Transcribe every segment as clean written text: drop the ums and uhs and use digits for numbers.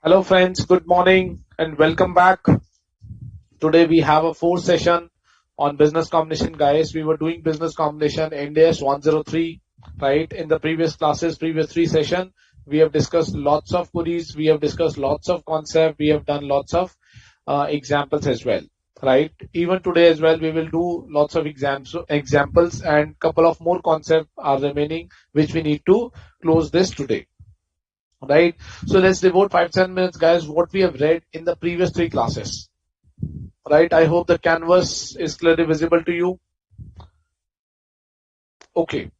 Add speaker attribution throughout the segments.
Speaker 1: Hello friends, good morning and welcome back. Today we have a fourth session on business combination guys. We were doing business combination NDS 103, right? In the previous classes, previous three session, we have discussed lots of queries, we have discussed lots of concept, we have done lots of examples as well, right? Even today as well, we will do lots of examples and couple of more concepts are remaining which we need to close this today. Right. So let's devote 5-10 minutes, guys, what we have read in the previous three classes. Right. I hope the canvas is clearly visible to you. Okay.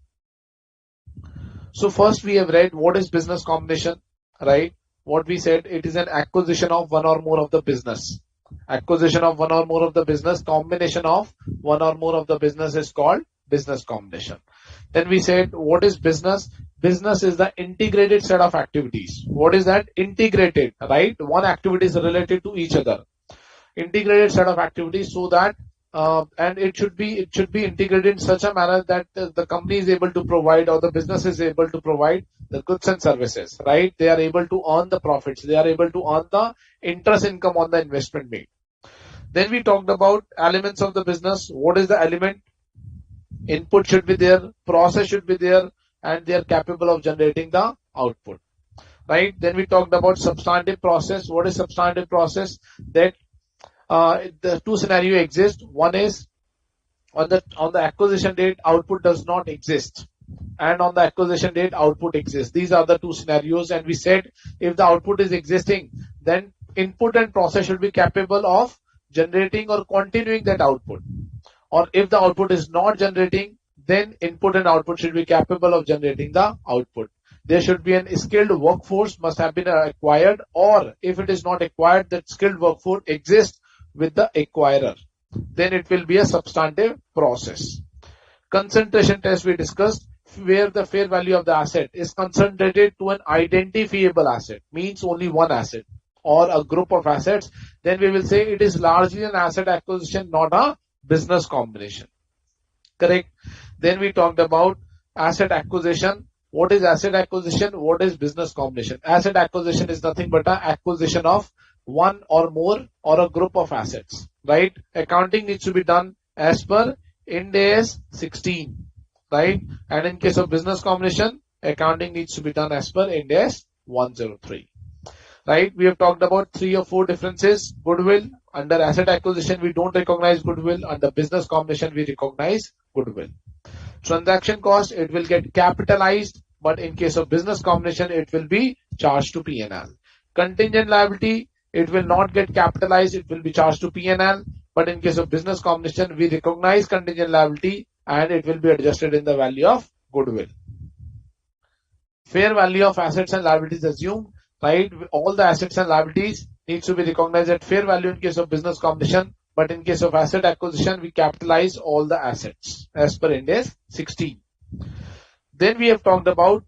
Speaker 1: So first we have read what is business combination, right? What we said, it is an acquisition of one or more of the business. Acquisition of one or more of the business, combination of one or more of the business is called business combination. Then we said, what is business? Business is the integrated set of activities. What is that? Integrated, right? One activity is related to each other. Integrated set of activities so that and it should be integrated in such a manner that the company is able to provide or the business is able to provide the goods and services, right? They are able to earn the profits. They are able to earn the interest income on the investment made. Then we talked about elements of the business. What is the element? Input should be there, process should be there, and they are capable of generating the output, right? Then we talked about substantive process. What is substantive process? That the two scenario exist. One is on the acquisition date, output does not exist, and on the acquisition date, output exists. These are the two scenarios, and we said if the output is existing, then input and process should be capable of generating or continuing that output. Or if the output is not generating, then input and output should be capable of generating the output. There should be an skilled workforce must have been acquired, or if it is not acquired, that skilled workforce exists with the acquirer. Then it will be a substantive process. Concentration test we discussed, where the fair value of the asset is concentrated to an identifiable asset, means only one asset or a group of assets, then we will say it is largely an asset acquisition, not a business combination. Correct. Then we talked about asset acquisition. What is asset acquisition? What is business combination? Asset acquisition is nothing but an acquisition of one or more or a group of assets, right? Accounting needs to be done as per Ind AS 16, right? And in case of business combination, accounting needs to be done as per Ind AS 103. Right? We have talked about 3 or 4 differences. Goodwill, under asset acquisition, we don't recognize goodwill. Under business combination, we recognize goodwill. Transaction cost, it will get capitalized, but in case of business combination, it will be charged to P&L. Contingent liability, it will not get capitalized, it will be charged to P&L, but in case of business combination, we recognize contingent liability and it will be adjusted in the value of goodwill. Fair value of assets and liabilities assumed, right? All the assets and liabilities needs to be recognized at fair value in case of business combination, but in case of asset acquisition, we capitalize all the assets as per Ind AS 16. Then we have talked about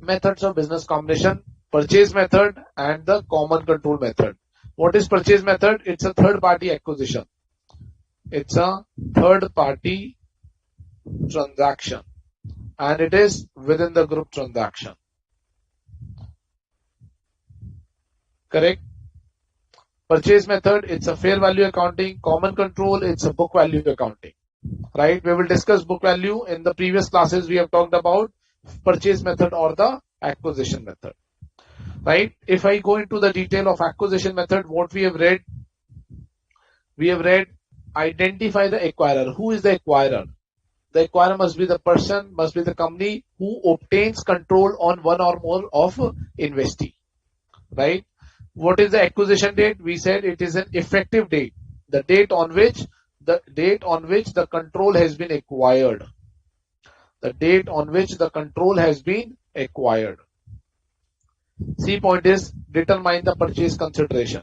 Speaker 1: methods of business combination, purchase method and the common control method. What is purchase method? It's a third party acquisition. It's a third party transaction and it is within the group transaction. Correct. Purchase method, it's a fair value accounting. Common control, it's a book value accounting. Right? We will discuss book value in the previous classes. We have talked about purchase method or the acquisition method. Right? If I go into the detail of acquisition method, what we have read? We have read identify the acquirer. Who is the acquirer? The acquirer must be the person, must be the company who obtains control on one or more of investee. Right? What is the acquisition date? We said it is an effective date. The date on which the control has been acquired. The date on which the control has been acquired. C point is determine the purchase consideration.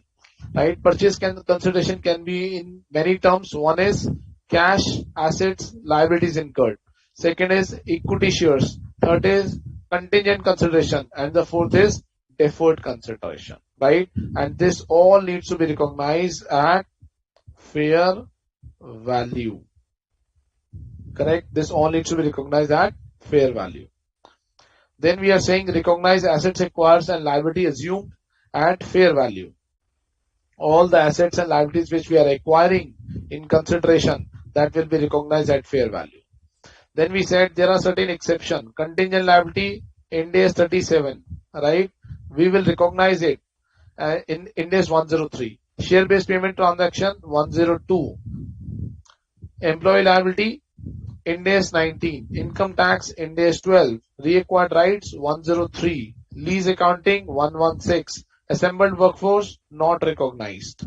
Speaker 1: Right? Purchase consideration can be in many terms. One is cash, assets, liabilities incurred. Second is equity shares. Third is contingent consideration. And the fourth is deferred consideration. Right? And this all needs to be recognized at fair value. Correct? This all needs to be recognized at fair value. Then we are saying recognize assets acquired and liability assumed at fair value. All the assets and liabilities which we are acquiring in consideration, that will be recognized at fair value. Then we said there are certain exceptions. Contingent liability, Ind AS 37, right? We will recognize it in Ind AS 103. Share-based payment transaction 102. Employee liability, Ind AS 19. Income tax, Ind AS 12. Reacquired rights 103. Lease accounting 116. Assembled workforce not recognized.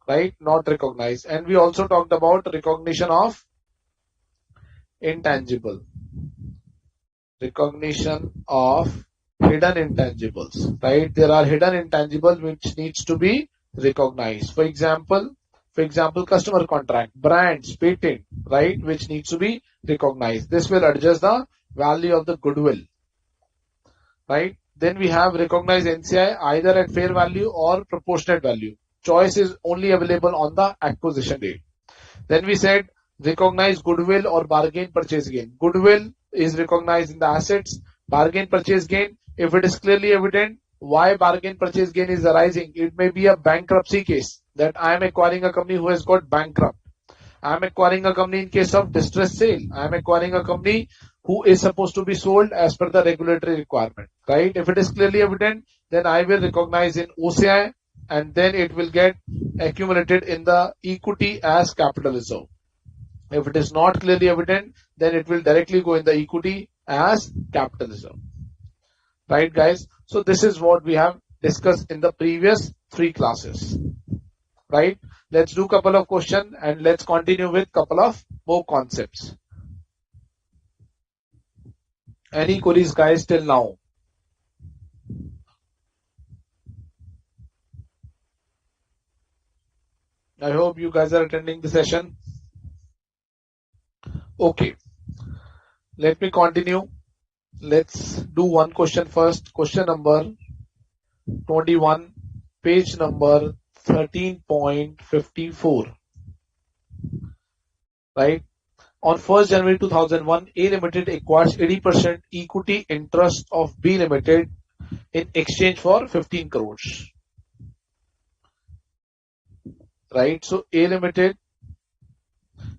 Speaker 1: Right? Not recognized. And we also talked about recognition of intangible. Recognition of hidden intangibles. Right? There are hidden intangibles which needs to be recognized. For example, customer contract, brands, patent, right? Which needs to be recognized. This will adjust the value of the goodwill. Right? Then we have recognized NCI either at fair value or proportionate value. Choice is only available on the acquisition date. Then we said recognize goodwill or bargain purchase gain. Goodwill is recognized in the assets. Bargain purchase gain, if it is clearly evident why bargain purchase gain is arising, it may be a bankruptcy case that I am acquiring a company who has got bankrupt. I am acquiring a company in case of distress sale. I am acquiring a company who is supposed to be sold as per the regulatory requirement. Right? If it is clearly evident, then I will recognize in OCI and then it will get accumulated in the equity as capital reserve. If it is not clearly evident, then it will directly go in the equity as capital reserve. Right, guys? So this is what we have discussed in the previous 3 classes. Right? Let's do couple of questions and let's continue with couple of more concepts. Any queries, guys, till now? I hope you guys are attending the session. Okay. Let me continue. Let's do one question first. Question number 21, page number 13.54. Right? On 1st January 2001, A Limited acquires 80% equity interest of B Limited in exchange for 15 crores. Right? So A Limited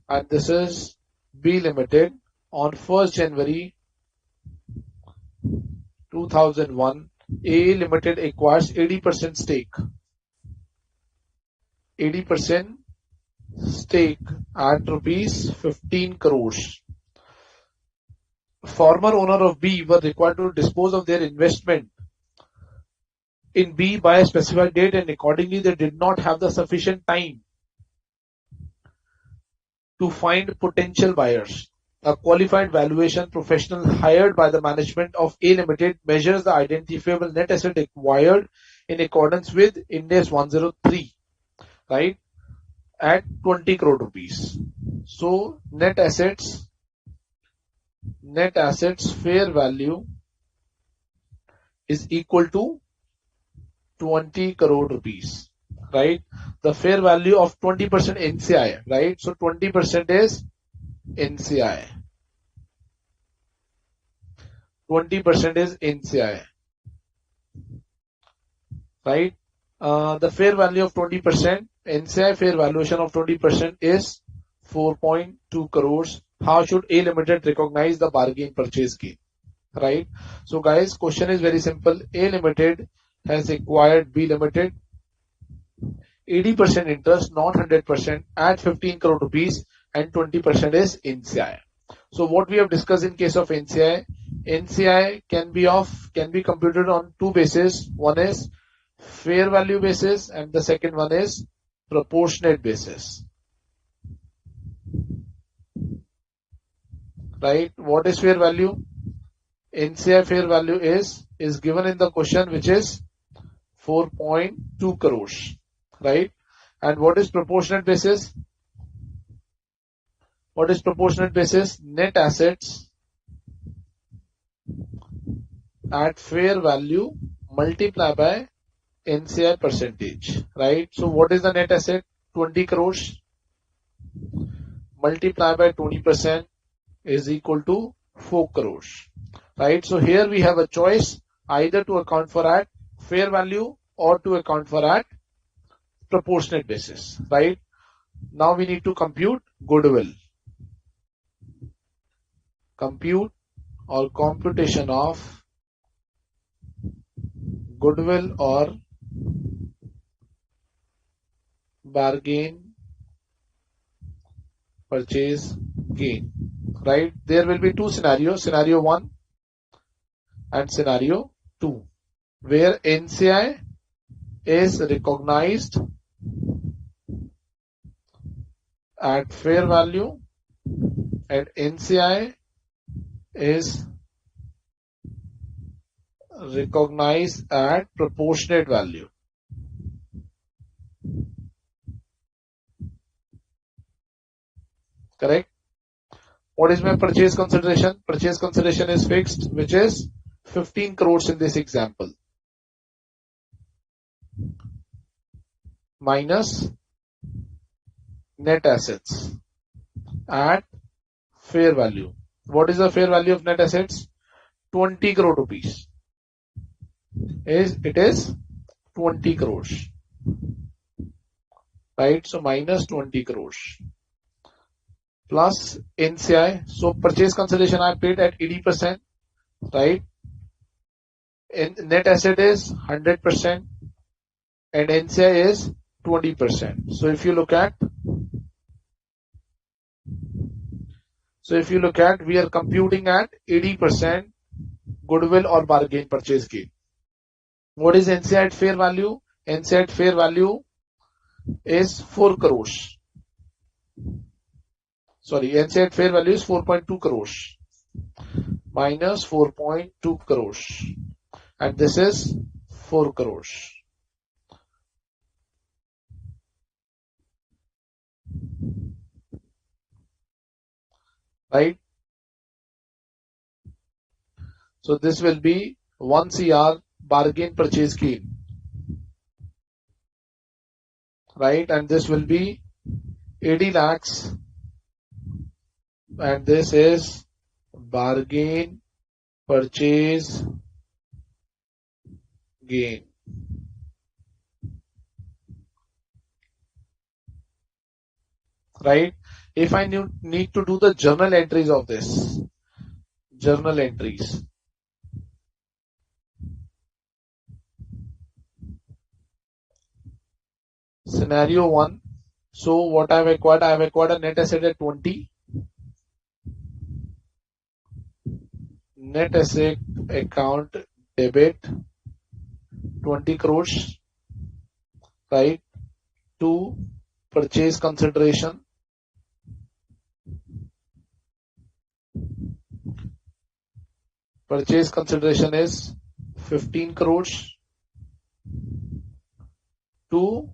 Speaker 1: and this is B Limited on 1st January 2001, A Limited acquires 80% stake. 80% stake at rupees 15 crores. Former owner of B were required to dispose of their investment in B by a specified date and accordingly they did not have the sufficient time to find potential buyers. A qualified valuation professional hired by the management of A Limited measures the identifiable net asset acquired in accordance with Ind AS 103, right, at 20 crore rupees. So net assets fair value is equal to 20 crore rupees, right? The fair value of 20% NCI, right? So 20% is NCI. 20% is NCI, right? The fair value of 20%, NCI fair valuation of 20% is 4.2 crores. How should A Limited recognize the bargain purchase gain, right? So guys, question is very simple. A Limited has acquired B Limited 80% interest, not 100%, at 15 crore rupees and 20% is NCI. So what we have discussed in case of NCI, NCI can be computed on 2 bases. One is fair value basis and the second one is proportionate basis. Right? What is fair value? NCI fair value is given in the question, which is 4.2 crores. Right? And what is proportionate basis? What is proportionate basis? Net assets at fair value multiplied by NCI percentage. Right? So what is the net asset? 20 crores multiplied by 20% is equal to 4 crores. right? So here we have a choice either to account for at fair value or to account for at proportionate basis, right? Now we need to compute goodwill. Compute or computation of goodwill or bargain purchase gain, right? There will be two scenarios, scenario 1 and scenario 2, where NCI is recognized at fair value and NCI is recognized at proportionate value. Correct? What is my purchase consideration? Purchase consideration is fixed, which is 15 crores in this example, minus net assets at fair value. What is the fair value of net assets? 20 crore rupees. It is 20 crores, right? So minus 20 crores plus NCI. So purchase consideration I paid at 80%, right? And net asset is 100% and NCI is 20%. So if you look at, we are computing at 80% goodwill or bargain purchase gain. What is NCI at fair value? NCI at fair value is 4 crores. Sorry, NCI at fair value is 4.2 crores minus 4.2 crores, and this is 4 crores. Right? So this will be 1 CR bargain purchase gain, right? And this will be 80 lakhs, and this is bargain purchase gain. Right? If I need to do the journal entries of this, journal entries. Scenario 1. So what I have acquired? I have acquired a net asset at 20. Net asset account debit 20 crores, right? To purchase consideration. Purchase consideration is 15 crores to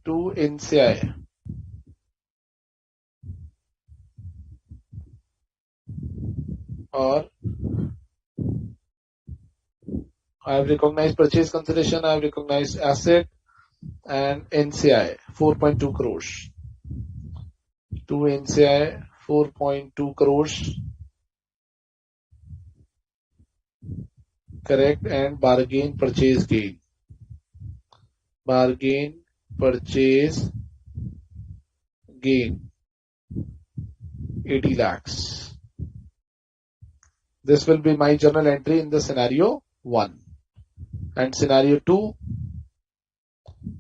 Speaker 1: NCI. Or I have recognized purchase consideration, I have recognized asset and NCI 4.2 crores. To NCI 4.2 crores. Correct, and bargain purchase gain. Bargain purchase gain 80 lakhs. This will be my journal entry in the scenario 1. And scenario 2,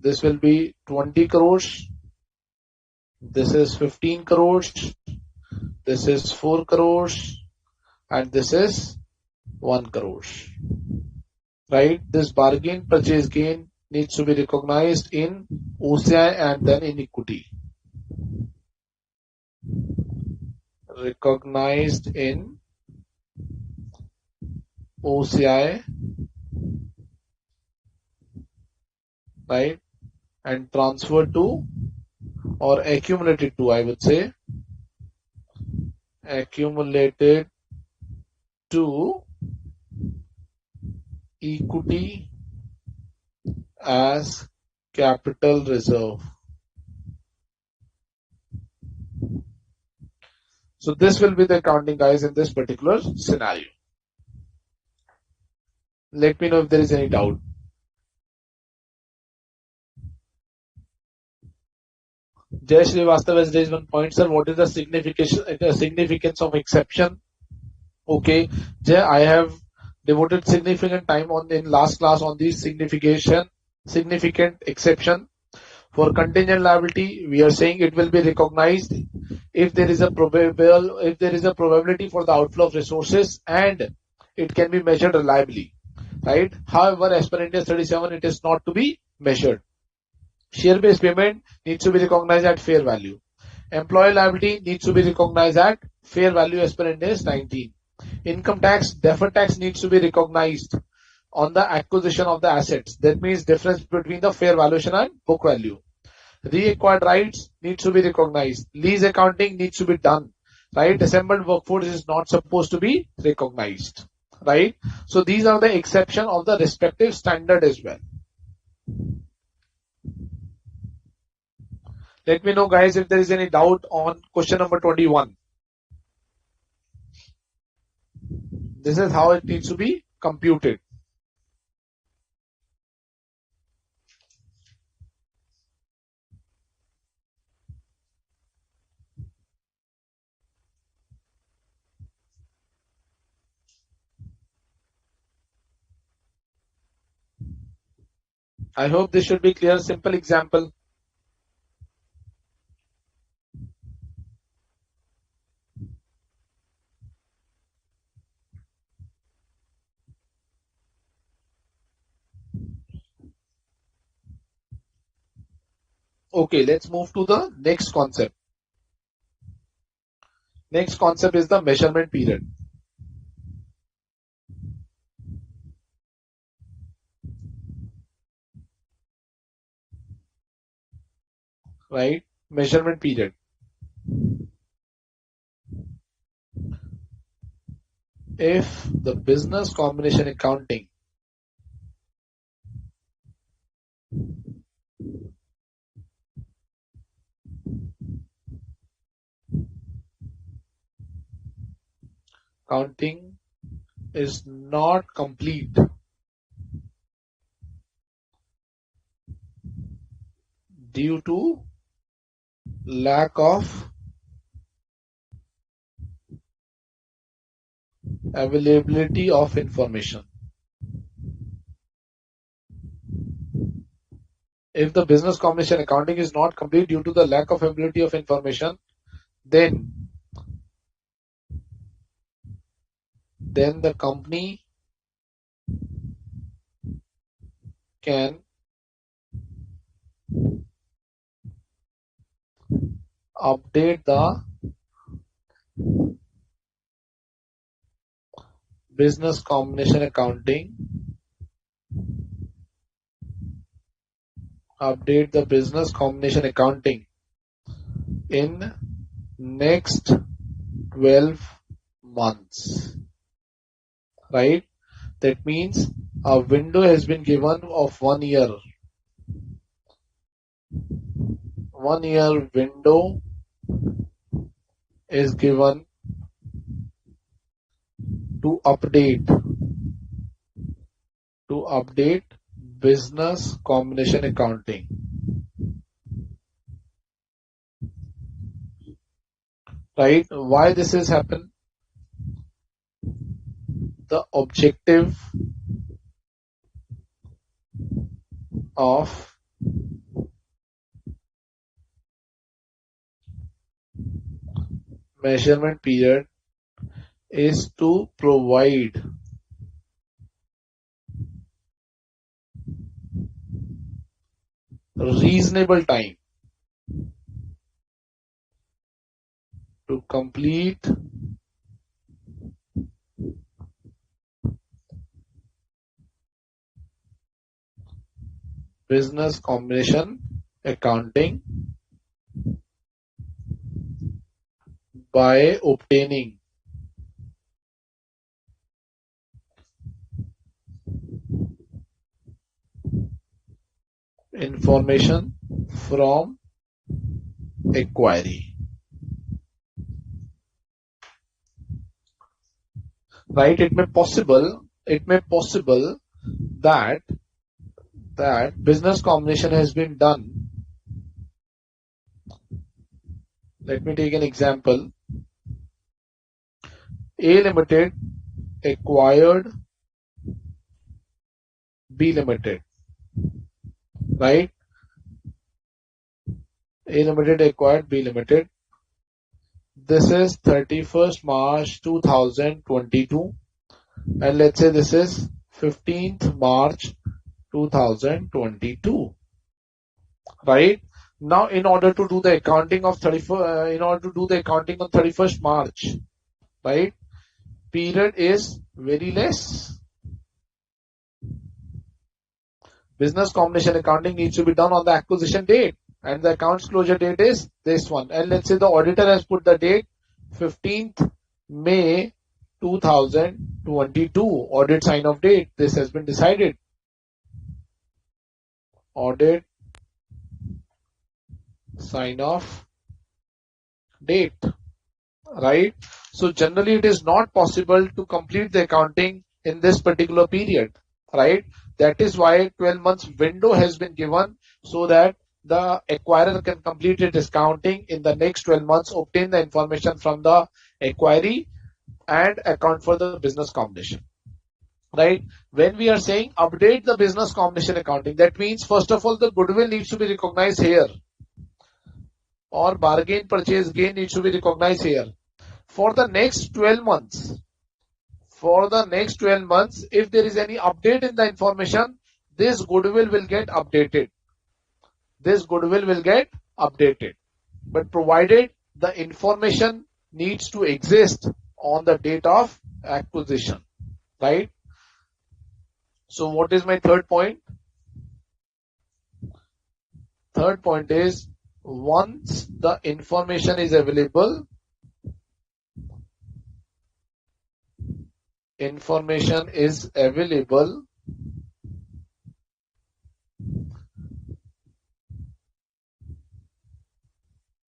Speaker 1: this will be 20 crores. This is 15 crores. This is 4 crores. And this is 1 crores. Right? This bargain purchase gain needs to be recognized in OCI and then in equity. Recognized in OCI, right? And transferred to, or accumulated to, I would say, accumulated to equity as capital reserve. So this will be the accounting, guys, in this particular scenario. Let me know if there is any doubt. Jay Srivastav has raised one point, sir. What is the significance of exception? Okay, Jay, I have devoted significant time in last class on the significant exception. For contingent liability, we are saying it will be recognized if there is a probability for the outflow of resources and it can be measured reliably, right? However, as per Ind AS 37, it is not to be measured. Share-based payment needs to be recognized at fair value. Employee liability needs to be recognized at fair value as per Ind AS 19. Income tax, deferred tax needs to be recognized on the acquisition of the assets. That means difference between the fair valuation and book value. Reacquired rights needs to be recognized. Lease accounting needs to be done. Right? Assembled workforce is not supposed to be recognized. Right? So these are the exception of the respective standard as well. Let me know, guys, if there is any doubt on question number 21. This is how it needs to be computed. I hope this should be clear. Simple example. Okay, let's move to the next concept. Next concept is the measurement period. Right? Measurement period. If the business combination accounting is not complete due to lack of availability of information. If the business combination accounting is not complete due to the lack of availability of information, then the company can update the business combination accounting in next 12 months. Right? That means a window has been given of 1 year. 1 year window is given to update business combination accounting. Right? Why this has happened? The objective of measurement period is to provide reasonable time to complete business combination accounting by obtaining information from inquiry. right? It may possible that business combination has been done. Let me take an example. A Limited acquired B Limited, right? A Limited acquired B Limited. This is 31st March 2022, and let's say this is 15th March 2022, right? Now, in order to do the accounting of 31st March, right? Period is very less. Business combination accounting needs to be done on the acquisition date, and the accounts closure date is this one. And let's say the auditor has put the date 15th May 2022, audit sign off date. This has been decided. Audit sign off date, right? So generally it is not possible to complete the accounting in this particular period, right? That is why 12 months window has been given, so that the acquirer can complete its accounting in the next 12 months, obtain the information from the acquiree and account for the business combination, right? When we are saying update the business combination accounting, that means first of all the goodwill needs to be recognized here, or bargain purchase gain needs to be recognized here. For the next 12 months, if there is any update in the information, this goodwill will get updated. But provided the information needs to exist on the date of acquisition, right? So what is my third point? Third point is, once the information is available,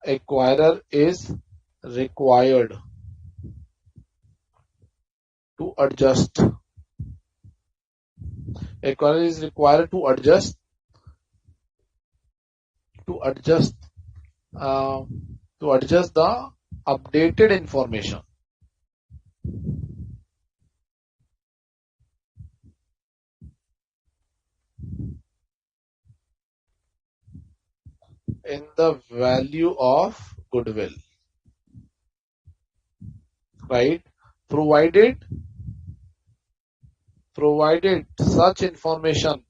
Speaker 1: acquirer is required to adjust. Acquirer is required to adjust the updated information. In the value of goodwill, right? Provided such information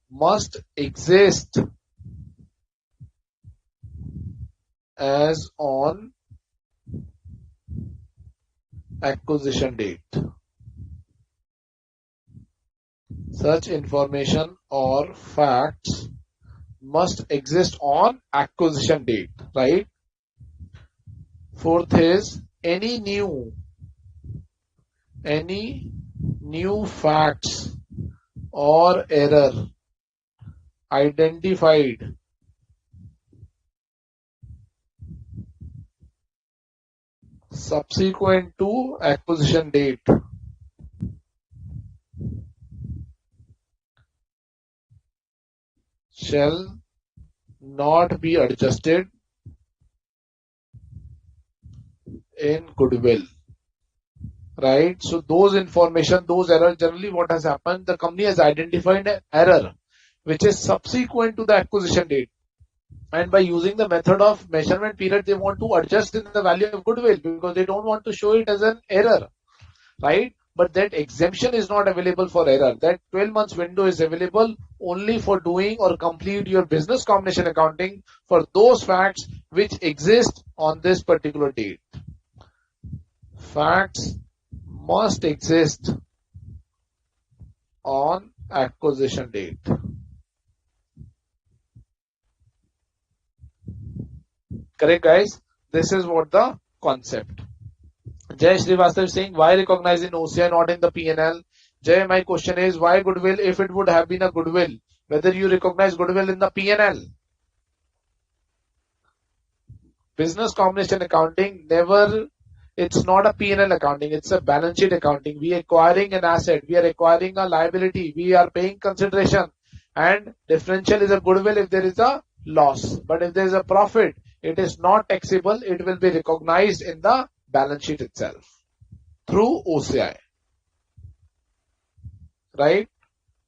Speaker 1: must exist as on acquisition date. Such information or facts must exist on acquisition date, right? Fourth is, any new facts or error identified subsequent to acquisition date shall not be adjusted in goodwill, right? So those information, those errors, generally what has happened, the company has identified an error which is subsequent to the acquisition date, and by using the method of measurement period, they want to adjust in the value of goodwill because they don't want to show it as an error, right? But that exemption is not available for error. That 12 months window is available only for doing or complete your business combination accounting for those facts which exist on this particular date. Facts must exist on acquisition date. Correct, guys? This is what the concept. Jay Srivastav is saying, why recognize in OCI, not in the P&L? Jay, my question is, why goodwill if it would have been a goodwill? Whether you recognize goodwill in the P&L? business combination accounting never, it's not a P&L accounting, it's a balance sheet accounting. We are acquiring an asset, we are acquiring a liability, we are paying consideration, and differential is a goodwill if there is a loss. But if there is a profit, it is not taxable, it will be recognized in the balance sheet itself through OCI. Right?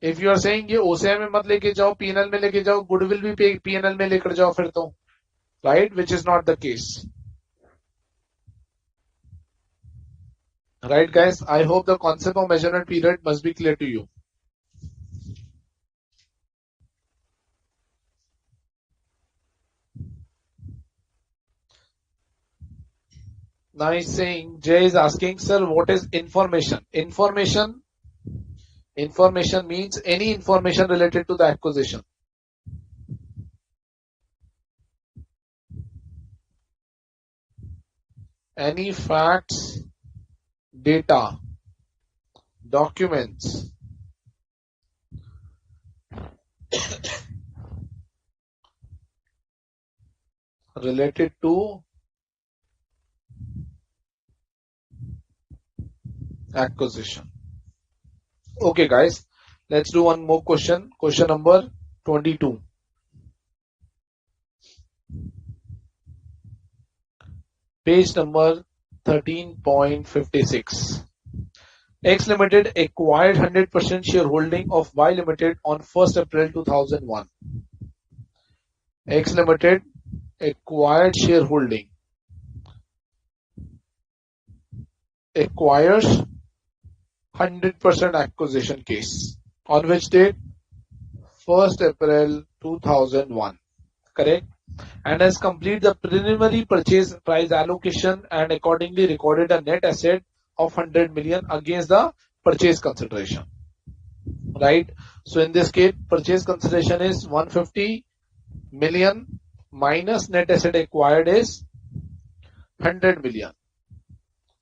Speaker 1: If you are saying ये OCI में मत लेके जाओ, P&L में लेके जाओ, goodwill भी P&L में लेकर जाओ फिर तो, right? Which is not the case. Right, guys? I hope the concept of measurement period must be clear to you. Now he's saying, Jay is asking, sir, what is information? Information means any information related to the acquisition. Any facts, data, documents related to acquisition. Okay, guys, let's do one more question. Question number 22. Page number 13.56. X Limited acquired 100% shareholding of Y Limited on 1st April 2001. X Limited acquired shareholding. Acquires 100% acquisition case. On which date? 1st April 2001. Correct? And has completed the preliminary purchase price allocation and accordingly recorded a net asset of 100 million against the purchase consideration. Right? So in this case, purchase consideration is 150 million minus net asset acquired is 100 million.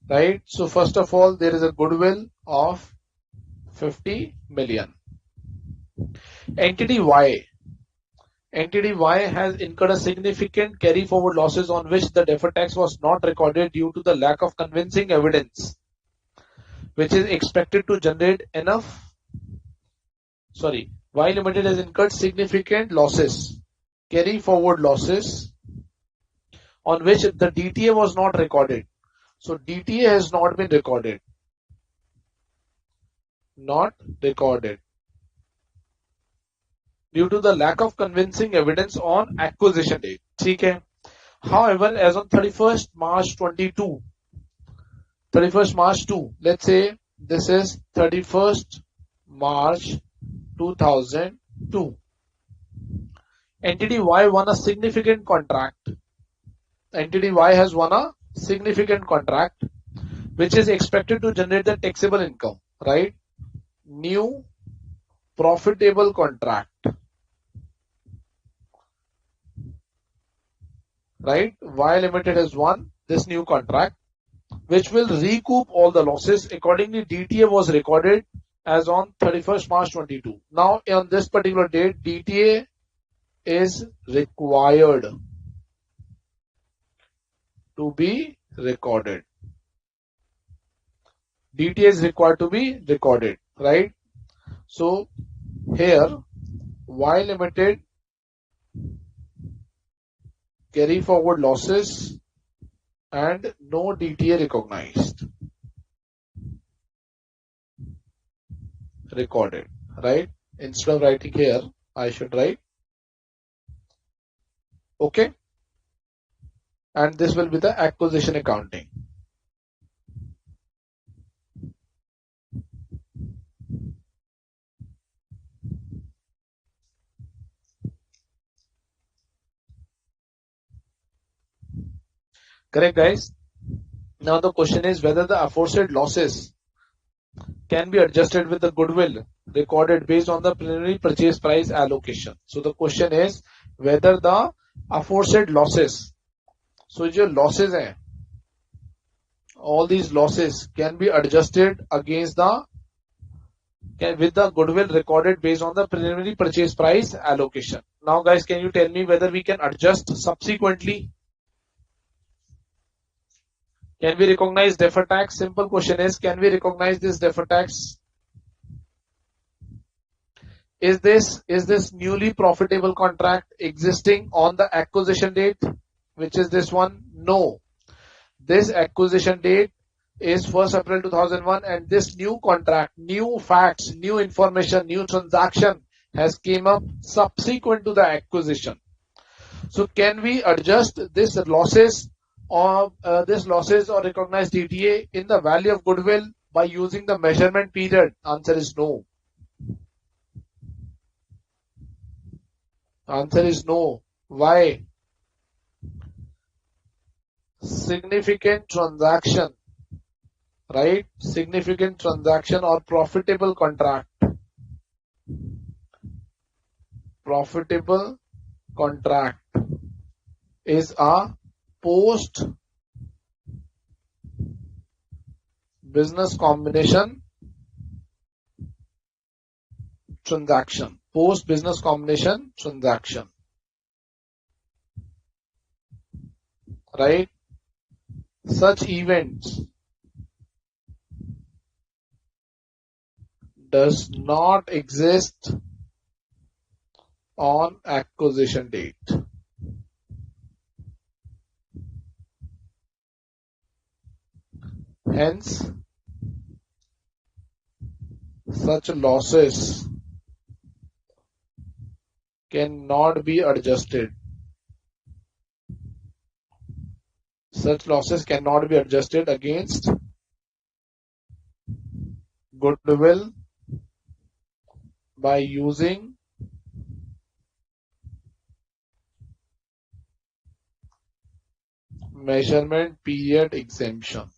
Speaker 1: Right? So first of all, there is a goodwill of 50 million. Entity Y. Entity Y has incurred a significant carry forward losses on which the deferred tax was not recorded due to the lack of convincing evidence, which is expected to generate enough. Y Limited has incurred significant losses, carry forward losses, on which the DTA was not recorded. So DTA has not been recorded. Not recorded. Due to the lack of convincing evidence on acquisition date. Okay. However, as on 31st March 22, let's say this is 31st March 2002. Entity Y won a significant contract. Entity Y has won a significant contract which is expected to generate the taxable income, right? New profitable contract. Right? Y Limited has won this new contract which will recoup all the losses. Accordingly, DTA was recorded as on 31st March 22. Now on this particular date, DTA is required to be recorded. DTA is required to be recorded, right? So here Y Limited carry forward losses and no DTA recognized. Recorded, right? Instead of writing here, I should write okay. And this will be the acquisition accounting. Correct, guys? Now the question is whether the aforesaid losses can be adjusted with the goodwill recorded based on the preliminary purchase price allocation. So the question is whether the aforesaid losses, so your losses hai, all these losses can be adjusted against the with the goodwill recorded based on the preliminary purchase price allocation. Now guys, can you tell me whether we can adjust subsequently? Can we recognize deferred tax? Simple question is, can we recognize this deferred tax? Is this newly profitable contract existing on the acquisition date, which is this one? No. This acquisition date is 1st April 2001, and this new contract, new facts, new information, new transaction has came up subsequent to the acquisition. So can we adjust this losses or recognize DTA in the value of goodwill by using the measurement period? Answer is no. Answer is no. Why? Significant transaction, right? Significant transaction or profitable contract. Profitable contract is a post business combination transaction. Post business combination transaction. Right? Such events does not exist on acquisition date. Hence, such losses cannot be adjusted. Such losses cannot be adjusted against goodwill by using measurement period exemption.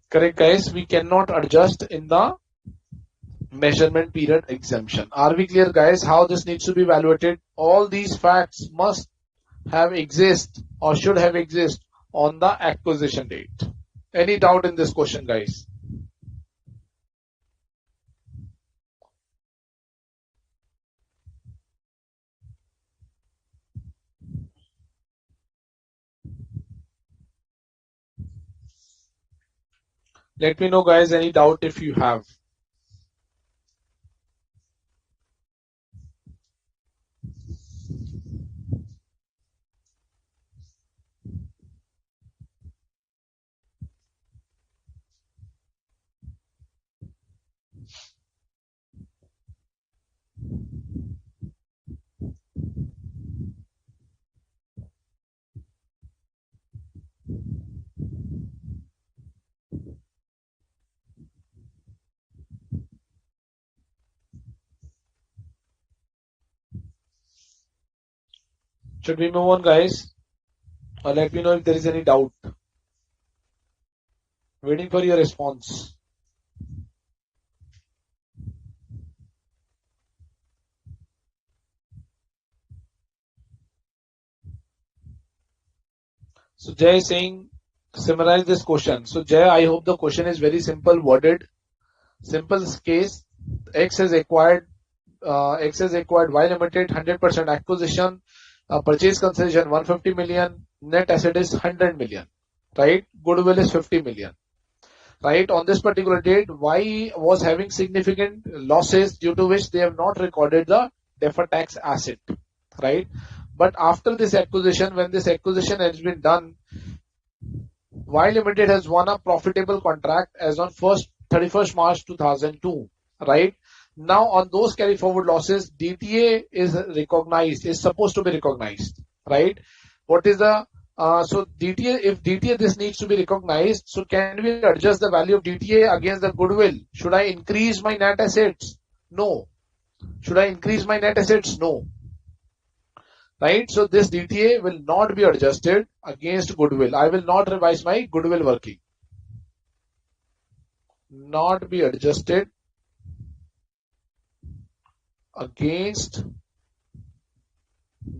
Speaker 1: Correct, guys? We cannot adjust in the measurement period exemption. Are we clear, guys, how this needs to be evaluated? All these facts must have exist or should have exist on the acquisition date. Any doubt in this question, guys? Let me know, guys, any doubt if you have. Should we move on, guys? Or let me know if there is any doubt. Waiting for your response. So Jay is saying, summarize this question. So Jay, I hope the question is very simple worded. Simple case, X has acquired Y Limited, 100% acquisition, purchase consideration 150 million, net asset is 100 million, right? Goodwill is 50 million, right? On this particular date, Y was having significant losses due to which they have not recorded the deferred tax asset, right? But after this acquisition, when this acquisition has been done, Y Limited has won a profitable contract as on 31st March 2002, right? Now on those carry forward losses, DTA is recognized, is supposed to be recognized, right? What is the, so DTA, if DTA this needs to be recognized, so can we adjust the value of DTA against the goodwill? Should I increase my net assets? No. Should I increase my net assets? No. Right? So this DTA will not be adjusted against goodwill. I will not revise my goodwill working. Not be adjusted against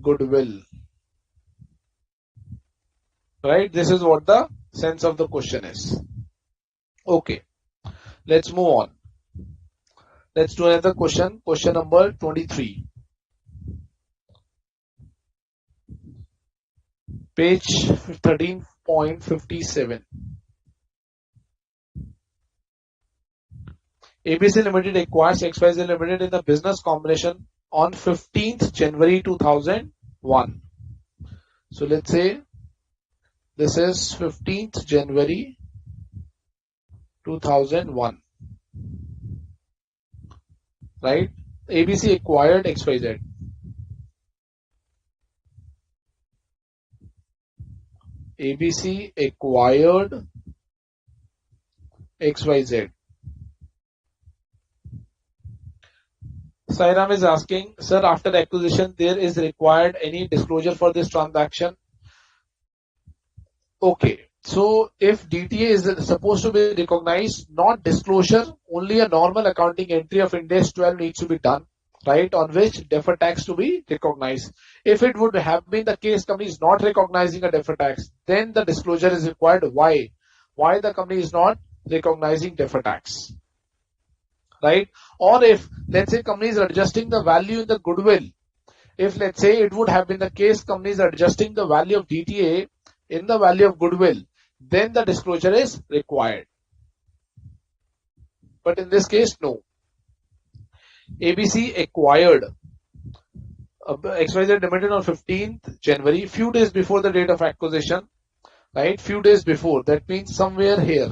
Speaker 1: goodwill. Right? This is what the sense of the question is. Okay. Let's move on. Let's do another question. Question number 23. Page 13.57. ABC Limited acquires XYZ Limited in the business combination on 15th January 2001. So let's say this is 15th January 2001. Right? ABC acquired XYZ. ABC acquired XYZ. Sairam is asking, sir, after acquisition, there is required any disclosure for this transaction? Okay. So if DTA is supposed to be recognized, not disclosure, only a normal accounting entry of Ind AS 12 needs to be done, right, on which deferred tax to be recognized. If it would have been the case company is not recognizing a deferred tax, then the disclosure is required. Why? Why the company is not recognizing deferred tax? Right? Or if, let's say, companies are adjusting the value in the goodwill. If, let's say, it would have been the case companies are adjusting the value of DTA in the value of goodwill, then the disclosure is required. But in this case, no. ABC acquired XYZ Limited on 15th January, few days before the date of acquisition, right? Few days before. That means somewhere here.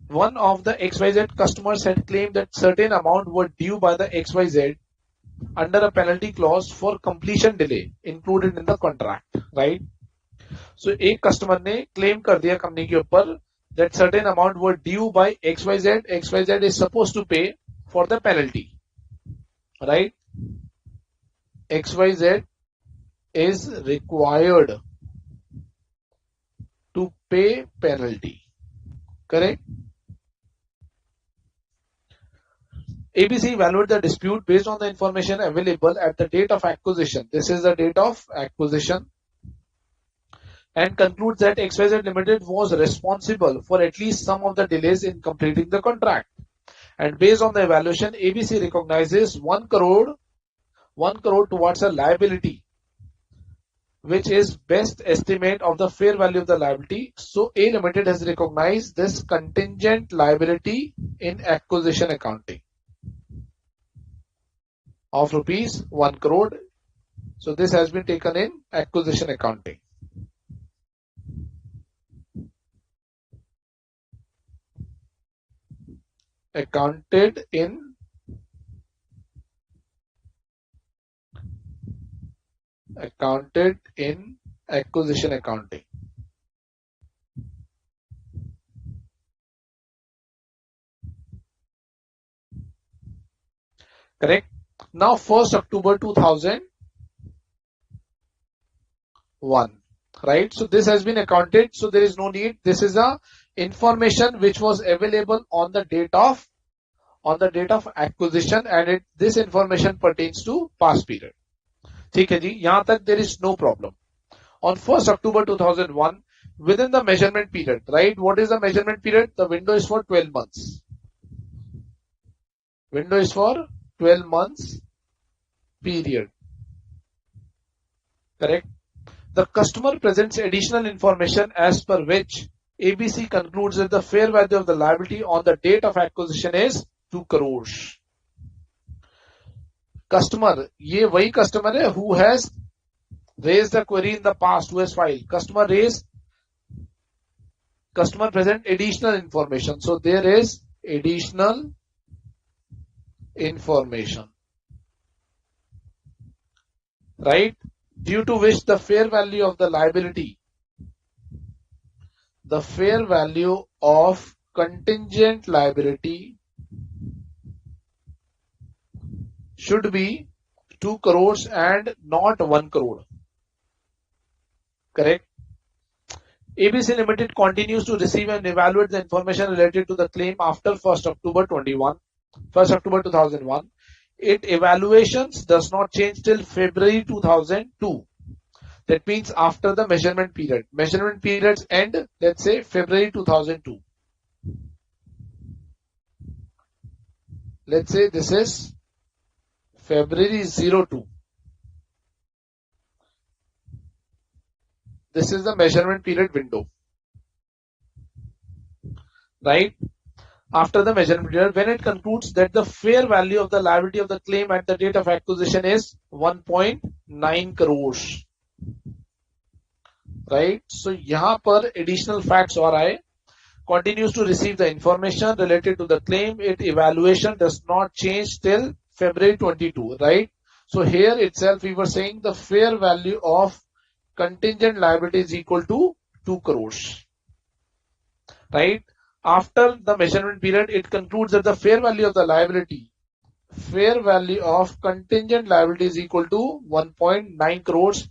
Speaker 1: One of the XYZ customers had claimed that certain amount were due by the XYZ under a penalty clause for completion delay included in the contract, right? So एक customer ने claim कर दिया company के ऊपर that certain amount were due by XYZ. XYZ is supposed to pay for the penalty, right? XYZ is required to pay penalty, correct? ABC evaluated the dispute based on the information available at the date of acquisition. This is the date of acquisition. And concludes that XYZ Limited was responsible for at least some of the delays in completing the contract. And based on the evaluation, ABC recognizes 1 crore towards a liability, which is best estimate of the fair value of the liability. So A Limited has recognized this contingent liability in acquisition accounting of rupees 1 crore. So this has been taken in acquisition accounting. Accounted in acquisition accounting. Correct? Now 1st October 2001, right? So this has been accounted, so there is no need. This is a information which was available on the date of acquisition, and this information pertains to past period. ठीक है जी, यहाँ तक there is no problem. On 1st October 2001, within the measurement period, right? What is the measurement period? The window is for 12 months. Window is for 12 months period. Correct? The customer presents additional information as per which ABC concludes that the fair value of the liability on the date of acquisition is 2 crores. Customer, ये वही customer है who has raised the query in the past, who has filed. Customer present additional information. So there is additional information, right? Due to which the fair value of the liability, the fair value of contingent liability should be 2 crores and not 1 crore. Correct? ABC Limited continues to receive and evaluate the information related to the claim after 1st October 2001. Its evaluations does not change till February 2002. That means after the measurement period. Measurement periods end, let's say February 2002. Let's say this is February 02. This is the measurement period window, right? After the measurement period, when it concludes that the fair value of the liability of the claim at the date of acquisition is 1.9 crores, right? So यहाँ पर additional facts और आए, continues to receive the information related to the claim. Its evaluation does not change till February 22, right? So here itself we were saying the fair value of contingent liability is equal to 2 crores, right? After the measurement period, it concludes that the fair value of the liability, fair value of contingent liability is equal to 1.9 crores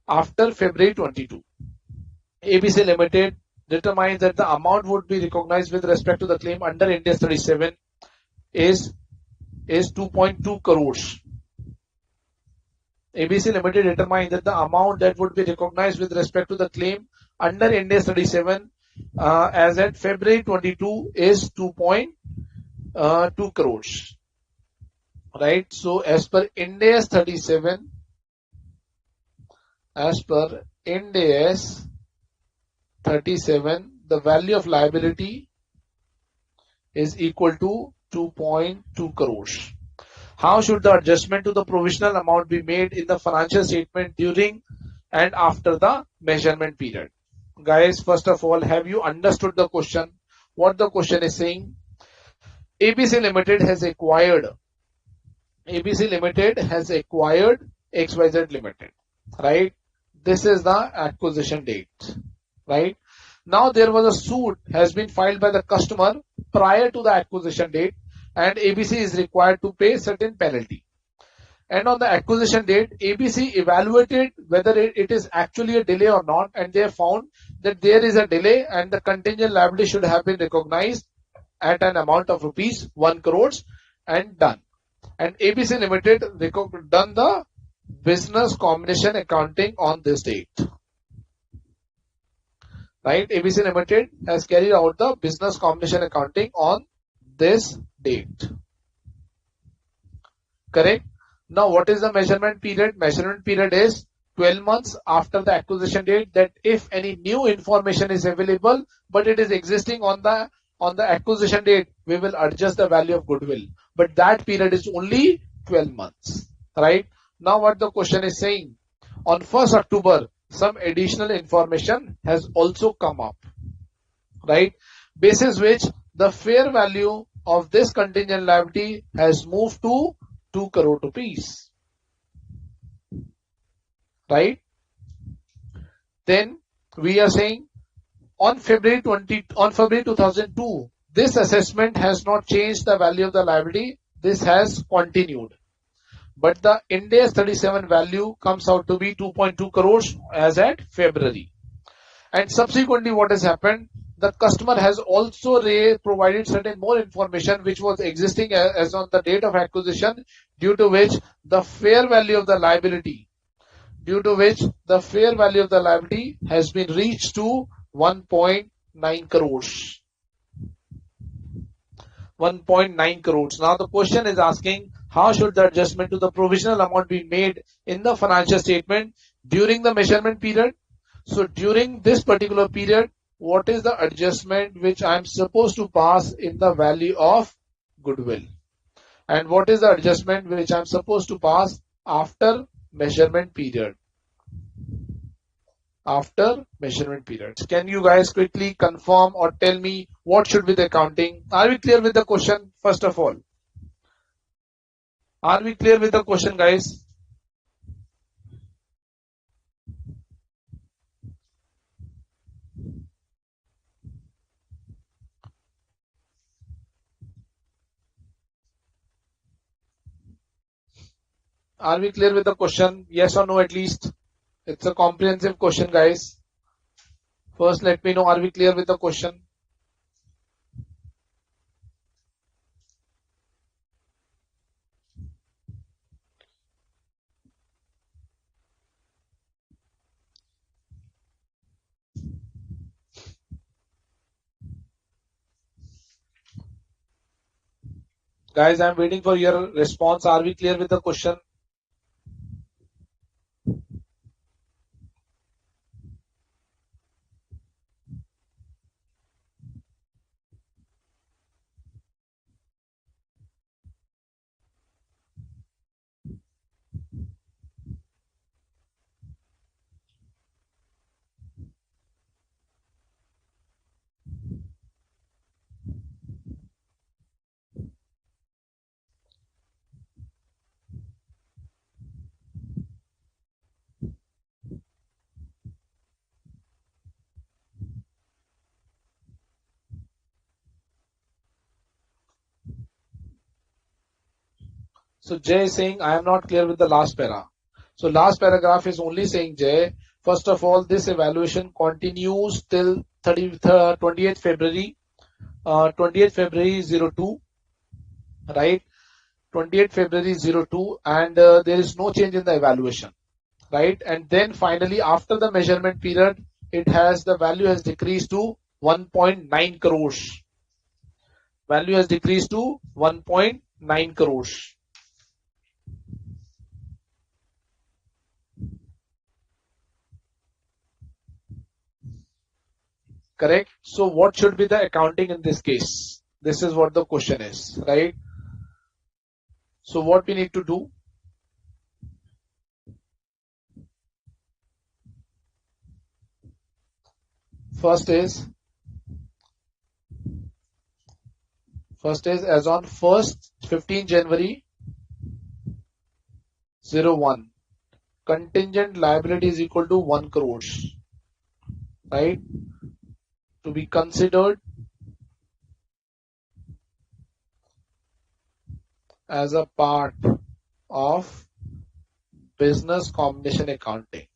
Speaker 1: after February 22. ABC Limited determines that the amount would be recognized with respect to the claim under Ind AS 37 is 2.2 crores. ABC Limited determines that the amount that would be recognized with respect to the claim under Ind AS 37 as at February 22 is 2.2 crores, right? So as per Ind AS 37, the value of liability is equal to 2.2 crores. How should the adjustment to the provisional amount be made in the financial statement during and after the measurement period? Guys, first of all, have you understood the question? What the question is saying? ABC Limited has acquired XYZ Limited, right? This is the acquisition date, right? Now there was a suit has been filed by the customer prior to the acquisition date, and ABC is required to pay certain penalty. And on the acquisition date, ABC evaluated whether it is actually a delay or not, and they found that there is a delay and the contingent liability should have been recognized at an amount of rupees 1 crores and done. And ABC Limited done the business combination accounting on this date. Right? ABC Limited has carried out the business combination accounting on this date. Correct? Now, what is the measurement period? Measurement period is 12 months after the acquisition date, that if any new information is available, but it is existing on the acquisition date, we will adjust the value of goodwill. But that period is only 12 months. Right? Now, what the question is saying, on 1st October, some additional information has also come up, right? Basis which the fair value of this contingent liability has moved to 2 crore rupees, right? Then we are saying on February 2002, this assessment has not changed the value of the liability. This has continued. But the Ind AS 37 value comes out to be 2.2 crores as at February. And subsequently what has happened, the customer has also provided certain more information which was existing as on the date of acquisition, due to which the fair value of the liability has been reached to 1.9 crores. 1.9 crores. Now the question is asking, how should the adjustment to the provisional amount be made in the financial statement during the measurement period? So during this particular period, what is the adjustment which I am supposed to pass in the value of goodwill? And what is the adjustment which I am supposed to pass after measurement period? After measurement period. Can you guys quickly confirm or tell me what should be the accounting? Are we clear with the question first of all? Are we clear with the question, guys? Are we clear with the question? Yes or no at least? It's a comprehensive question, guys. First, let me know, are we clear with the question? Guys, I'm waiting for your response. Are we clear with the question? So Jay is saying, I am not clear with the last para. So last paragraph is only saying, Jay, first of all, this evaluation continues till 28th February, 28th February 02, right? 28th February 02, and there is no change in the evaluation, right? And then finally, after the measurement period, the value has decreased to 1.9 crores. Value has decreased to 1.9 crores. Correct? So what should be the accounting in this case? This is what the question is, right? So what we need to do? First is as on 15 January 01, contingent liability is equal to 1 crores, right? To be considered as a part of business combination accounting.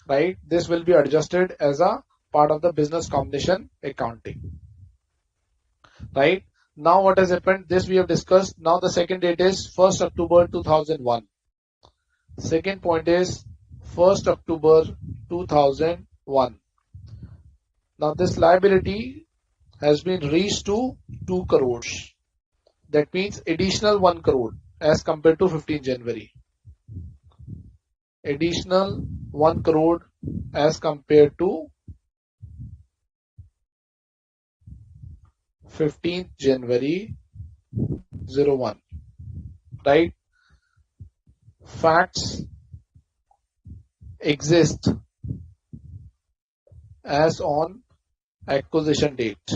Speaker 1: Right? This will be adjusted as a part of the business combination accounting. Right? Now what has happened? This we have discussed. Now the second date is 1st October 2001. Second point is 1st October 2001. Now this liability has been reached to 2 crores. That means additional 1 crore as compared to 15 January. Additional 1 crore as compared to 15th January 01. Right? Facts exist as on acquisition date.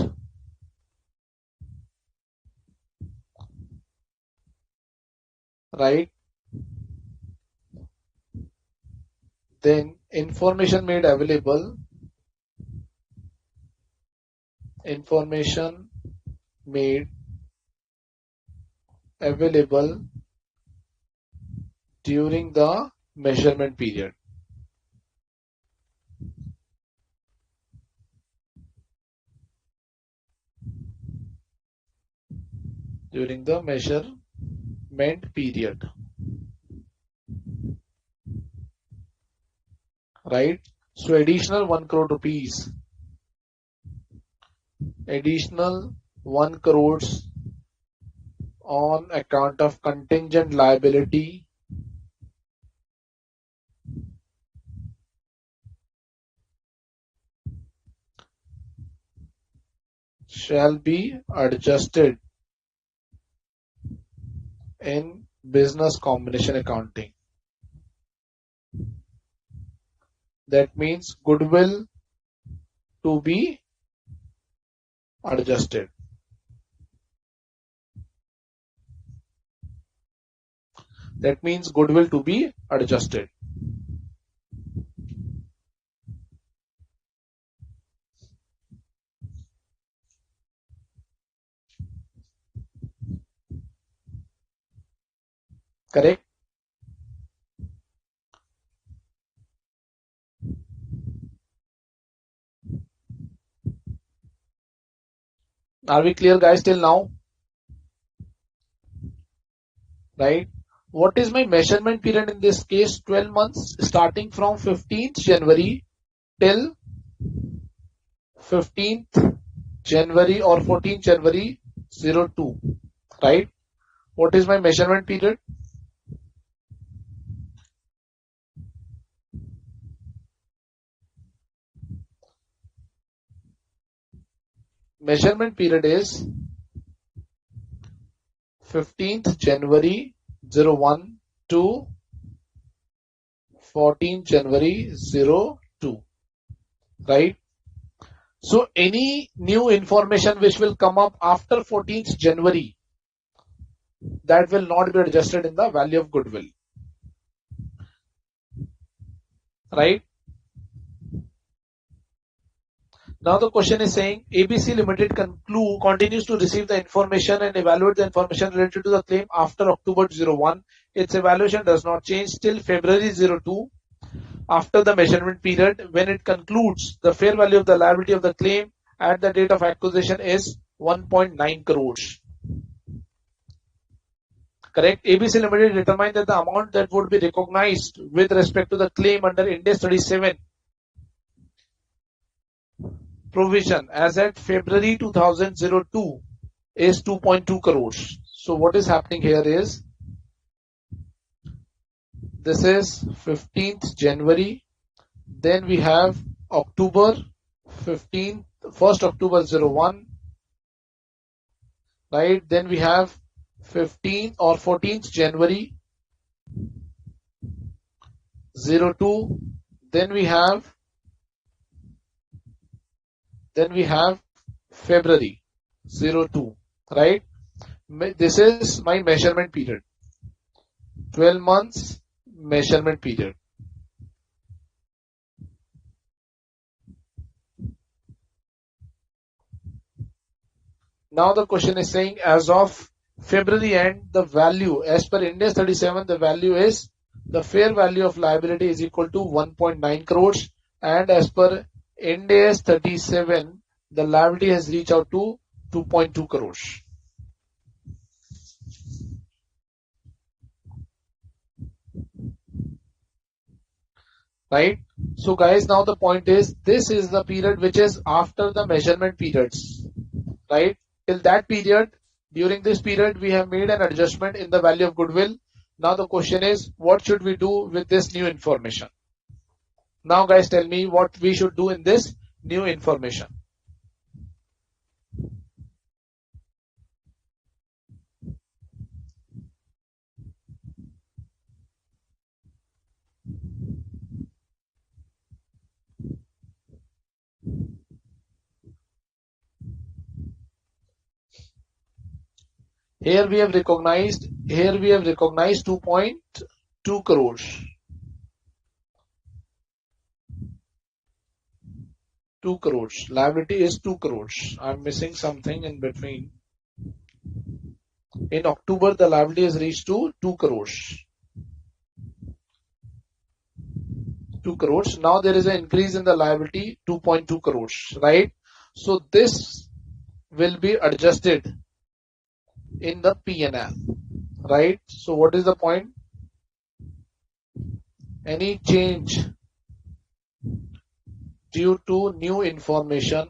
Speaker 1: Right? Then information made available during the measurement period. During the measurement period. Right? So additional 1 crore rupees. Additional 1 crores on account of contingent liability shall be adjusted in business combination accounting. That means goodwill to be adjusted. That means goodwill to be adjusted. Correct? Are we clear, guys, till now? Right? What is my measurement period in this case? 12 months starting from 15th January till 15th January or 14th January 02. Right? What is my measurement period? Measurement period is 15th January 01 to 14th January 02. Right? So any new information which will come up after 14th January, that will not be adjusted in the value of goodwill. Right? Now the question is saying ABC Limited continues to receive the information and evaluate the information related to the claim after October 01. Its evaluation does not change till February 02 after the measurement period. When it concludes, the fair value of the liability of the claim at the date of acquisition is 1.9 crores. Correct. ABC Limited determined that the amount that would be recognized with respect to the claim under Ind AS 37 provision as at February 2002 is 2.2 crores. So what is happening here is, this is 15th January, then we have October 15th, 1st October 01, right? Then we have 15th or 14th January 02, then we have February 02, right? This is my measurement period, 12 months measurement period. Now the question is saying as of February end, the value as per Ind AS 37, the value is, the fair value of liability is equal to 1.9 crores, and as per Ind AS 37, the liability has reached out to 2.2 crores. Right? So guys, now the point is, this is the period which is after the measurement periods. Right? Till that period, during this period, we have made an adjustment in the value of goodwill. Now the question is, what should we do with this new information? Now guys, tell me what we should do in this new information. Here we have recognized 2.2 crores. 2 crores. Liability is 2 crores. I'm missing something in between. In October, the liability has reached to 2 crores. 2 crores. Now there is an increase in the liability, 2.2 crores, right? So this will be adjusted in the P&L, right? So what is the point? Any change due to new information,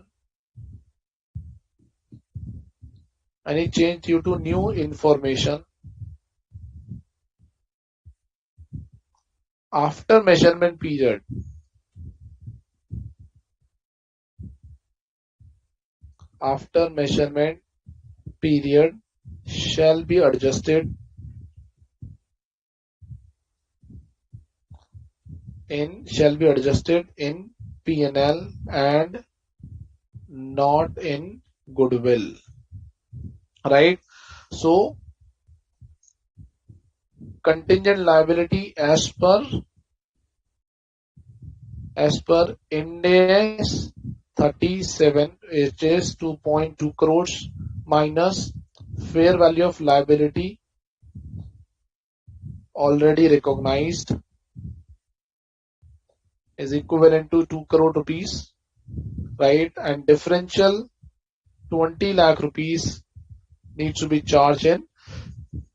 Speaker 1: after measurement period shall be adjusted in P&L and not in goodwill, right? So contingent liability as per Ind AS 37, it is 2.2 crores minus fair value of liability already recognized is equivalent to 2 crore rupees, right? And differential 20 lakh rupees needs to be charged in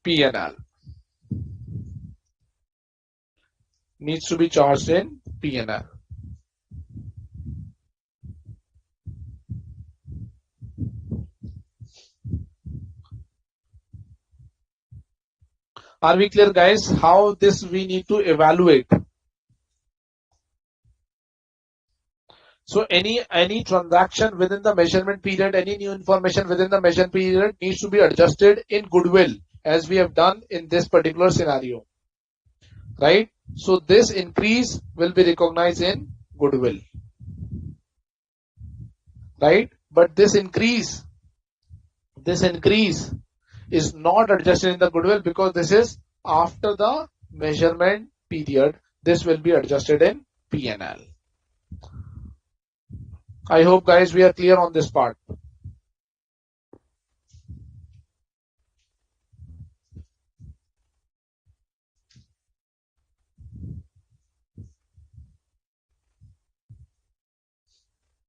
Speaker 1: P&L. Are we clear, guys, how this we need to evaluate? So any transaction within the measurement period, any new information within the measurement period needs to be adjusted in goodwill, as we have done in this particular scenario, right? So this increase will be recognized in goodwill, right? But this increase is not adjusted in the goodwill because this is after the measurement period. This will be adjusted in P&L. I hope guys we are clear on this part.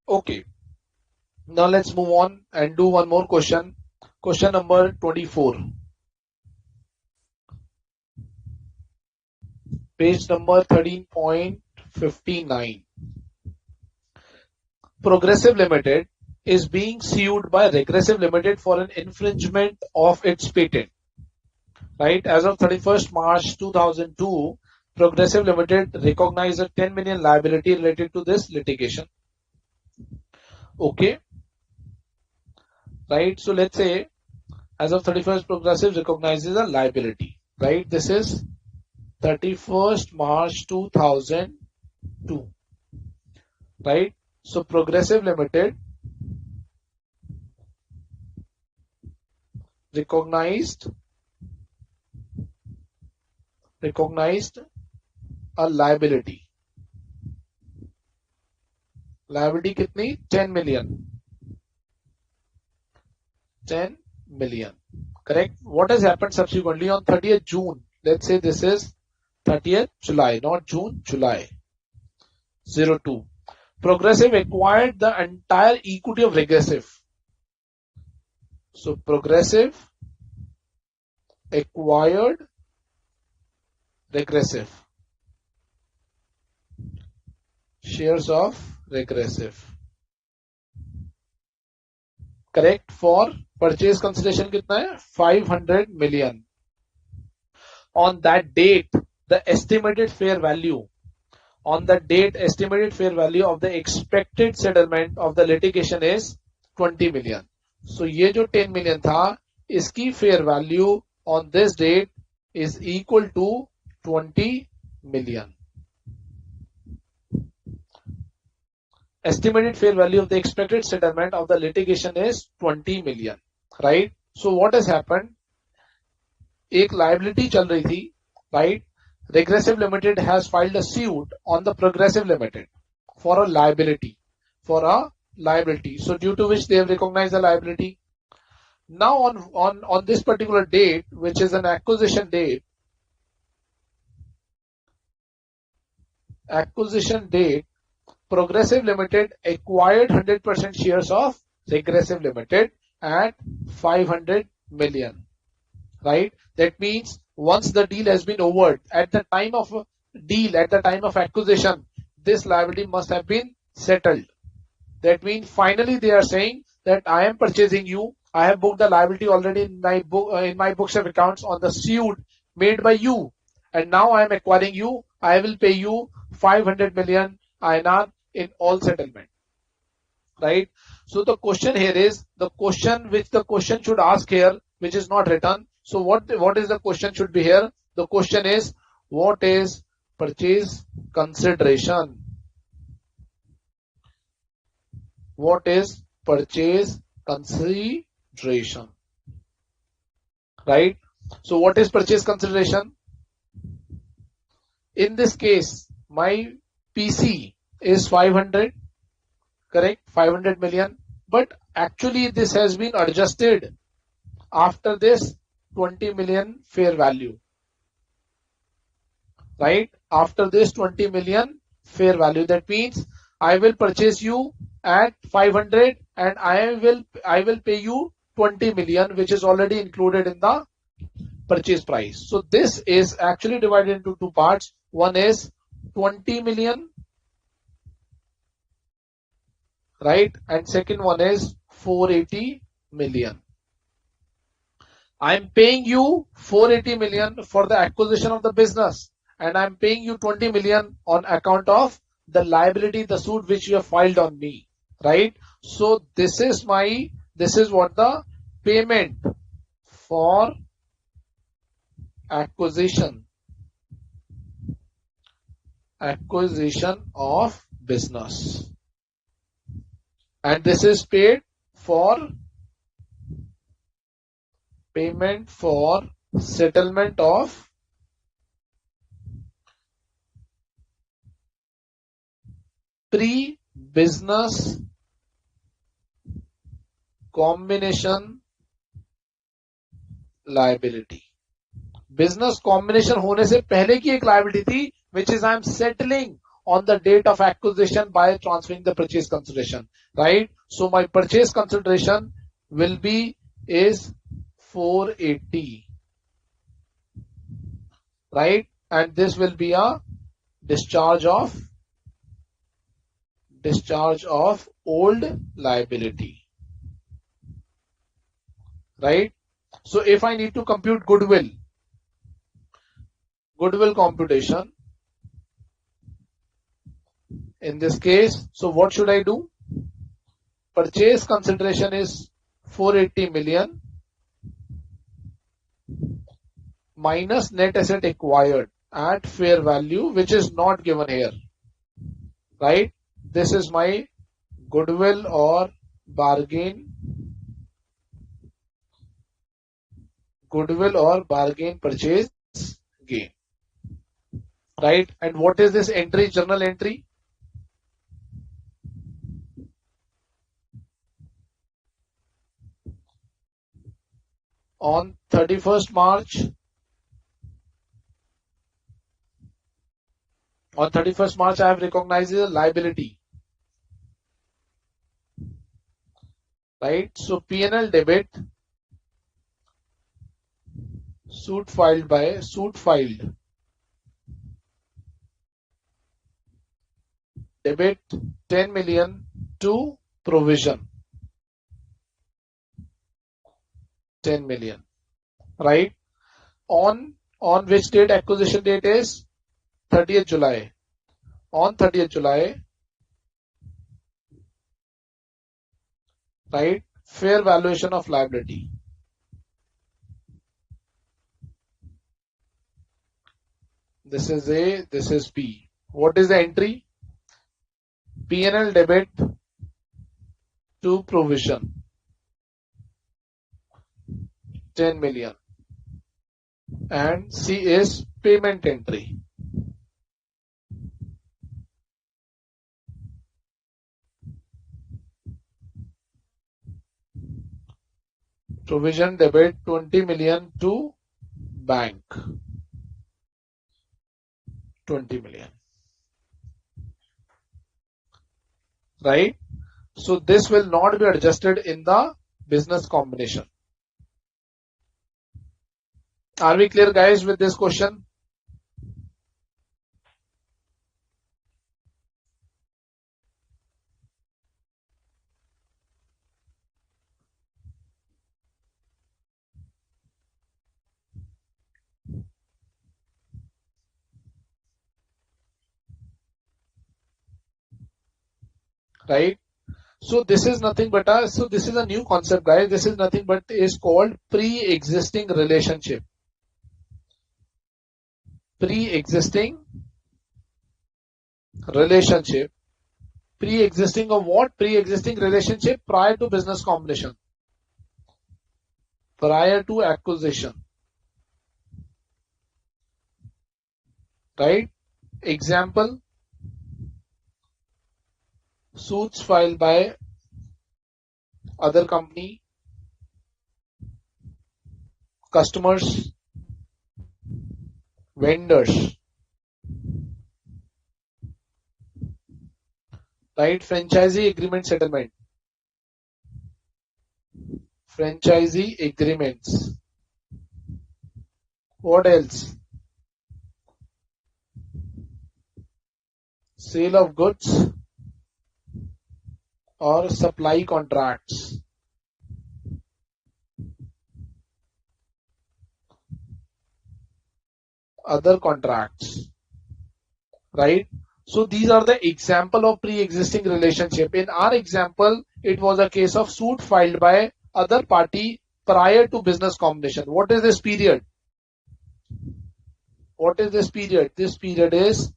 Speaker 1: Okay, now let's move on and do one more question. Question number 24. Page number 13.59. Progressive Limited is being sued by Regressive Limited for an infringement of its patent. Right? As of 31st March 2002, Progressive Limited recognized a 10 million liability related to this litigation. Okay. Right? So let's say as of 31st, Progressive recognizes a liability. Right? This is 31st March 2002. Right? So Progressive Limited recognized a liability. Liability kitni? 10 million. 10 million. Correct? What has happened subsequently on 30th June? Let's say this is 30th July, not June, July 02. Progressive acquired the entire equity of Regressive. So Progressive acquired Regressive. Shares of Regressive. Correct? For purchase consideration कितना है? 500 million. On that date, the estimated fair value of the expected settlement of the litigation is 20 million. So ये जो 10 million था, इसकी fair value on this date is equal to 20 million. Estimated fair value of the expected settlement of the litigation is 20 million. Right? So what has happened? एक liability चल रही थी. Right? Regressive Limited has filed a suit on the Progressive Limited for a liability. So due to which they have recognized the liability. Now on this particular date, which is an acquisition date, Progressive Limited acquired 100% shares of Regressive Limited at 500 million. Right? That means once the deal has been over, at the time of acquisition, this liability must have been settled. That means finally they are saying that I am purchasing you. I have booked the liability already in my books of accounts on the suit made by you, and now I am acquiring you. I will pay you 500 million INR in all settlement. Right? So the question here is the question should ask here, which is not written. So what is the question should be here? The question is, what is purchase consideration? What is purchase consideration? Right? So what is purchase consideration? In this case, my PC is 500, correct? 500 million. But actually this has been adjusted after this 20 million fair value. Right? After this 20 million fair value. That means I will purchase you at 500 and I will pay you 20 million, which is already included in the purchase price. So this is actually divided into two parts. One is 20 million, right? And second one is 480 million. I'm paying you 480 million for the acquisition of the business, and I'm paying you 20 million on account of the liability, the suit which you have filed on me, right? So this is what the payment for acquisition of business, and this is paid for payment for settlement of pre-business combination liability. Business combination होने से पहले की एक liability थी, which is I am settling on the date of acquisition by transferring the purchase consideration, right? So my purchase consideration will be is 480, right? And this will be a discharge of old liability, right? So if I need to compute goodwill computation in this case, so what should I do? Purchase consideration is 480 million minus net asset acquired at fair value, which is not given here, right? This is my goodwill or bargain purchase gain, right? And what is this entry? Journal entry. On 31st March, I have recognized a liability, right? So P&L debit, suit filed, debit 10 million to provision 10 million, right? On which date? Acquisition date is 30th July. On 30th July, right? Fair valuation of liability. This is A, this is B. What is the entry? P&L debit to provision 10 million, and C is payment entry. Provision debit 20 million to bank, 20 million, right? So this will not be adjusted in the business combination. Are we clear, guys, with this question? Right? So this is nothing but this is a new concept, guys. This is nothing but is called pre-existing relationship. Pre-existing relationship. Pre-existing of what? Pre-existing relationship prior to business combination. Prior to acquisition. Right? Example. Suits filed by other company, customers, vendors, right? Franchisee agreement settlement, franchisee agreements. What else? Sale of goods or supply contracts. Other contracts, right? So these are the example of pre-existing relationship. In our example, it was a case of suit filed by other party prior to business combination. What is this period? What is this period? This period is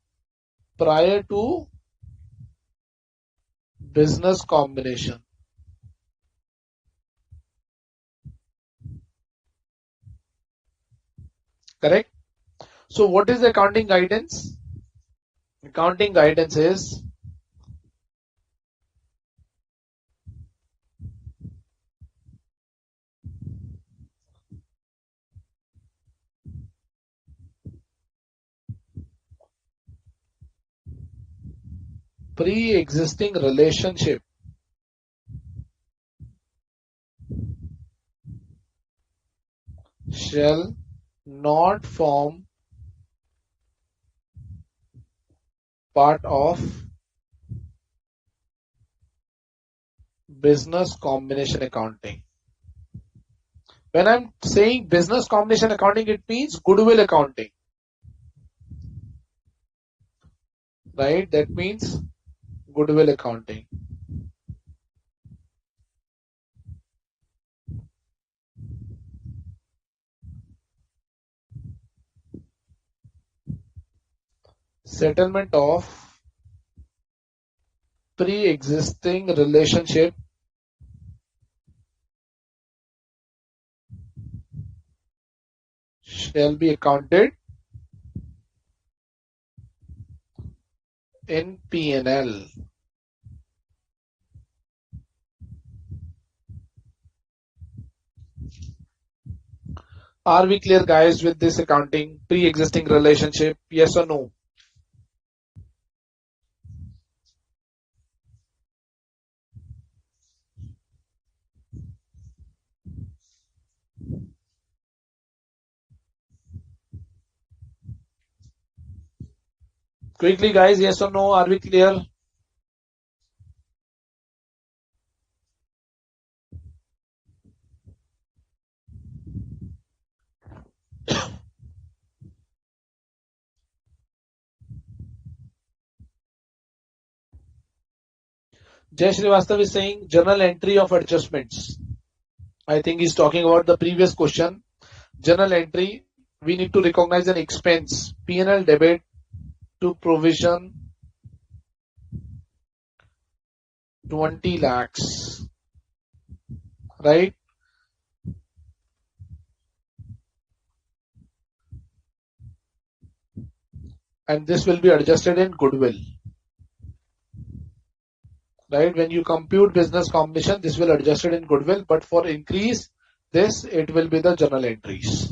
Speaker 1: prior to business combination. Correct? So what is the accounting guidance? Accounting guidance is pre-existing relationship shall not form part of business combination accounting. When I'm saying business combination accounting, it means goodwill accounting, right? That means goodwill accounting. Settlement of pre-existing relationship shall be accounted in P&L. Are we clear, guys, with this accounting pre-existing relationship? Yes or no? Quickly, guys, yes or no? Are we clear? Jay Srivastav is saying journal entry of adjustments. I think he's talking about the previous question. Journal entry, we need to recognize an expense, P&L debit to provision 20 lakhs, right? And this will be adjusted in goodwill, right? When you compute business combination, this will adjusted in goodwill, but for increase this, it will be the journal entries.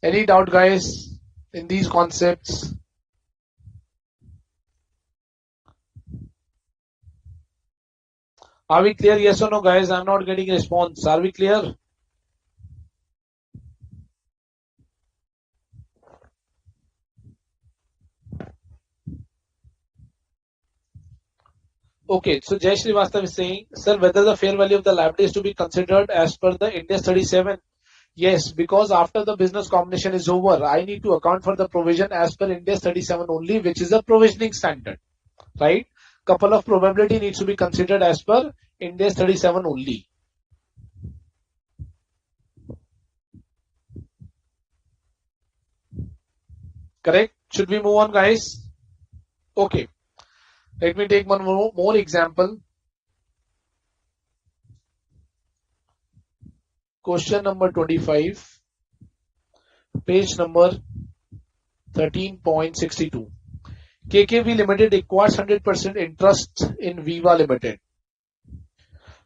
Speaker 1: Any doubt, guys, in these concepts? Are we clear? Yes or no, guys? I'm not getting a response. Are we clear? Okay, so Jay Srivastav is saying, sir, whether the fair value of the liability is to be considered as per the Ind AS 37? Yes, because after the business combination is over, I need to account for the provision as per Ind AS 37 only, which is a provisioning standard, right? Couple of probability needs to be considered as per Ind AS 37 only. Correct? Should we move on, guys? Okay. Let me take one more example. Question number 25, page number 13.62. KKV Limited acquires 100% interest in Viva Limited.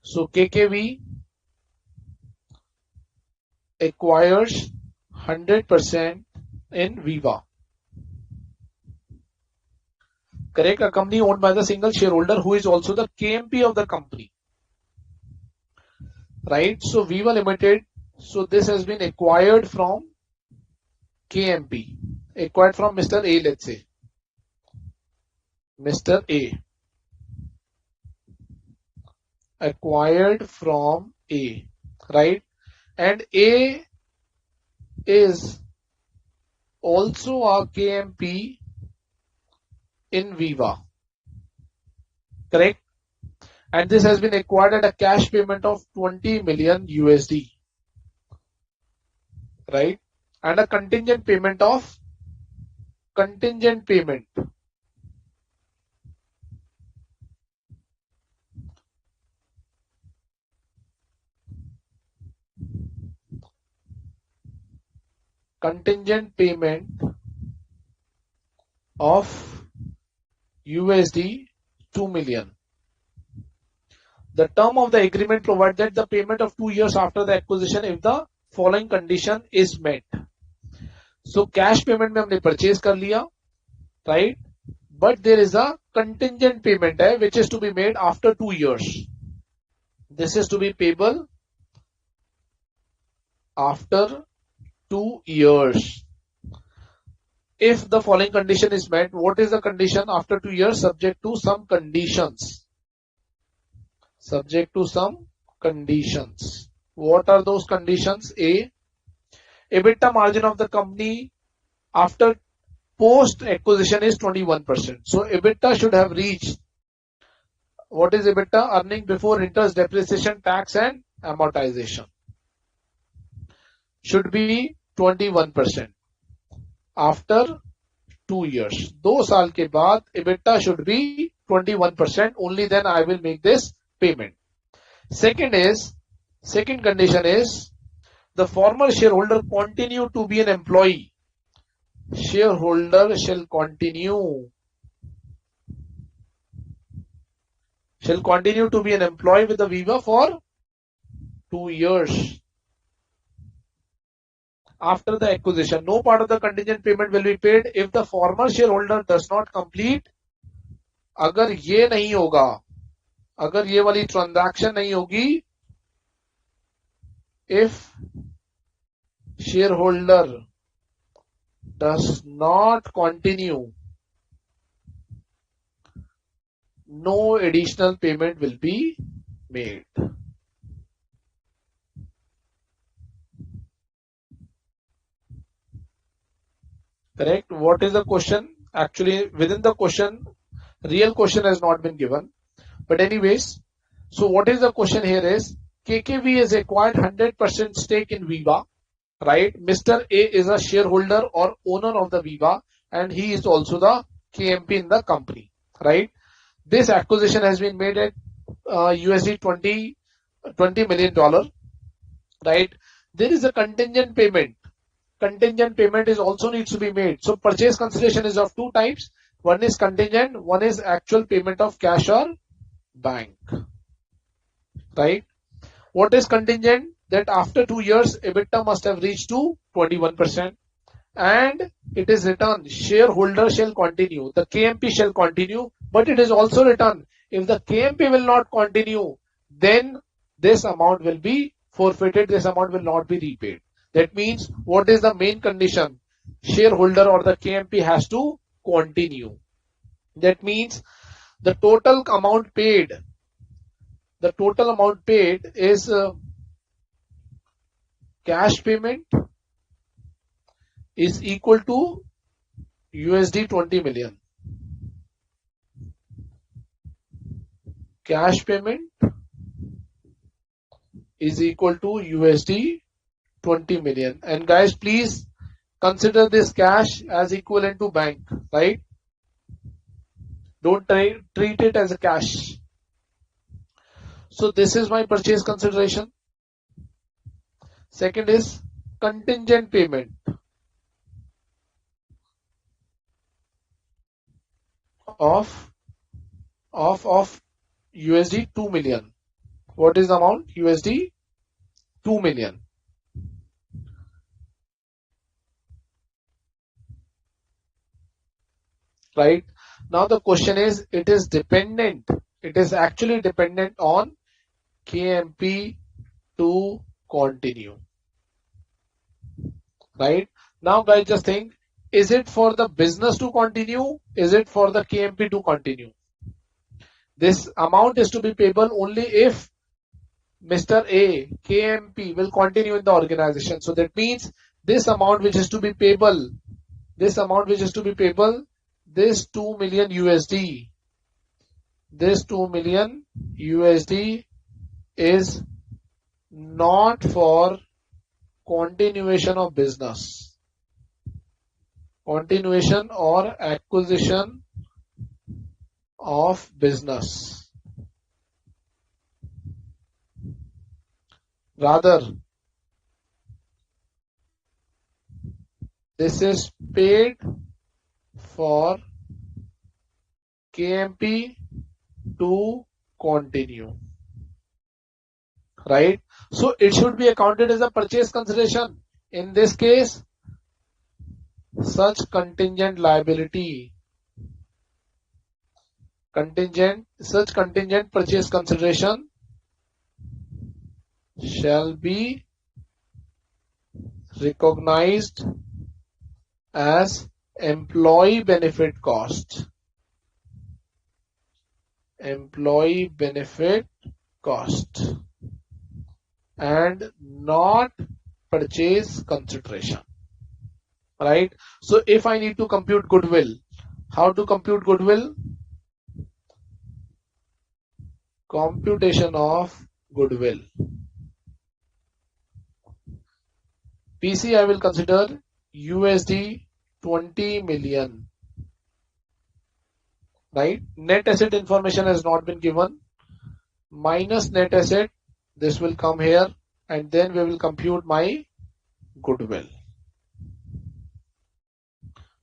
Speaker 1: So KKV acquires 100% in Viva. Correct? A company owned by the single shareholder who is also the KMP of the company. Right? So Viva Limited, so this has been acquired from KMP. Acquired from Mr. A, let's say. Mr. A. Acquired from A. Right? And A is also a KMP in Viva. Correct? And this has been acquired at a cash payment of 20 million USD. Right? And a contingent payment of contingent payment of USD 2 million. The term of the agreement provides that the payment of 2 years after the acquisition if the following condition is met. So cash payment में हमने purchase कर लिया, right? But there is a contingent payment which is to be made after 2 years. This is to be payable after 2 years. If the following condition is met, what is the condition after 2 years? Subject to some conditions. Subject to some conditions. What are those conditions? A, EBITDA margin of the company after post acquisition is 21%. So EBITDA should have reached, what is EBITDA? Earning before interest, depreciation, tax and amortization. Should be 21% after 2 years. 2 साल के बाद EBITDA should be 21%. Only then I will make this payment. Second condition is the former shareholder continue to be an employee. Shareholder shall continue to be an employee with the Viva for 2 years. After the acquisition, no part of the contingent payment will be paid if the former shareholder does not complete. अगर ये नहीं होगा, अगर ये वाली transaction नहीं होगी, if shareholder does not continue, no additional payment will be made. Correct? What is the question? Actually, within the question, real question has not been given. But anyways, so what is the question here is, KKV has acquired 100% stake in Viva, right? Mr. A is a shareholder or owner of the Viva and he is also the KMP in the company, right? This acquisition has been made at USD $20 million, right? There is a contingent payment. Contingent payment is also needs to be made. So purchase consideration is of 2 types. One is contingent, one is actual payment of cash or bank, right? What is contingent? That after 2 years, EBITDA must have reached to 21%. And it is written, shareholder shall continue. The KMP shall continue, but it is also written, if the KMP will not continue, then this amount will be forfeited. This amount will not be repaid. That means, what is the main condition? Shareholder or the KMP has to continue. That means the total amount paid is cash payment is equal to USD 20 million. Cash payment is equal to USD 20 million. And guys, please consider this cash as equivalent to bank, right? Don't treat it as a cash. So this is my purchase consideration. Second is contingent payment of USD 2 million. What is the amount? USD 2 million. Right? Now the question is, it is actually dependent on KMP to continue. Right? Now guys, just think, is it for the business to continue? Is it for the KMP to continue? This amount is to be payable only if Mr. A, KMP will continue in the organization. So that means this amount which is to be payable, this 2 million USD, this 2 million USD is not for continuation of business, continuation or acquisition of business. Rather, this is paid for KMP to continue, right? So it should be accounted as a purchase consideration. In this case, such contingent liability, such contingent purchase consideration shall be recognized as employee benefit cost. Employee benefit cost and not purchase consideration, right? So if I need to compute goodwill, how to compute goodwill? Computation of goodwill. PC I will consider USD 20 million, right? Net asset information has not been given. Minus net asset, this will come here, and then we will compute my goodwill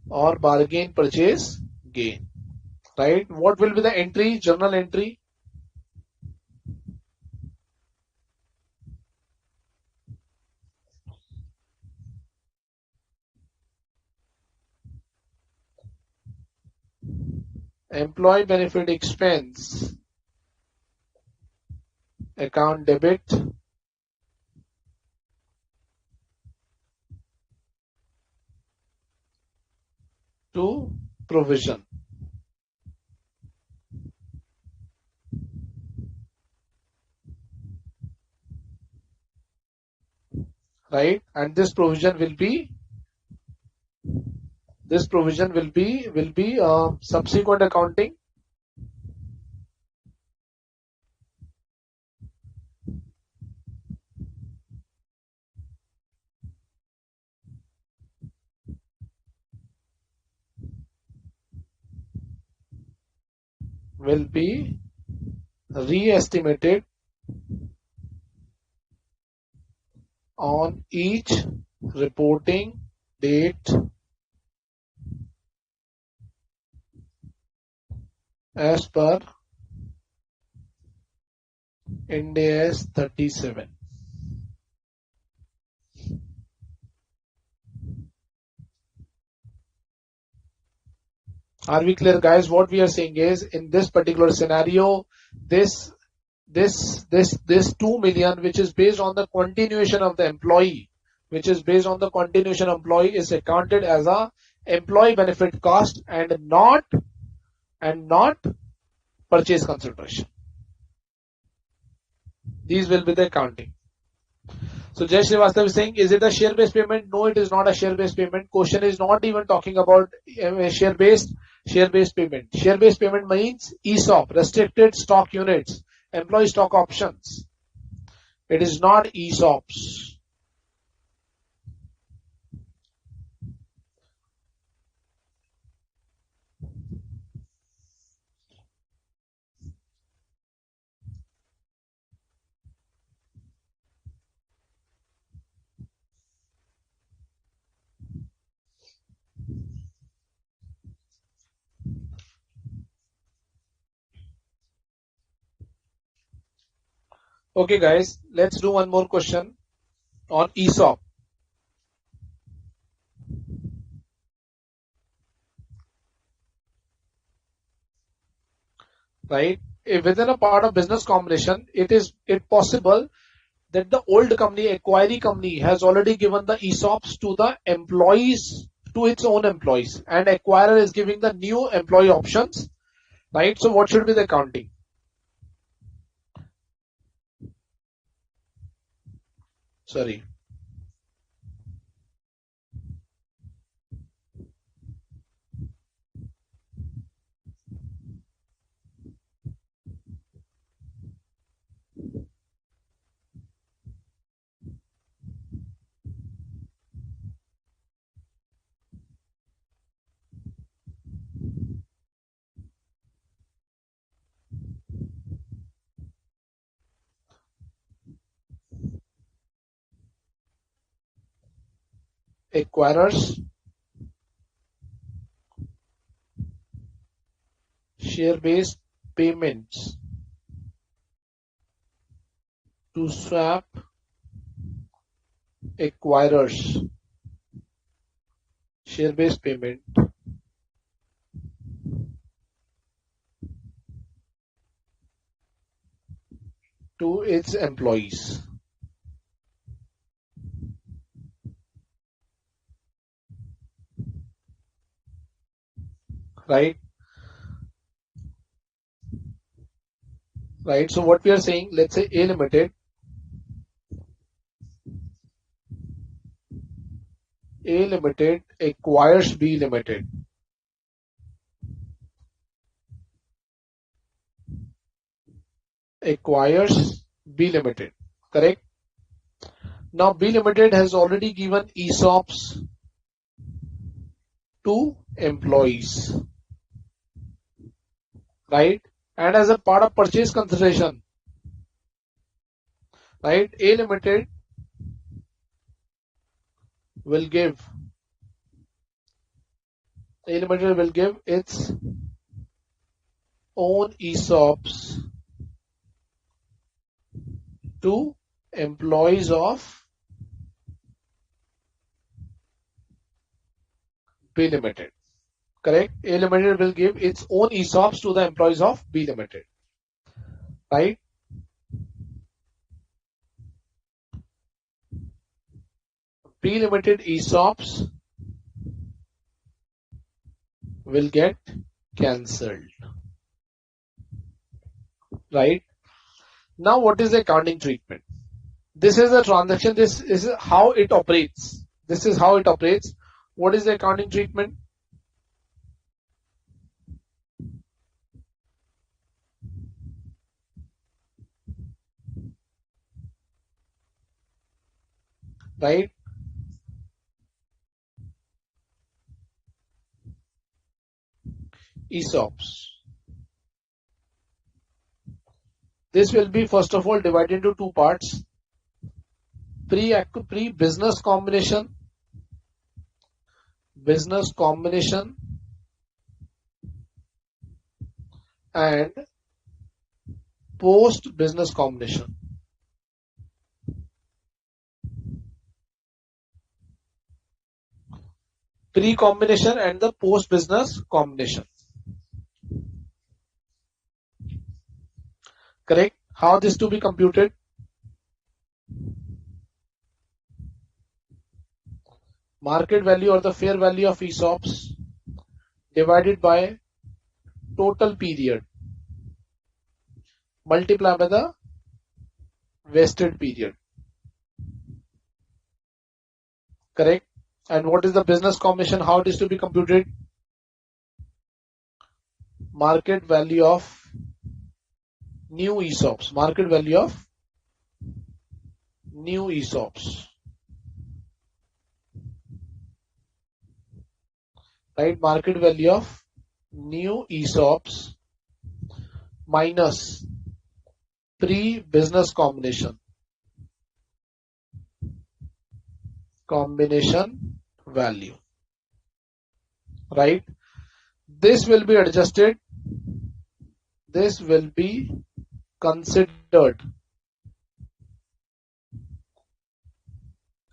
Speaker 1: or bargain purchase gain, right? What will be the entry? Journal entry. Employee benefit expense, account debit to provision, right? And this provision will be subsequent accounting will be re-estimated on each reporting date as per Ind AS 37. Are we clear, guys? What we are saying is, in this particular scenario, this 2 million, which is based on the continuation of the employee, is accounted as a employee benefit cost and not purchase consideration. These will be the accounting. So Jay Srivastav is saying, is it a share-based payment? No, it is not a share-based payment. Question is not even talking about share-based payment. Share-based payment means ESOP, restricted stock units, employee stock options. It is not ESOPs. Okay guys, let's do one more question on ESOP. Right? If within a part of business combination, it possible that the old company, acquiring company, has already given the ESOPs to the employees, to its own employees, and acquirer is giving the new employee options, right? So what should be the accounting? Sorry. Acquirers share-based payments to swap acquirers, share-based payment to its employees. Right? Right. So what we are saying, let's say A Limited acquires B Limited. Acquires B Limited. Correct? Now B Limited has already given ESOPs to employees. Right? And as a part of purchase consideration, right, A Limited will give its own ESOPs to employees of B Limited. Correct? A Limited will give its own ESOPs to the employees of B Limited. Right? B Limited ESOPs will get cancelled. Right? Now what is the accounting treatment? This is a transaction. This is how it operates. What is the accounting treatment? Right? ESOPs. This will be first of all divided into two parts. Pre-business combination, and post-business combination. Pre-combination and the post-business combination. Correct? How this to be computed? Market value or the fair value of ESOPs divided by total period multiplied by the vested period. Correct? And what is the business combination? How it is to be computed? Market value of new ESOPs. Market value of new ESOPs. Right? Market value of new ESOPs minus pre-business combination value. Right? This will be adjusted. This will be considered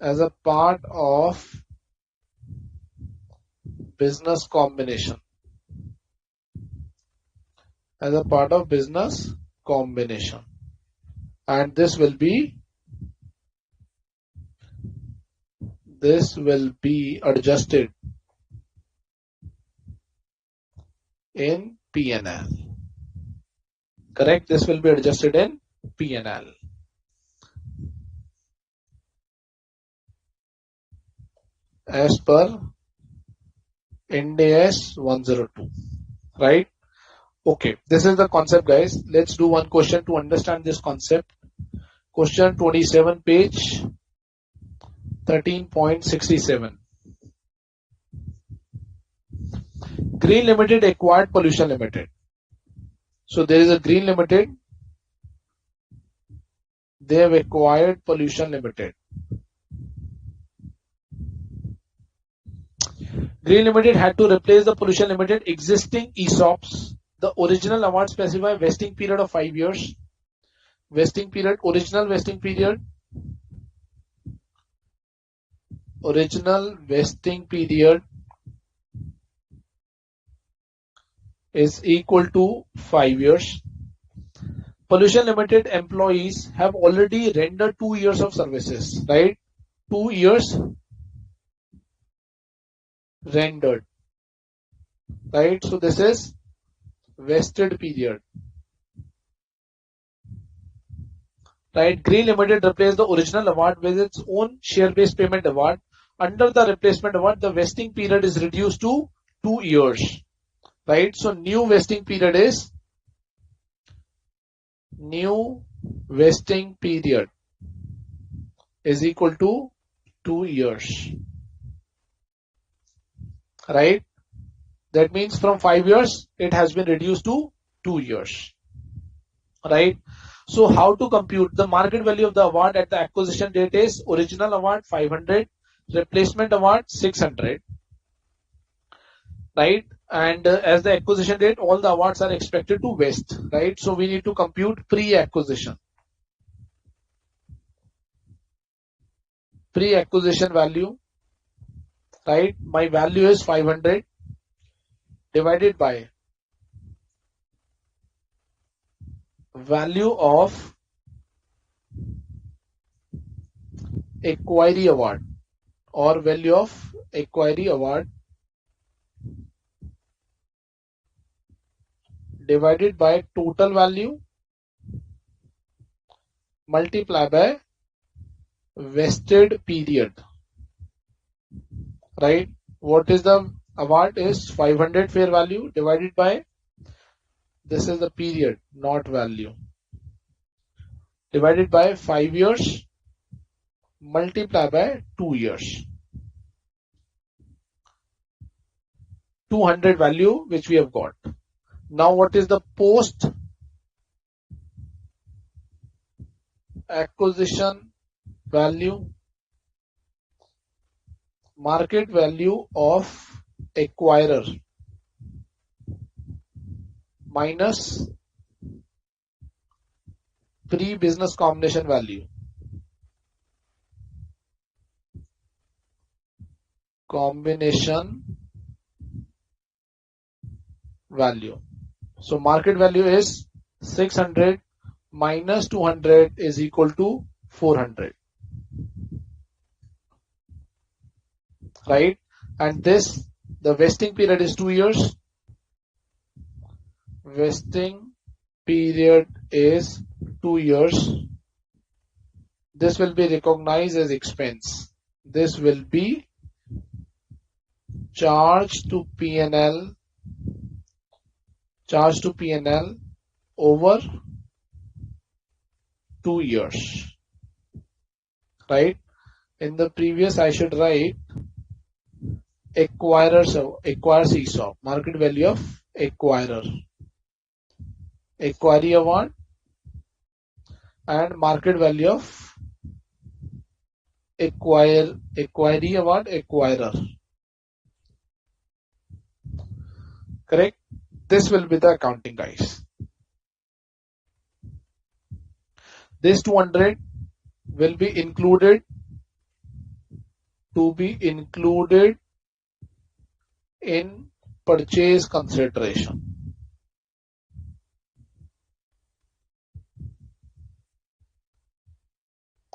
Speaker 1: as a part of business combination. And this will be adjusted in P&L. Correct? This will be adjusted in P&L. As per Ind AS 102. Right? Okay. This is the concept, guys. Let's do one question to understand this concept. Question 27, page 13.67. Green Limited acquired Pollution Limited. So there is a Green Limited. They have acquired Pollution Limited. Green Limited had to replace the Pollution Limited existing ESOPs The original award specify vesting period of 5 years. Vesting period, original vesting period is equal to 5 years. Pollution Limited employees have already rendered 2 years of services, right? 2 years rendered, right? So this is vested period, right? Green Limited replaced the original award with its own share-based payment award. Under the replacement award, the vesting period is reduced to 2 years, right? So new vesting period is equal to 2 years, right? That means from 5 years it has been reduced to 2 years, right? So how to compute the market value of the award at the acquisition date is original award 500, replacement award 600, right? And as the acquisition date, all the awards are expected to vest, right? So we need to compute pre-acquisition value, right? My value is 500 divided by value of acquiree award or value of acquiree award divided by total value multiply by vested period, right? What is the award is 500 fair value divided by, this is the period, not value, divided by 5 years multiply by 2 years. 200 value which we have got. Now what is the post acquisition value? Market value of acquirer minus pre-business combination value. Combination value. So market value is 600 minus 200 is equal to 400, right? And this, the vesting period is 2 years. Vesting period is 2 years. This will be recognized as expense. This will be charged to P&L over 2 years, right? In the previous I should write acquires ESOP, market value of acquirer, acquiree award and market value of acquiree award acquirer, correct? This will be the accounting, guys. This 200 will be included in purchase consideration,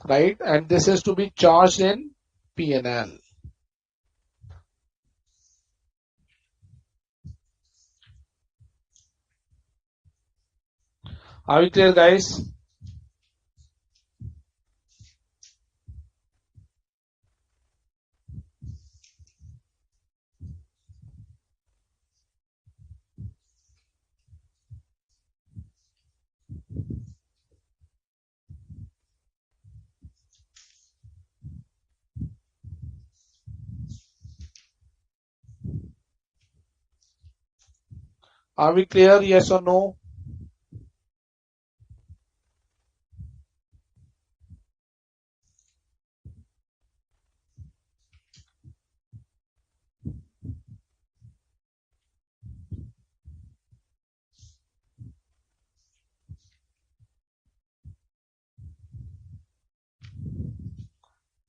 Speaker 1: right? And this is to be charged in P&L. Are we clear, guys? Are we clear? Yes or no?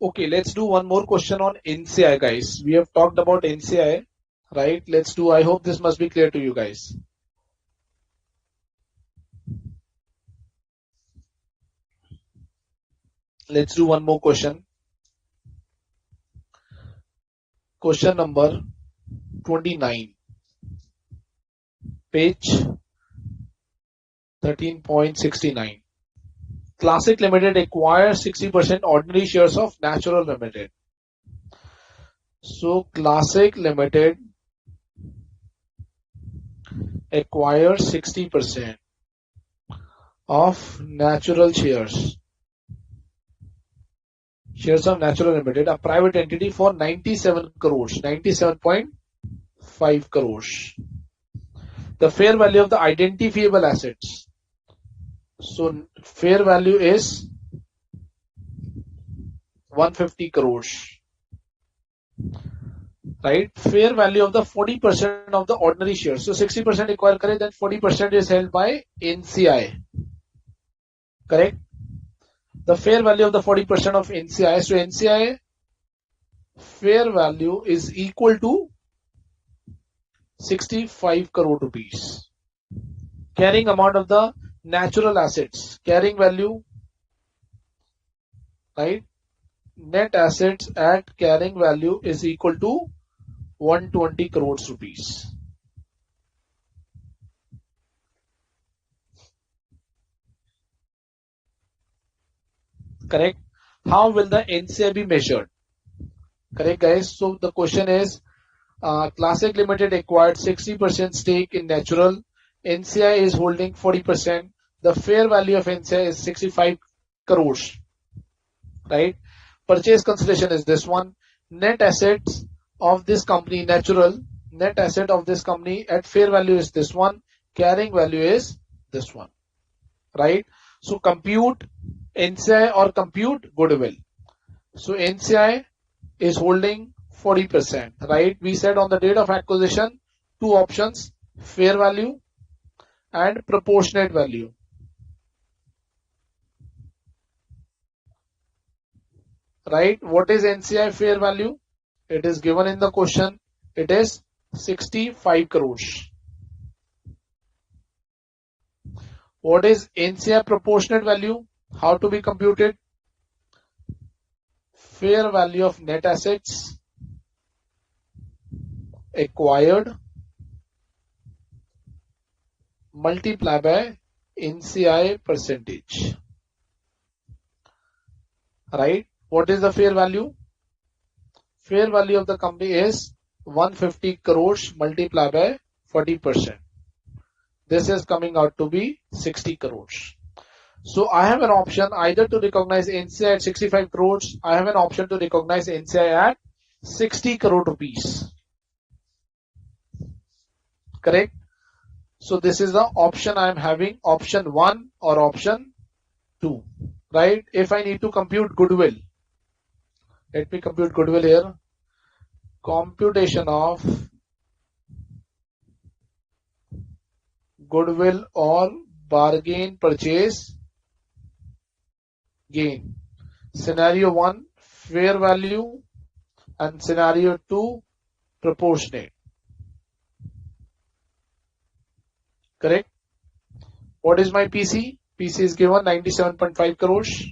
Speaker 1: Okay, let's do one more question on NCI, guys. We have talked about NCI, right? Let's do, I hope this must be clear to you guys. Let's do one more question. Question number 29, page 13.69. Classic Limited acquires 60% ordinary shares of Natural Limited. So Classic Limited acquires 60% of Natural shares of Natural Limited, a private entity, for 97 crores, 97.5 crores. The fair value of the identifiable assets. So fair value is 150 crores. Right? Fair value of the 40% of the ordinary shares. So 60% acquire kare, then 40% is held by NCI. Correct? The fair value of the 40% of NCI. So NCI fair value is equal to 65 crore rupees. Carrying amount of the natural assets, carrying value, right? Net assets at carrying value is equal to 120 crores rupees. Correct? How will the NCI be measured? Correct, guys? So the question is, Classic Limited acquired 60% stake in Natural. NCI is holding 40%. The fair value of NCI is 65 crores. Right? Purchase consideration is this one. Net assets of this company, Natural, net asset of this company at fair value is this one. Carrying value is this one. Right? So compute NCI or compute goodwill. So NCI is holding 40%, right? We said on the date of acquisition, two options, fair value and proportionate value. Right? What is NCI fair value? It is given in the question. It is 65 crores. What is NCI proportionate value? How to be computed? Fair value of net assets acquired multiply by NCI percentage. Right? What is the fair value? Fair value of the company is 150 crores multiplied by 40%. This is coming out to be 60 crores. So I have an option either to recognize NCI at 65 crores. I have an option to recognize NCI at 60 crore rupees. Correct? So this is the option I am having, option 1 or option 2. Right? If I need to compute goodwill, let me compute goodwill here. Computation of goodwill or bargain purchase gain. Scenario 1, fair value, and scenario 2, proportionate. Correct? What is my PC? PC is given 97.5 crores.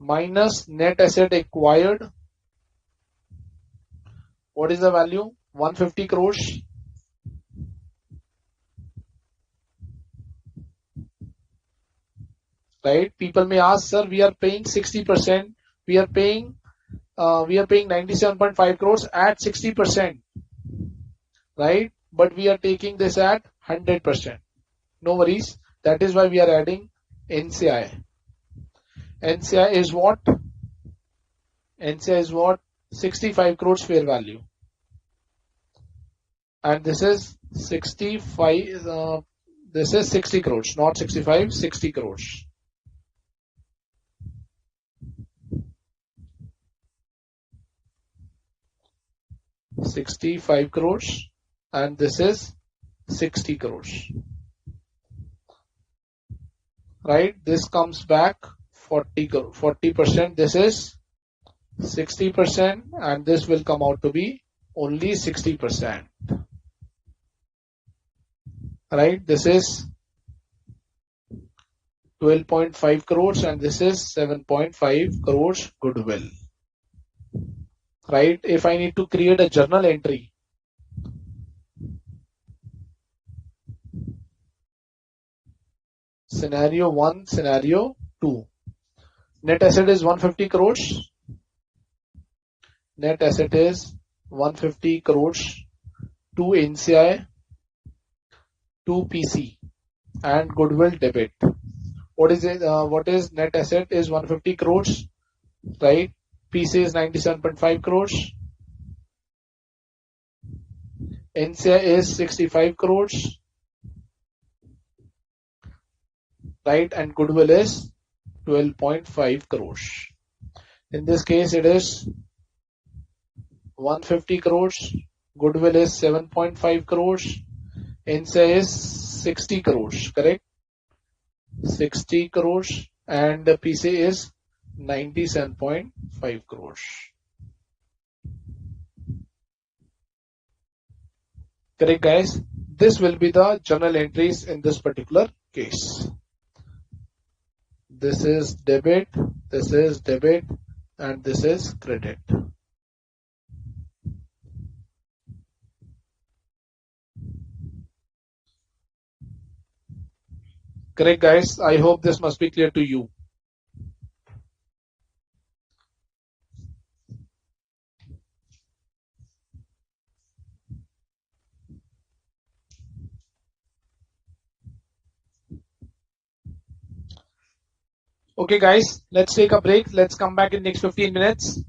Speaker 1: Minus net asset acquired. What is the value? 150 crores. Right? People may ask, sir, we are paying 60%. We are paying 97.5 crores at 60%. Right? But we are taking this at 100%. No worries. That is why we are adding NCI. NCI is what? NCI is what? 65 crores fair value. And this is 65, this is 60 crores, not 65, 60 crores. $65 crores and this is 60 crores. right? This comes back 40%. This is 60%, and this will come out to be only 60%, right? This is 12.5 crores and this is 7.5 crores goodwill, right? If I need to create a journal entry, scenario 1, scenario 2, net asset is 150 crores, net asset is 150 crores, 2 NCI, 2 PC, and goodwill debit. What is it? What is net asset is 150 crores, right? PC is 97.5 crores, NCI is 65 crores, right? And goodwill is 12.5 crores. In this case, it is 150 crores, goodwill is 7.5 crores, NCI is 60 crores, correct? 60 crores, and the PC is 97.5 crores. Correct, guys? This will be the journal entries in this particular case. This is debit, and this is credit. Correct, guys? I hope this must be clear to you. Okay, guys, let's take a break. Let's come back in next 15 minutes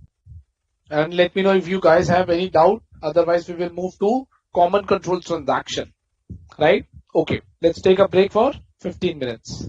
Speaker 1: and let me know if you guys have any doubt. Otherwise, we will move to common control transaction, right? Okay, let's take a break for 15 minutes.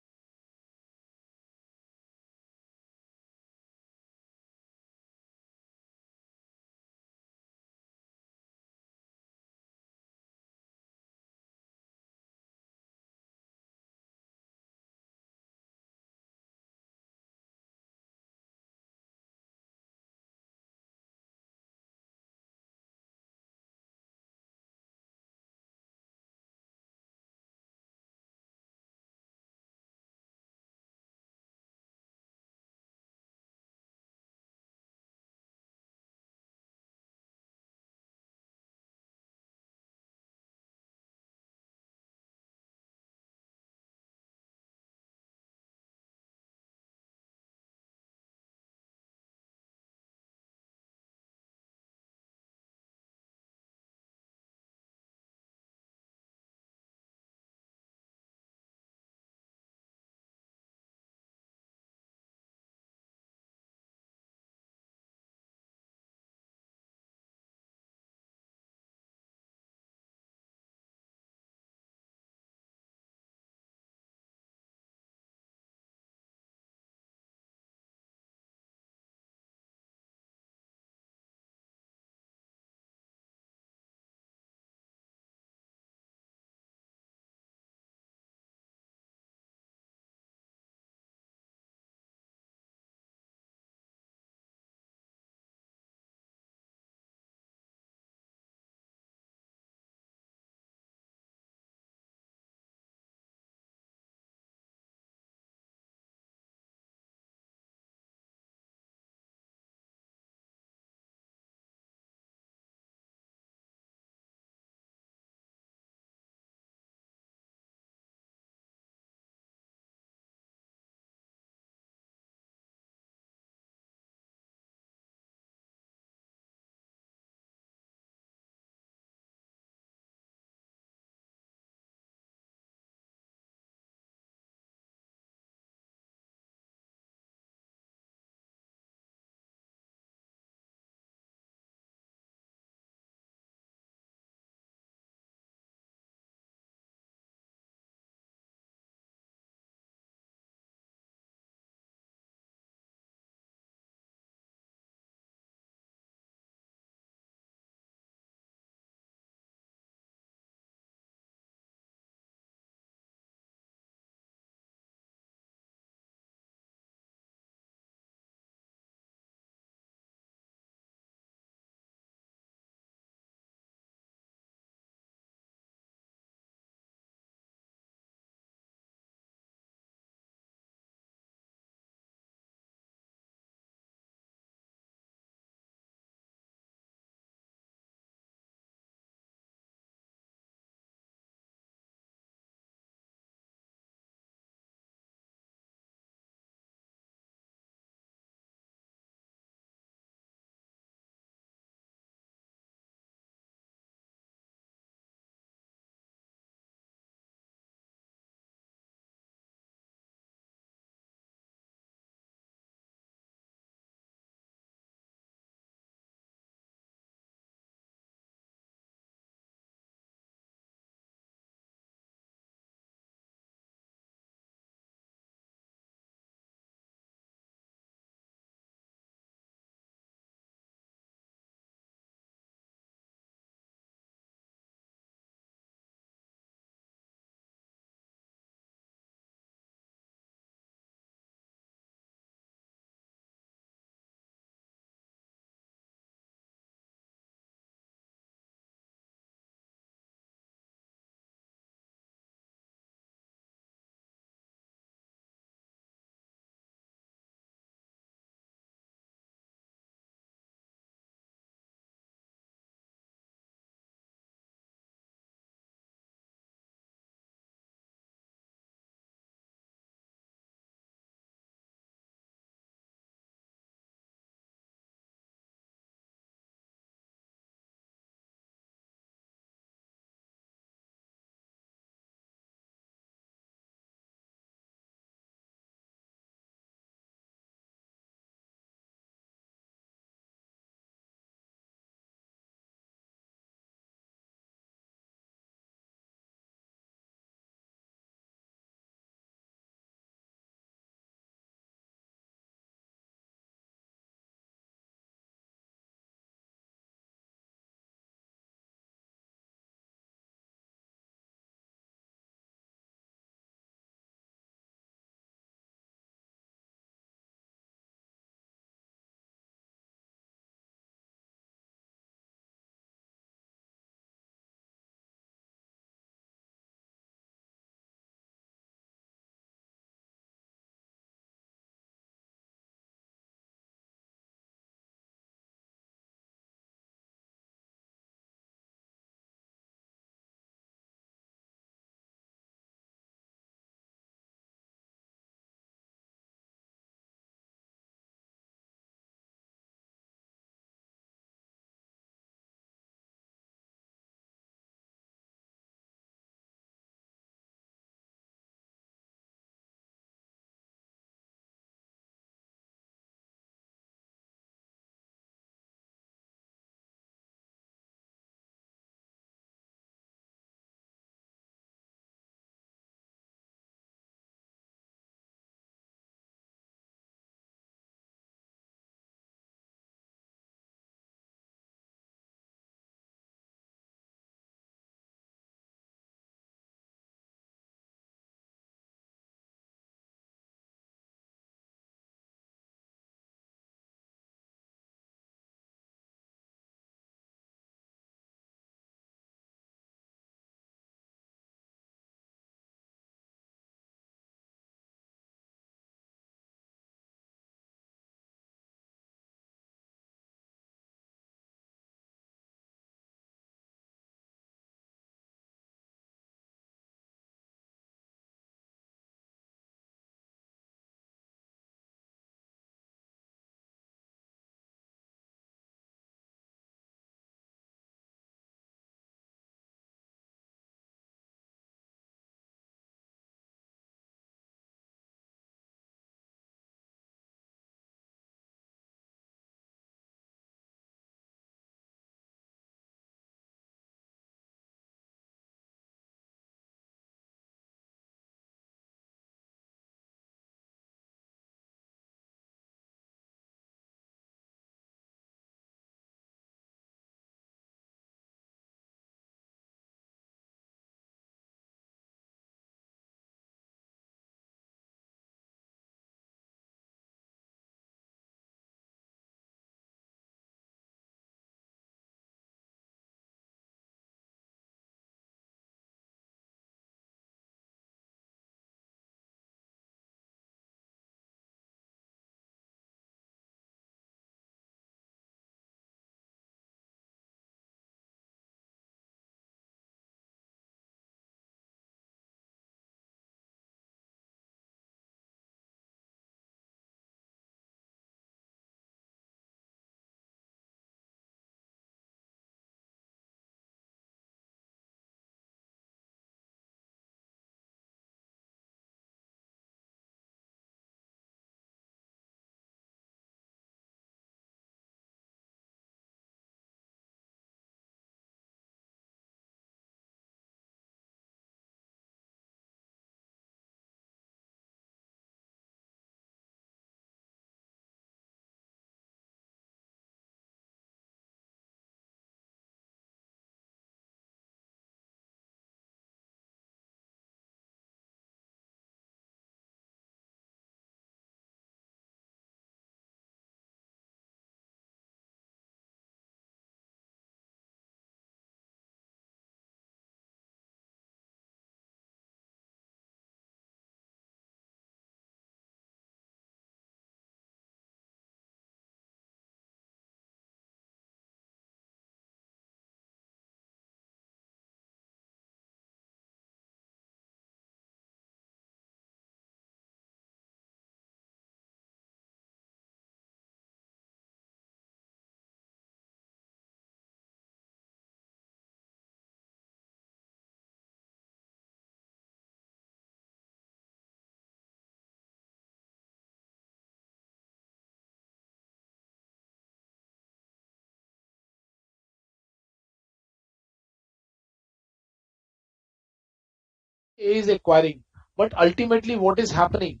Speaker 1: A is acquiring. But ultimately what is happening?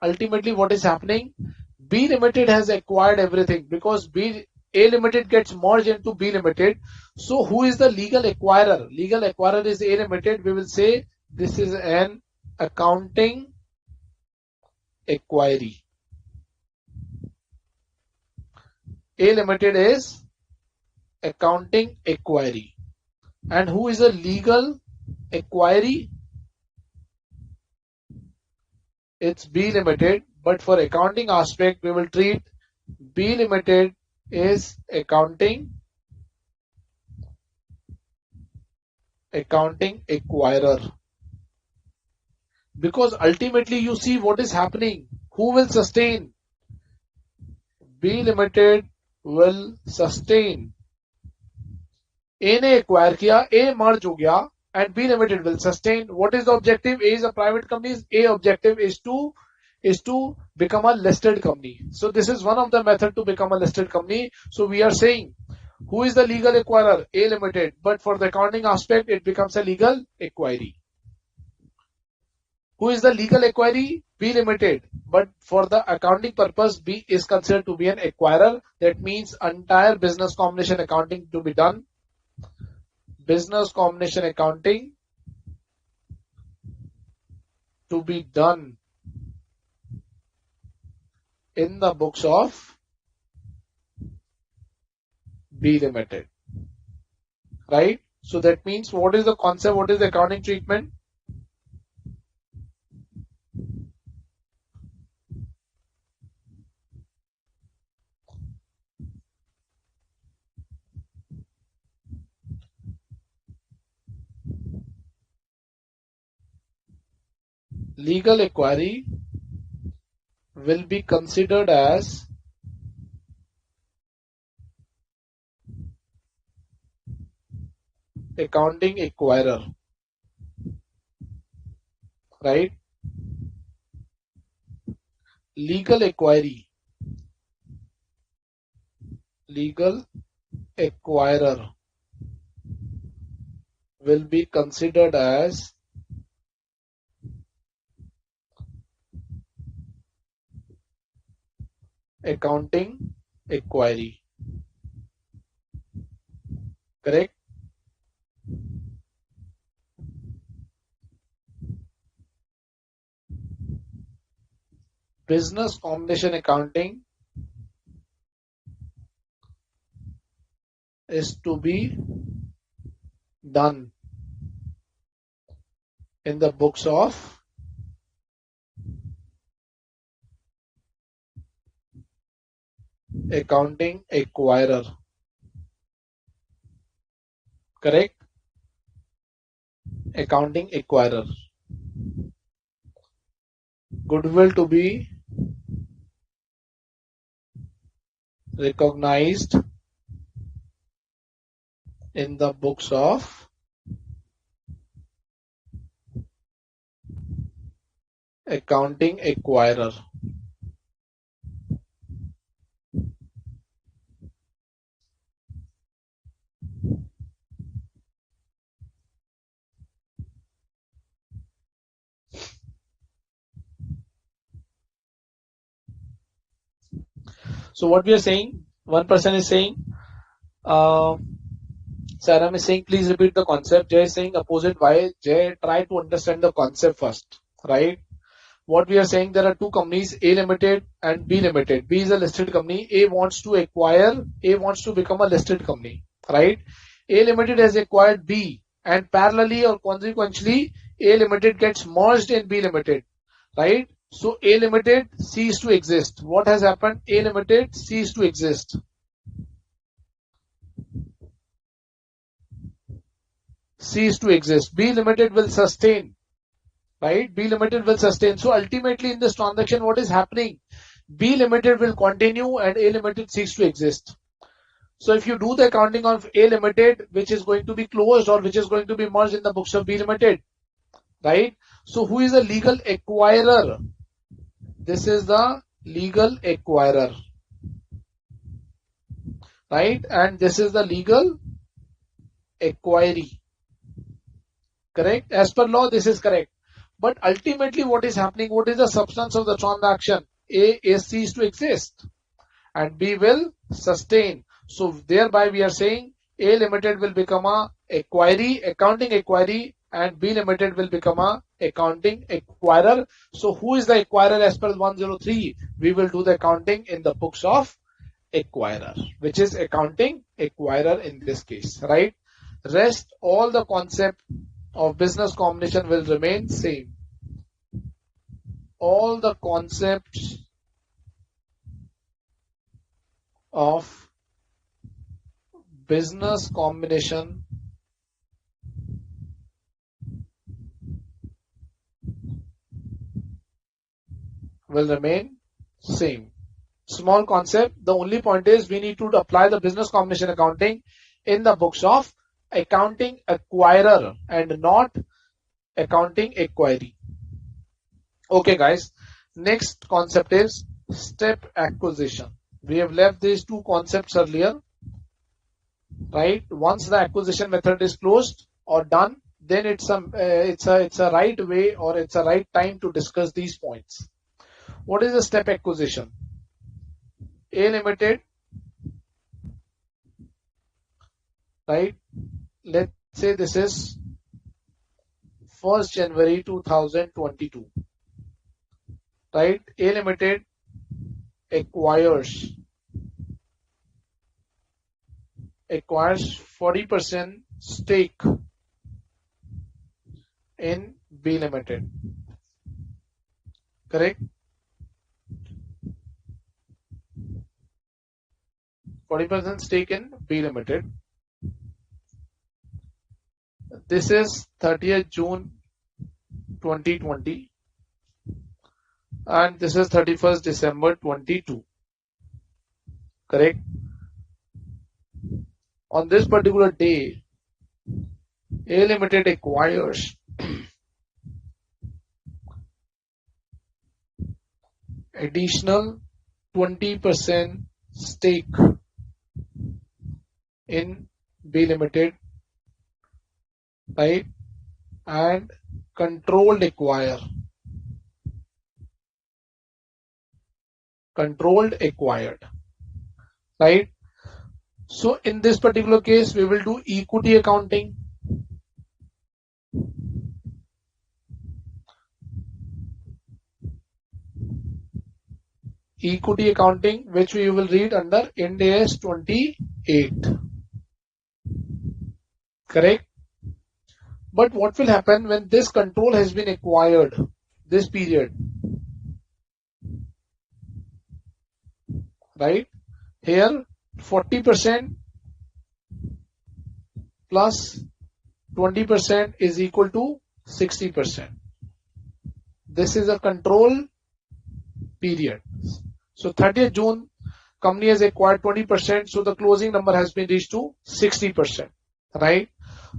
Speaker 1: Ultimately what is happening? B Limited has acquired everything because A Limited gets merged into B Limited. So who is the legal acquirer? Legal acquirer is A Limited. We will say this is an accounting acquiry. A Limited is accounting acquiry. And who is a legal acquiry? It's B Limited. But for accounting aspect, we will treat B Limited is accounting acquirer. Because ultimately you see what is happening. Who will sustain? B Limited will sustain. A ने acquire किया, A merge हो गया, and B Limited will sustain. What is the objective? A is a private company. A objective is to become a listed company. So this is one of the method to become a listed company. So we are saying who is the legal acquirer? A Limited. But for the accounting aspect, it becomes a legal acquiry. Who is the legal acquiry? B Limited. But for the accounting purpose, B is considered to be an acquirer. That means entire business combination accounting to be done. Business combination accounting to be done in the books of B Limited. Right? So that means what is the concept? What is the accounting treatment? Legal acquiry will be considered as accounting acquirer, right? Legal acquirer will be considered as accounting acquiry. Correct? Business combination accounting is to be done in the books of accounting acquirer. Correct? Accounting acquirer. Goodwill to be recognized in the books of accounting acquirer. So what we are saying, one person is saying, Saram is saying, please repeat the concept. Jay is saying opposite. Why? Jay, try to understand the concept first, right? What we are saying, there are two companies, A Limited and B Limited. B is a listed company. A wants to become a listed company, right? A Limited has acquired B, and parallelly or consequentially, A Limited gets merged in B Limited, right? So A Limited ceased to exist. What has happened? A Limited ceased to exist. Cease to exist. B Limited will sustain, right? B Limited will sustain. So ultimately in this transaction, what is happening? B Limited will continue and A Limited cease to exist. So if you do the accounting of A Limited, which is going to be closed or which is going to be merged in the books of B Limited, right? So who is the legal acquirer? This is the legal acquirer, right? And this is the legal acquiry. Correct? As per law, this is correct. But ultimately, what is happening? What is the substance of the transaction? A is ceased to exist and B will sustain. So thereby we are saying A Limited will become a acquiree, accounting acquiree, and B Limited will become a accounting acquirer. So who is the acquirer as per 103? We will do the accounting in the books of acquirer, which is accounting acquirer in this case, right? Rest all the concept of business combination will remain same. All the concepts of business combination will remain same. Small concept. The only point is we need to apply the business combination accounting in the books of accounting acquirer and not accounting acquiree. Okay guys, next concept is step acquisition. We have left these two concepts earlier, right? Once the acquisition method is closed or done, then it's a right way or it's a right time to discuss these points. What is a step acquisition? A Limited, right? Let's say this is 1st January 2022, right? A Limited acquires 40% stake in B Limited. Correct? 40% stake in B Limited. This is 30th June 2020 and this is 31st December 22. Correct? On this particular day, A Limited acquires additional 20% stake in B Limited, right? And controlled acquired, right? So in this particular case, we will do equity accounting. Equity accounting, which we will read under Ind AS 28. Correct? But what will happen when this control has been acquired, this period? Right? Here 40% plus 20% is equal to 60%. This is a control period. So 30th June, company has acquired 20%, so the closing number has been reached to 60%, right?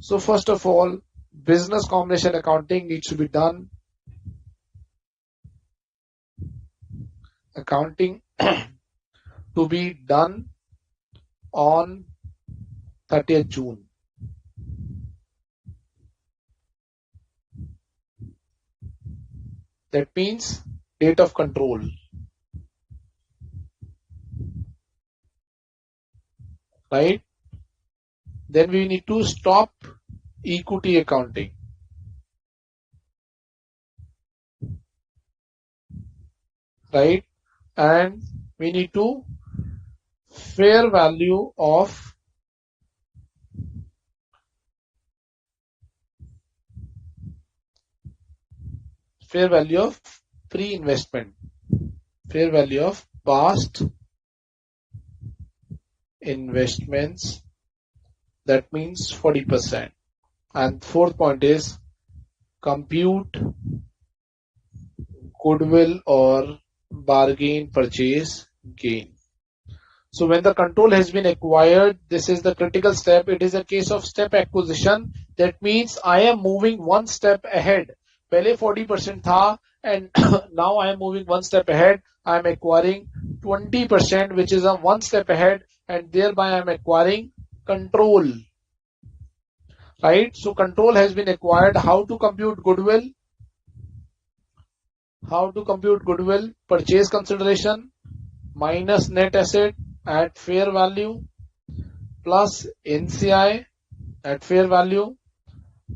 Speaker 1: So first of all, business combination accounting needs to be done. Accounting to be done on 30th June. That means date of control. Right? Then we need to stop equity accounting. Right? And we need to fair value of pre-investment, fair value of past investments, that means 40%. And fourth point is compute goodwill or bargain purchase gain. So when the control has been acquired, this is the critical step. It is a case of step acquisition. That means I am moving one step ahead. पहले 40% था and now I am moving one step ahead. I am acquiring 20%, which is a one step ahead, and thereby I am acquiring control. right? So control has been acquired. How to compute goodwill? How to compute goodwill? Purchase consideration minus net asset at fair value plus NCI at fair value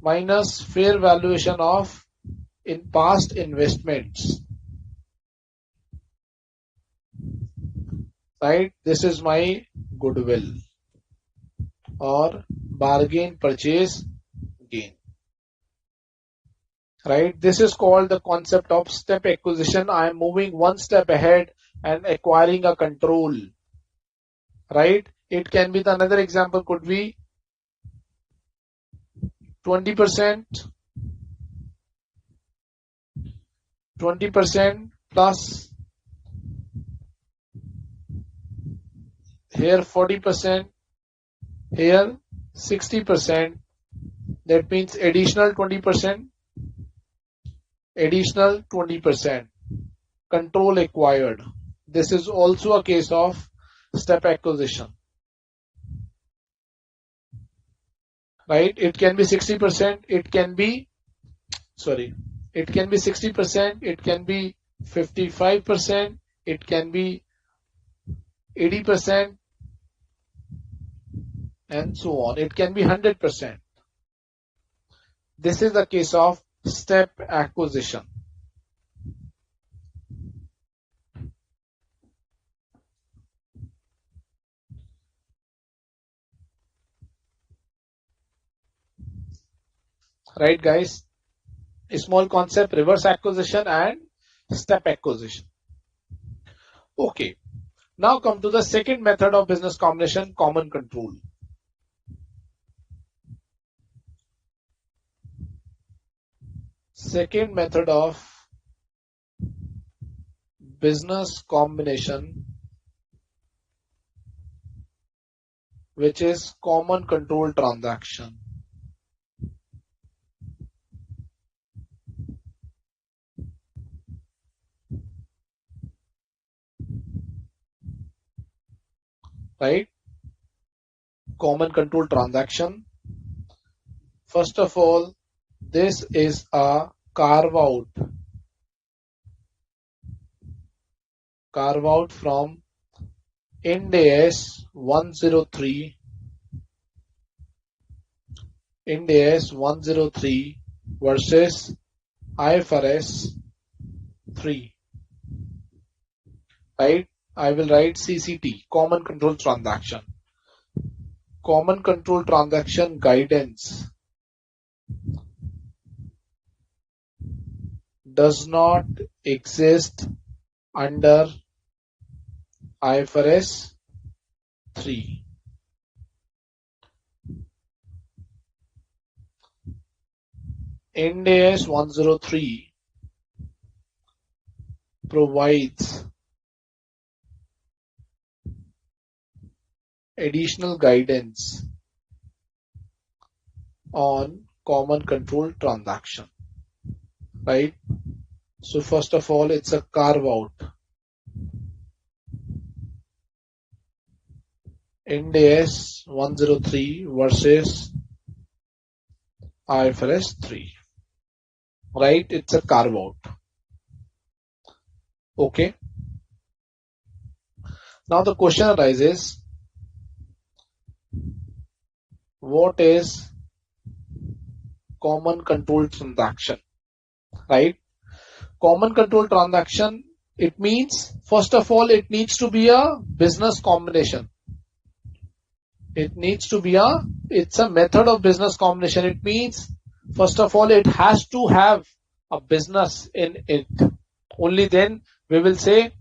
Speaker 1: minus fair valuation of in past investments, right? This is my goodwill or bargain purchase gain, right? This is called the concept of step acquisition. I am moving one step ahead and acquiring a control, right? It can be, the another example could be 20% plus here 40%, here 60%. That means additional 20%, control acquired. This is also a case of step acquisition, right? It can be 60%, it can be 60%, it can be 55%, it can be 80%, and so on. It can be 100%. This is the case of step acquisition. Right, guys? A small concept, reverse acquisition and step acquisition. Okay. Now come to the second method of business combination, common control. Second method of business combination, which is common control transaction. Right? Common control transaction. First of all, this is a carve out from Ind AS 103 versus IFRS 3, right? I will write CCT, common control transaction. Common control transaction guidance does not exist under IFRS 3. Ind AS 103 provides additional guidance on common control transaction, right? So first of all, it's a carve out. Ind AS 103 versus IFRS 3, right? It's a carve out. Okay. Now the question arises, what is common control transaction, right? Common control transaction, it means, first of all, it needs to be a business combination. It's a method of business combination. It means, first of all, it has to have a business in it. Only then we will say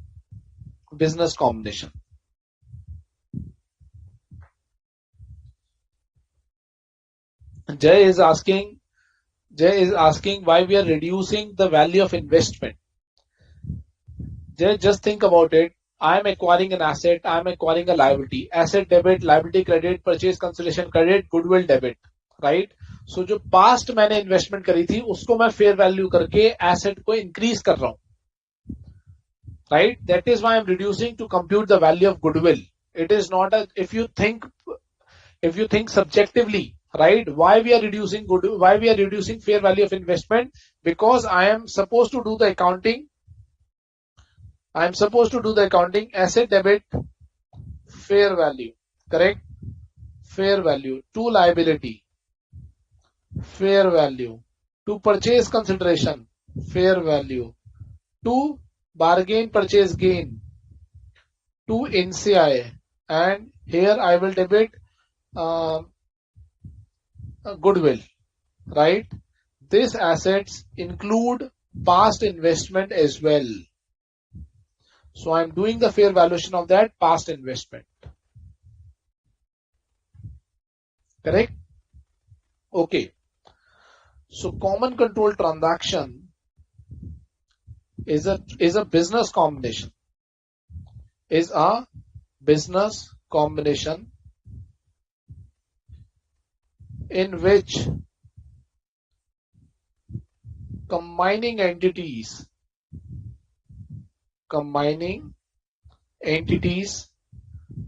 Speaker 1: business combination. Jay is asking why we are reducing the value of investment. Jay, just think about it. I am acquiring an asset, I am acquiring a liability. Asset debit, liability credit, purchase consideration credit, goodwill debit, right? So जो past मैंने investment करी थी उसको मैं fair value करके asset को increase कर रहा हूँ, right? That is why I am reducing to compute the value of goodwill. It is not a, if you think subjectively, right? Why we are reducing goodwill? Why we are reducing fair value of investment? Because I am supposed to do the accounting. I am supposed to do the accounting asset debit fair value, correct? Fair value to liability, fair value to purchase consideration, fair value to bargain purchase gain, to NCI, and here I will debit uh, goodwill, right? These assets include past investment as well. So I'm doing the fair valuation of that past investment. Correct? Okay. So common control transaction is a business combination. Is a business combination in which combining entities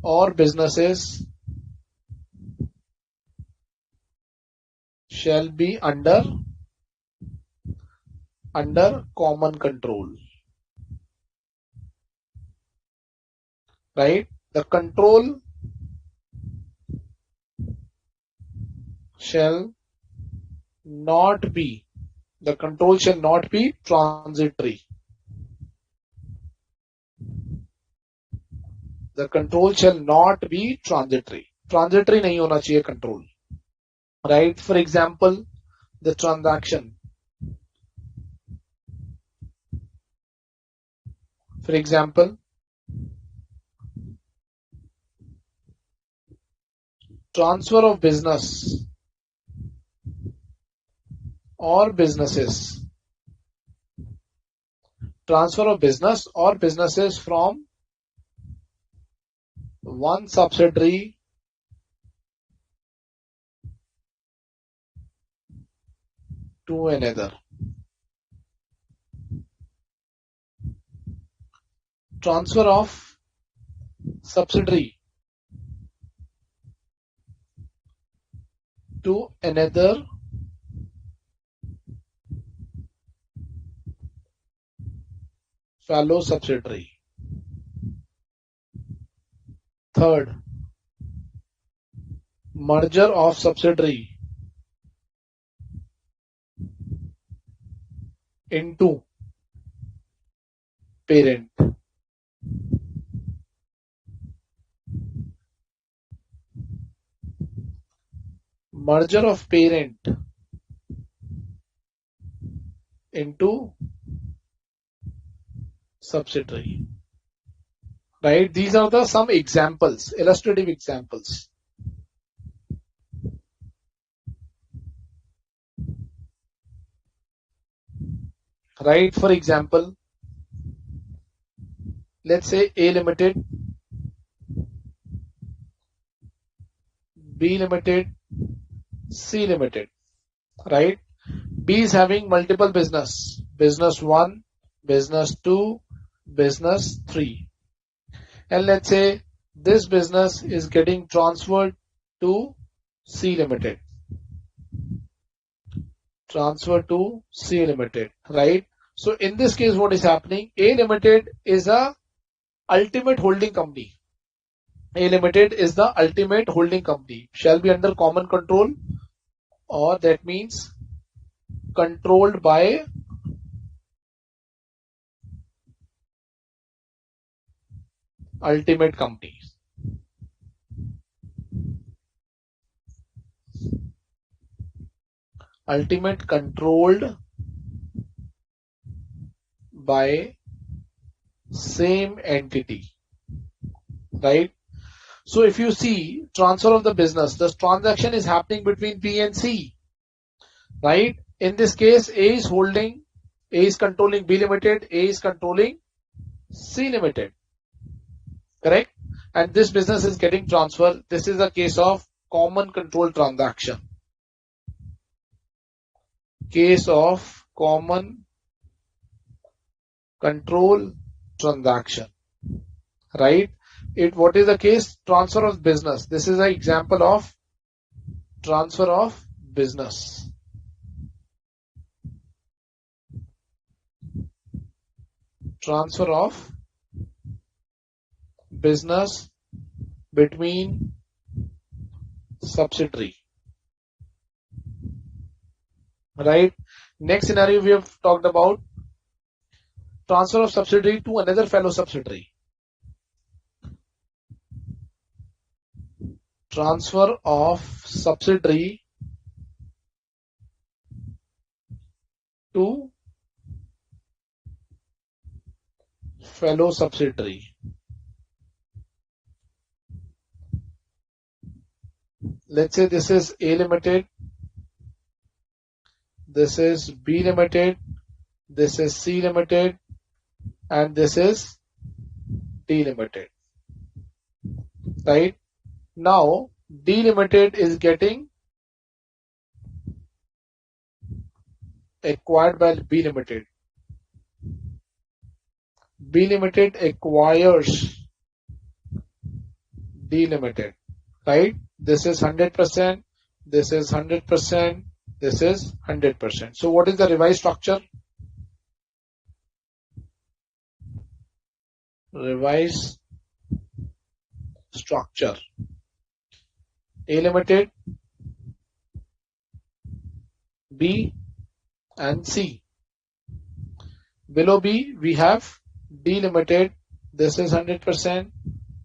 Speaker 1: or businesses shall be under common control, right? The control shall not be transitory. The control shall not be transitory. Transitory नहीं होना चाहिए control, right? For example, the transaction. For example, transfer of business or businesses. Transfer of business or businesses from one subsidiary to another. Transfer of subsidiary to another fellow subsidiary. Third, merger of subsidiary into parent. Merger of parent into subsidiary. Right? These are the some examples, illustrative examples. Right? For example, let's say A Limited, B Limited, C Limited. Right? B is having multiple business. Business 1, business 2, business 3. And let's say this business is getting transferred to C Limited. Transfer to C Limited, right? So in this case, what is happening? A Limited is a ultimate holding company. A Limited is the ultimate holding company. Shall be under common control, or that means controlled by ultimate company. Ultimate controlled by same entity, right? So if you see transfer of the business, the transaction is happening between B and C, right? In this case, A is controlling B Limited, A is controlling C Limited, correct? And this business is getting transferred. This is a case of common control transaction. Case of common control transaction, right? What is the case? Transfer of business. This is an example of Transfer of business. Transfer of business between subsidiary. Right? Next scenario we have talked about transfer of subsidiary to another fellow subsidiary. Transfer of subsidiary to fellow subsidiary. Let's say this is A Limited, this is B Limited, this is C Limited, and this is D Limited. Right? Now D Limited is getting acquired by B Limited. B Limited acquires D Limited. Right? This is 100%, this is 100%, this is 100%. So what is the revised structure? Revised structure. A Limited, B and C. Below B we have D Limited. This is 100%,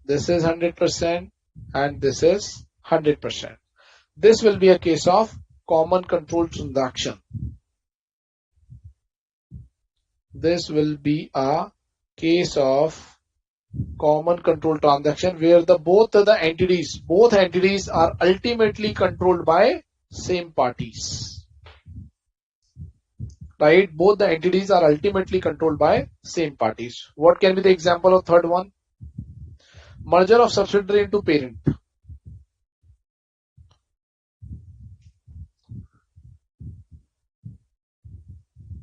Speaker 1: this is 100%, and this is 100%. This will be a case of common control transaction. This will be a case of common control transaction where both entities are ultimately controlled by same parties. Right? Both the entities are ultimately controlled by same parties. What can be the example of third one? Merger of subsidiary into parent.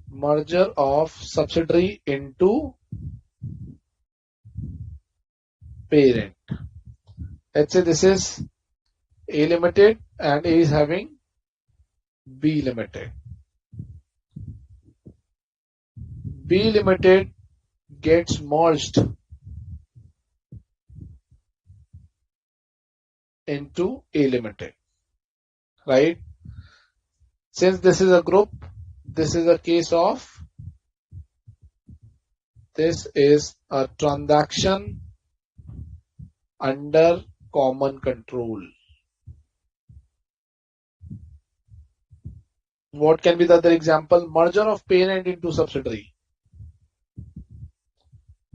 Speaker 1: Merger of subsidiary into parent. Let's say this is A Limited and A is having B Limited. B Limited gets merged into A Limited. Right? Since this is a group, this is a case of, this is a transaction under common control. What can be the other example? Merger of parent into subsidiary.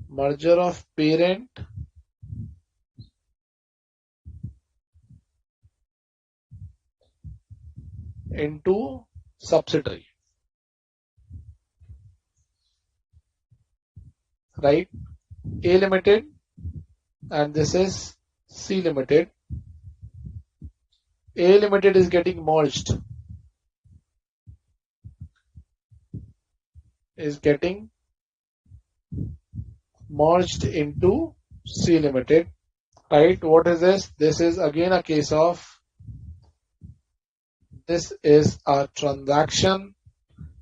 Speaker 1: Merger of parent into subsidiary. Right? A Limited and this is C Limited. A Limited is getting merged. Into C Limited. Right? What is this? This is again a case of, this is a transaction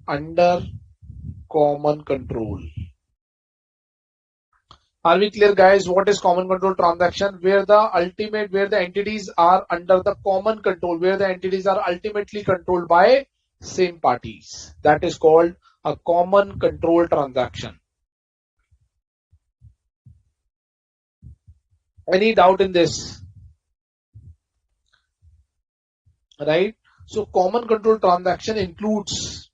Speaker 1: under common control. Are we clear, guys? What is common control transaction? Where the entities are under the common control, where the entities are ultimately controlled by same parties. That is called a common control transaction. Any doubt in this? Right? So common control transaction includes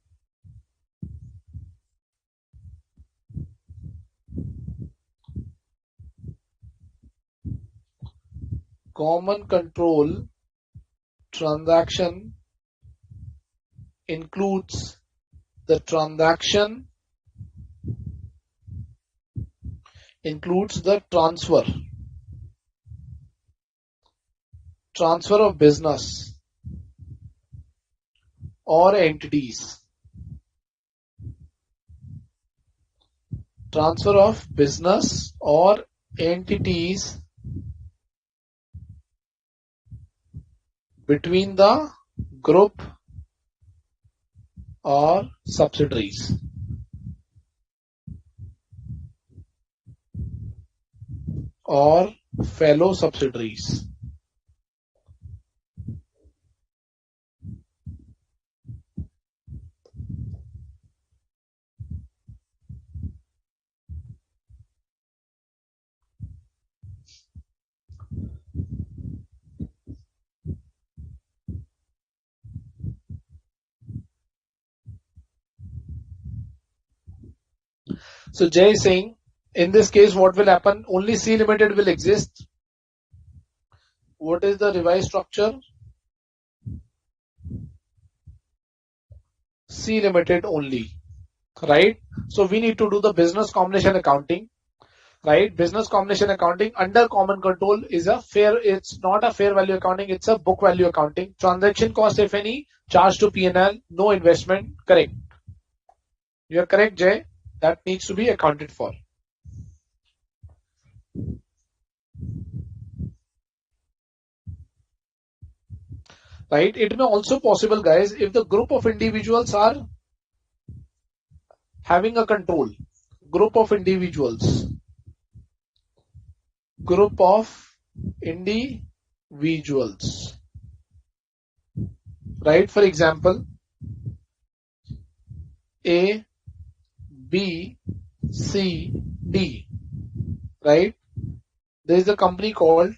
Speaker 1: common control transaction includes the transaction, includes the transfer of business or entities. Transfer of business or entities between the group or subsidiaries. Or fellow subsidiaries. So Jay is saying, in this case, what will happen? Only C Limited will exist. What is the revised structure? C Limited only, right? So we need to do the business combination accounting, right? Business combination accounting under common control is it's not a fair value accounting, it's a book value accounting. Transaction cost, if any, charged to P&L, no investment, correct. You are correct, Jay. That needs to be accounted for. Right? It may also possible, guys, if the group of individuals are having a control. Group of individuals. Group of individuals. Right? For example, A, B, C, D. Right? There is a company called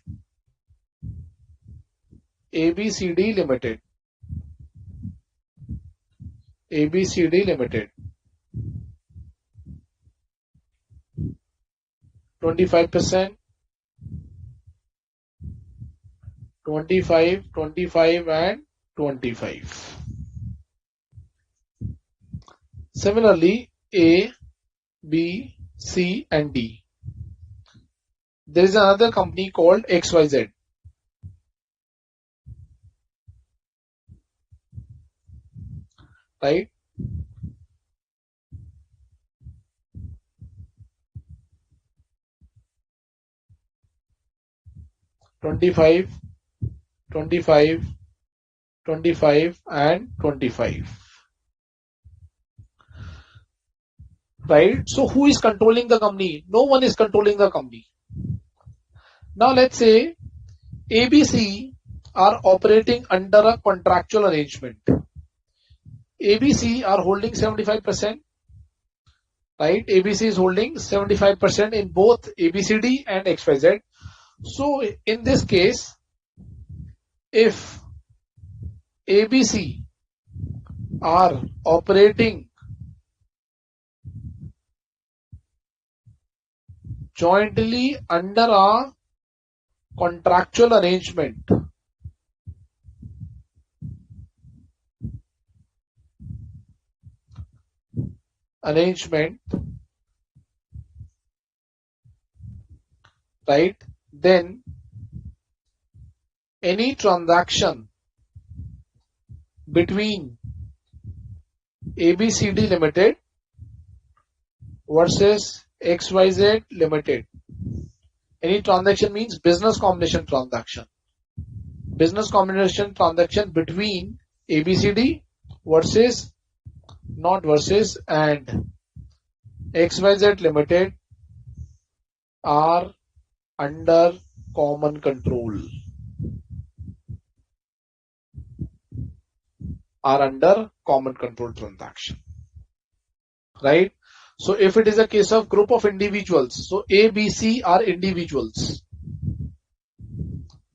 Speaker 1: ABCD Limited. ABCD Limited. 25%, 25, 25 and 25. Similarly, A, B, C and D. There is another company called XYZ. Right? $25, $25, $25 and $25. Right? So who is controlling the company? No one is controlling the company. Now let's say ABC are operating under a contractual arrangement. ABC are holding 75%. Right? ABC is holding 75% in both ABCD and XYZ. So in this case, if ABC are operating jointly under a contractual arrangement, right, then any transaction between ABCD Limited versus XYZ Limited. Any transaction means business combination transaction. Business combination transaction between ABCD versus, not versus, and XYZ Limited are under common control. Are under common control transaction. Right? So if it is a case of group of individuals, so A, B, C are individuals.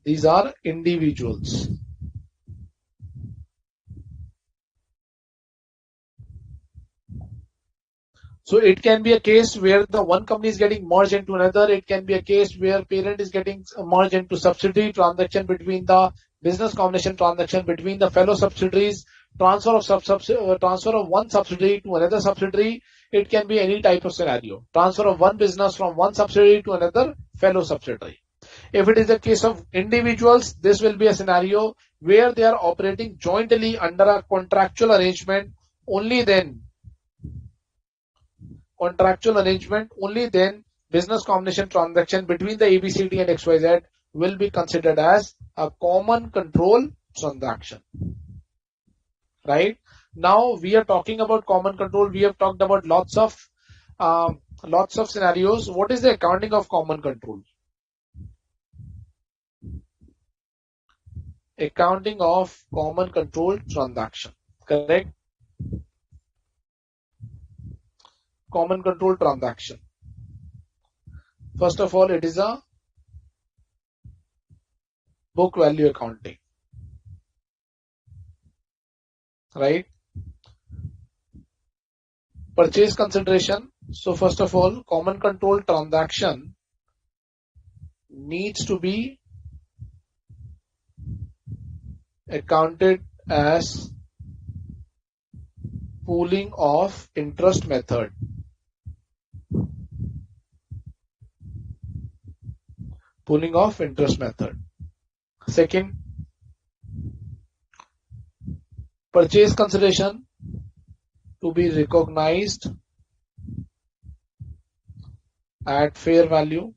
Speaker 1: These are individuals. So it can be a case where the one company is getting merged into another. It can be a case where parent is getting merged into subsidiary transaction between the business combination transaction between the fellow subsidiaries, transfer of one subsidiary to another subsidiary. It can be any type of scenario. Transfer of one business from one subsidiary to another fellow subsidiary. If it is a case of individuals, this will be a scenario where they are operating jointly under a contractual arrangement. Only then business combination transaction between the ABCD and XYZ will be considered as a common control transaction. Right? Now we are talking about common control. We have talked about lots of scenarios. What is the accounting of common control? Accounting of common control transaction. Correct? Common control transaction. First of all, it is a book value accounting. Right? Purchase consideration. So first of all, common control transaction needs to be accounted as pooling of interest method. Pooling of interest method. Second, purchase consideration to be recognized at fair value.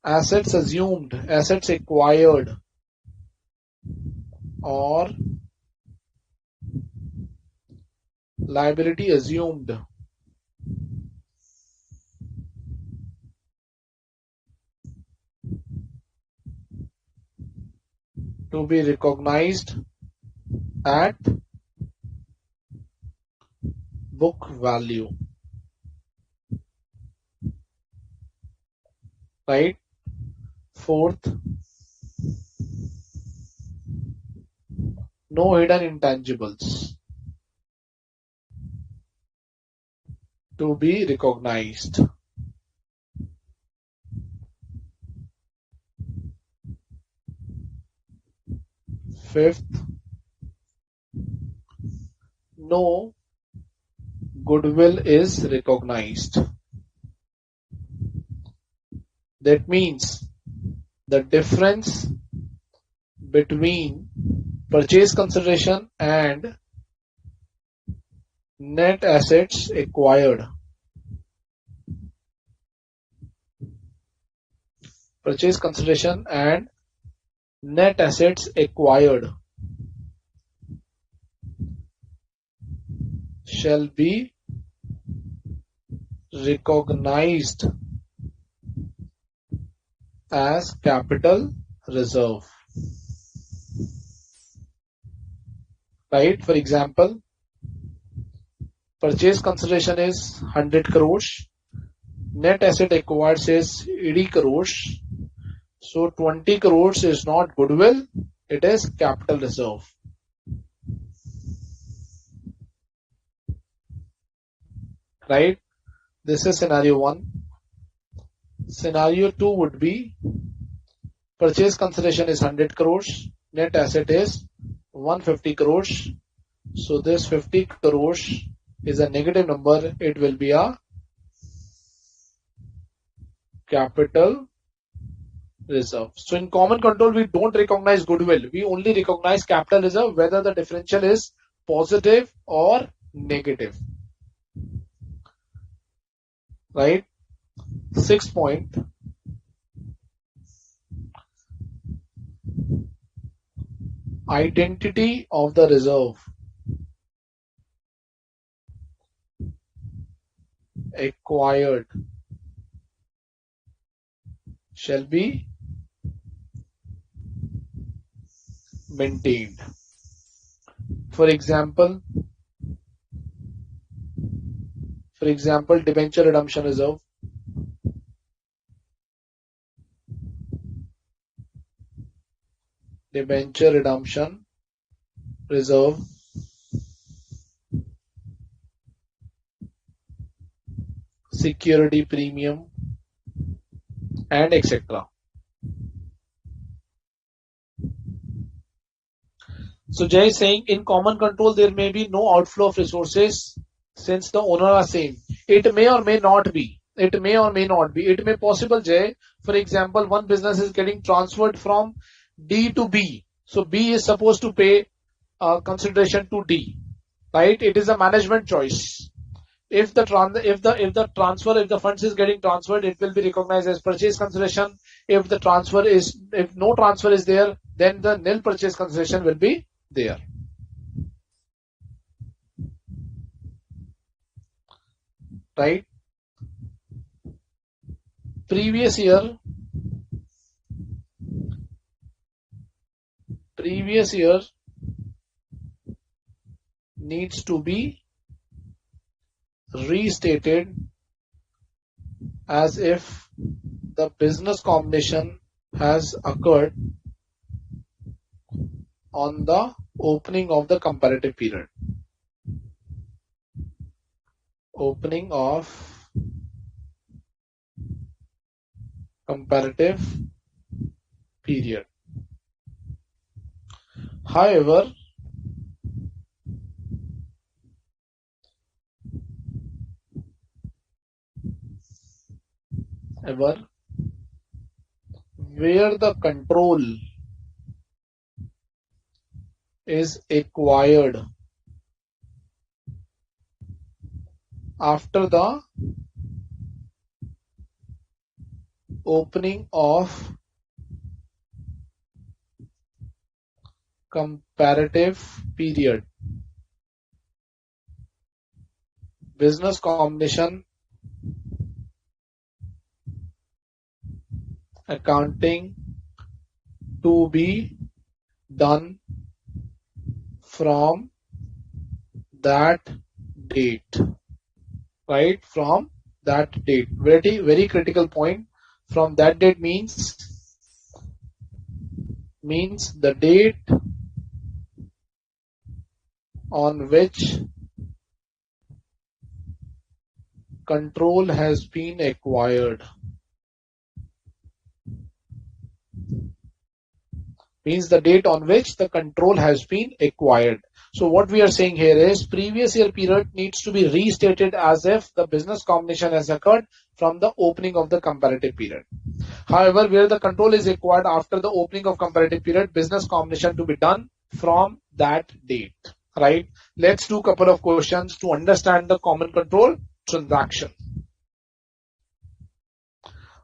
Speaker 1: Assets assumed, assets acquired, or liability assumed. To be recognized at book value. Right? Fourth, no hidden intangibles to be recognized. Fifth, no goodwill is recognized. That means the difference between purchase consideration and net assets acquired. Purchase consideration and net assets acquired shall be recognized as capital reserve. Right? For example, purchase consideration is 100 crores. Net asset acquired is 80 crores. So 20 crores is not goodwill, it is capital reserve. Right? This is scenario 1. Scenario 2 would be purchase consideration is 100 crores, net asset is 150 crores. So this 50 crores is a negative number, it will be a capital reserve. So in common control, we don't recognize goodwill, we only recognize capital reserve whether the differential is positive or negative. Right? 6th point. Identity of the reserve. Acquired shall be maintained. For example, debenture redemption reserve. Debenture redemption reserve security premium and etc. So Jay is saying in common control there may be no outflow of resources since the owner are same. It may or may not be. It may or may not be. It may possible, Jay. For example, one business is getting transferred from D to B. So B is supposed to pay consideration to D. Right? It is a management choice. If the funds is getting transferred, it will be recognized as purchase consideration. If no transfer is there, then the nil purchase consideration will be there. Right? Previous year needs to be restated as if the business combination has occurred on the opening of the comparative period. Opening of comparative period. However, where the control is acquired after the opening of comparative period, business combination accounting to be done from that date. Right? From that date. Very, very critical point. From that date means the date on which control has been acquired. Means the date on which the control has been acquired. So what we are saying here is previous year period needs to be restated as if the business combination has occurred from the opening of the comparative period. However, where the control is acquired after the opening of comparative period, business combination to be done from that date. Right? Let's do a couple of questions to understand the common control transaction.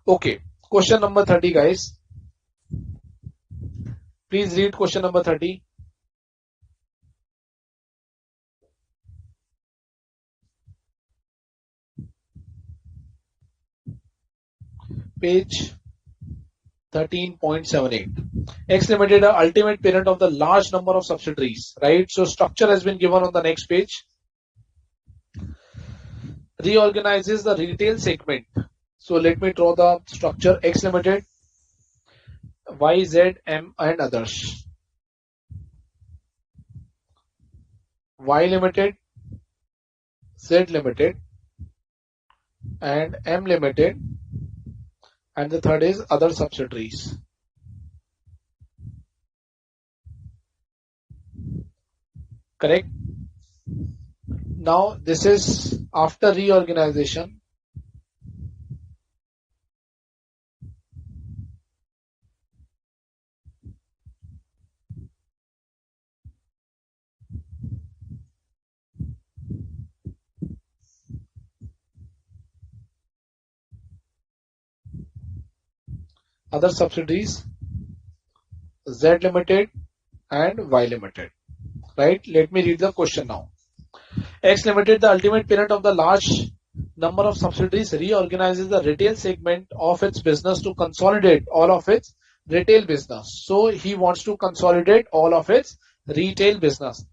Speaker 1: Okay, question number 30, guys. Please read question number 30. Page 13.78. X Limited, the ultimate parent of the large number of subsidiaries. Right? So structure has been given on the next page. Reorganizes the retail segment. So let me draw the structure. X Limited, Y, Z, M and others. Y Limited, Z Limited and M Limited, and the third is other subsidiaries. Correct? Now this is after reorganization. Other subsidiaries Z Limited and Y Limited. Right? Let me read the question now. X Limited, the ultimate parent of the large number of subsidiaries, reorganizes the retail segment of its business to consolidate all of its retail business. So he wants to consolidate all of its retail business.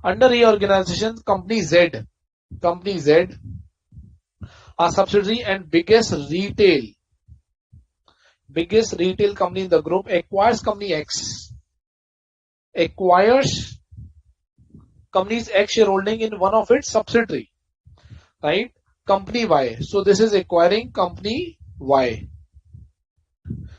Speaker 1: Under reorganization, Company Z, a subsidiary and biggest retail company in the group, acquires Company X. Acquires Company's X shareholding in one of its subsidiary. Right? Company Y. So this is acquiring Company Y.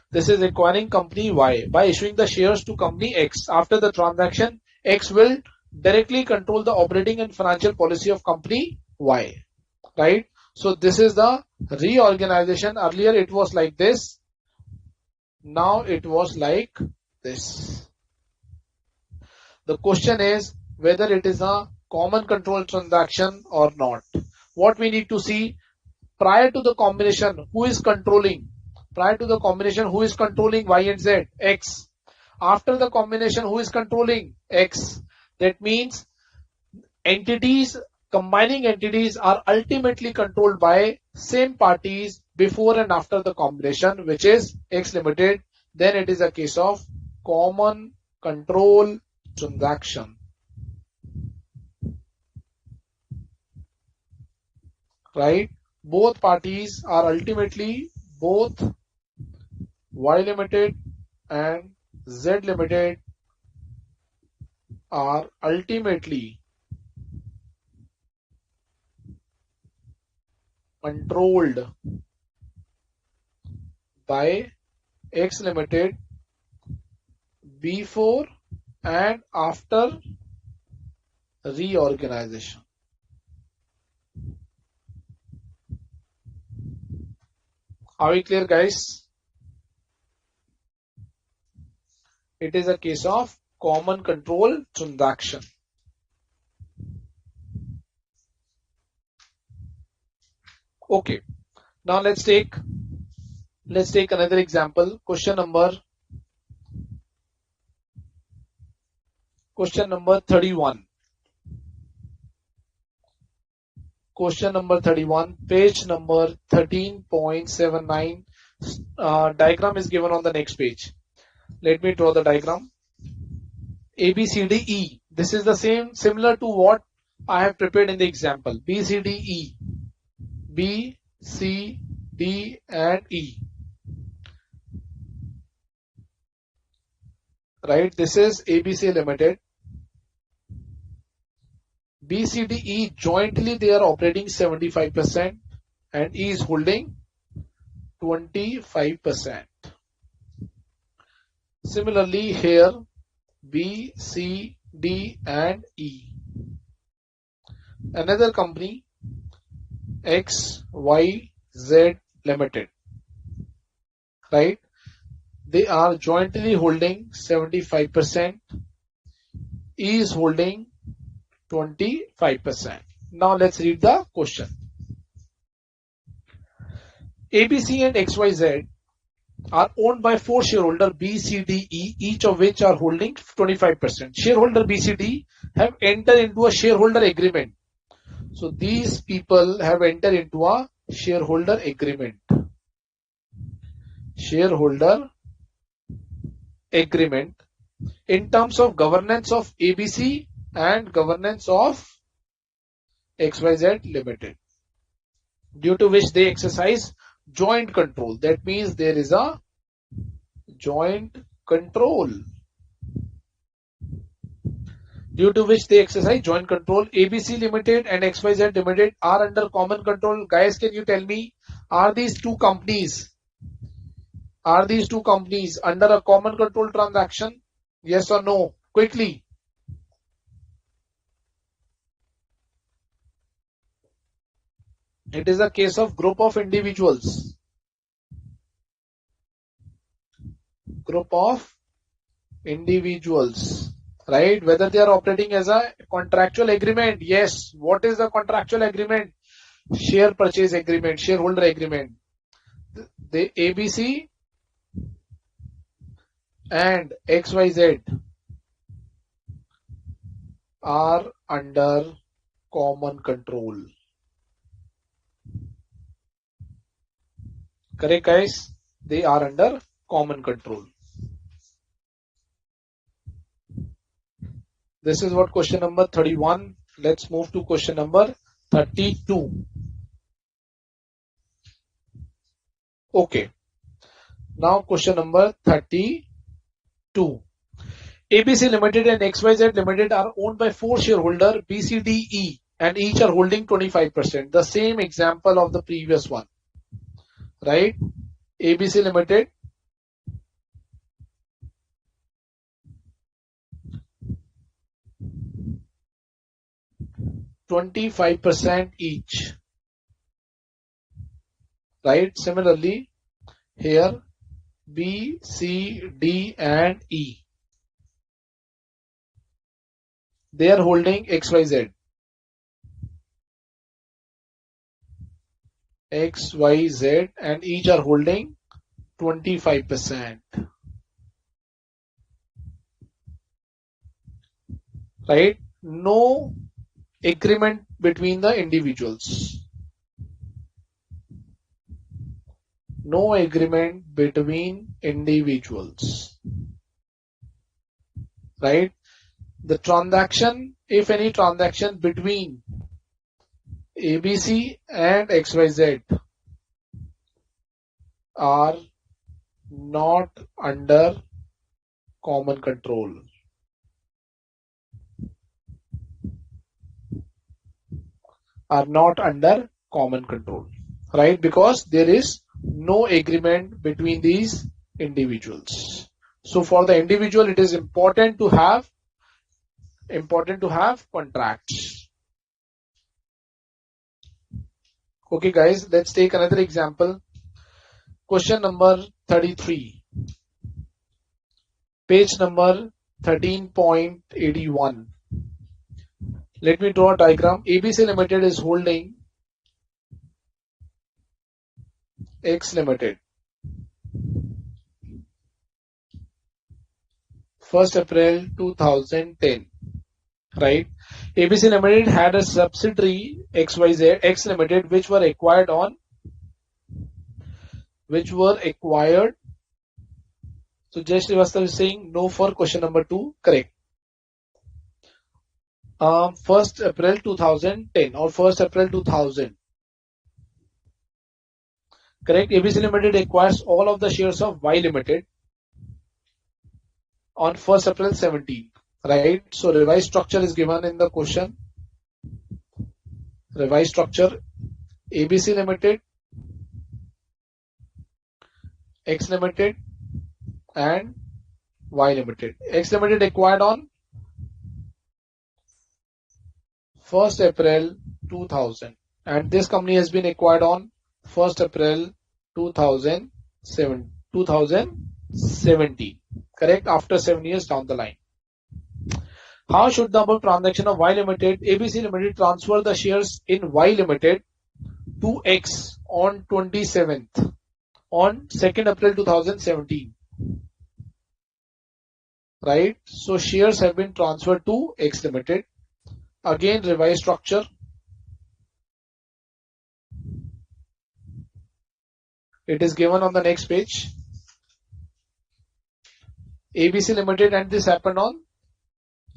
Speaker 1: This is acquiring Company Y by issuing the shares to Company X. After the transaction, X will directly control the operating and financial policy of Company Y. Right? So this is the reorganization. Earlier it was like this. Now it was like this. The question is whether it is a common control transaction or not. what we need to see, prior to the combination, who is controlling? Prior to the combination, who is controlling Y and Z? X. After the combination, who is controlling? X. That means entities, combining entities are ultimately controlled by same parties before and after the combination, which is X Limited. Then it is a case of common control transaction. Right? Both parties are ultimately, both Y Limited and Z Limited are ultimately controlled by X Limited before and after reorganization. Are we clear, guys? It is a case of common control transaction. Okay, now let's take another example. Question number 31. Question number 31, page number 13.79. Diagram is given on the next page. Let me draw the diagram. A, B, C, D, E. This is the same, similar to what I have prepared in the example. B, C, D, E. B, C, D and E. Right? This is ABC Limited. B, C, D, E jointly they are operating 75% and E is holding 25%. Similarly here B, C, D and E. Another company X, Y, Z Limited. Right? They are jointly holding 75%. E is holding 25%. Now let's read the question. ABC and XYZ are owned by 4 shareholders B, C, D, E, each of which are holding 25%. Shareholder B, C, D have entered into a shareholder agreement. So these people have entered into a shareholder agreement. Shareholder agreement in terms of governance of ABC and governance of XYZ Limited, due to which they exercise joint control. That means there is a joint control. Due to which they exercise joint control. ABC Limited and XYZ Limited are under common control. Guys, can you tell me, are these two companies under a common control transaction? Yes or no? Quickly. It is a case of group of individuals. Group of individuals. Right? Whether they are operating as a contractual agreement. Yes. What is the contractual agreement? Share purchase agreement, shareholder agreement. The ABC and XYZ are under common control. Correct, guys? They are under common control. This is what question number 31. Let's move to question number 32. Okay. Now question number 32. ABC Limited and XYZ Limited are owned by 4 shareholders B, C, D, E and each are holding 25%. The same example of the previous one. Right? ABC Limited 25% each. Right? Similarly, here B, C, D and E. They are holding XYZ. X, Y, Z, and each are holding 25%. Right? No agreement between the individuals. No agreement between individuals. Right? The transaction, if any transaction between ABC and XYZ are not under common control. Are not under common control. Right? Because there is no agreement between these individuals. So for the individual, it is important to have contracts. Okay guys, let's take another example. Question number 33. Page number 13.81. Let me draw a diagram. ABC Limited is holding X Limited. 1st April 2010. Right? ABC Limited had a subsidiary XYZ X Limited which were acquired. So Jay Srivastava is saying no for question number 2. Correct. 1st April 2010 or 1st April 2000. Correct. ABC Limited acquires all of the shares of Y Limited on 1st April 17. Right. So revised structure is given in the question. Revised structure: ABC Limited, X Limited, and Y Limited. X Limited acquired on 1st April 2000, and this company has been acquired on 1st April 2017. Correct. After 7 years down the line. How should the above transaction of Y Limited, ABC Limited transfer the shares in Y Limited to X on 27th, on 2nd April 2017. Right? So shares have been transferred to X Limited. Again, revised structure. It is given on the next page. ABC Limited, and this happened on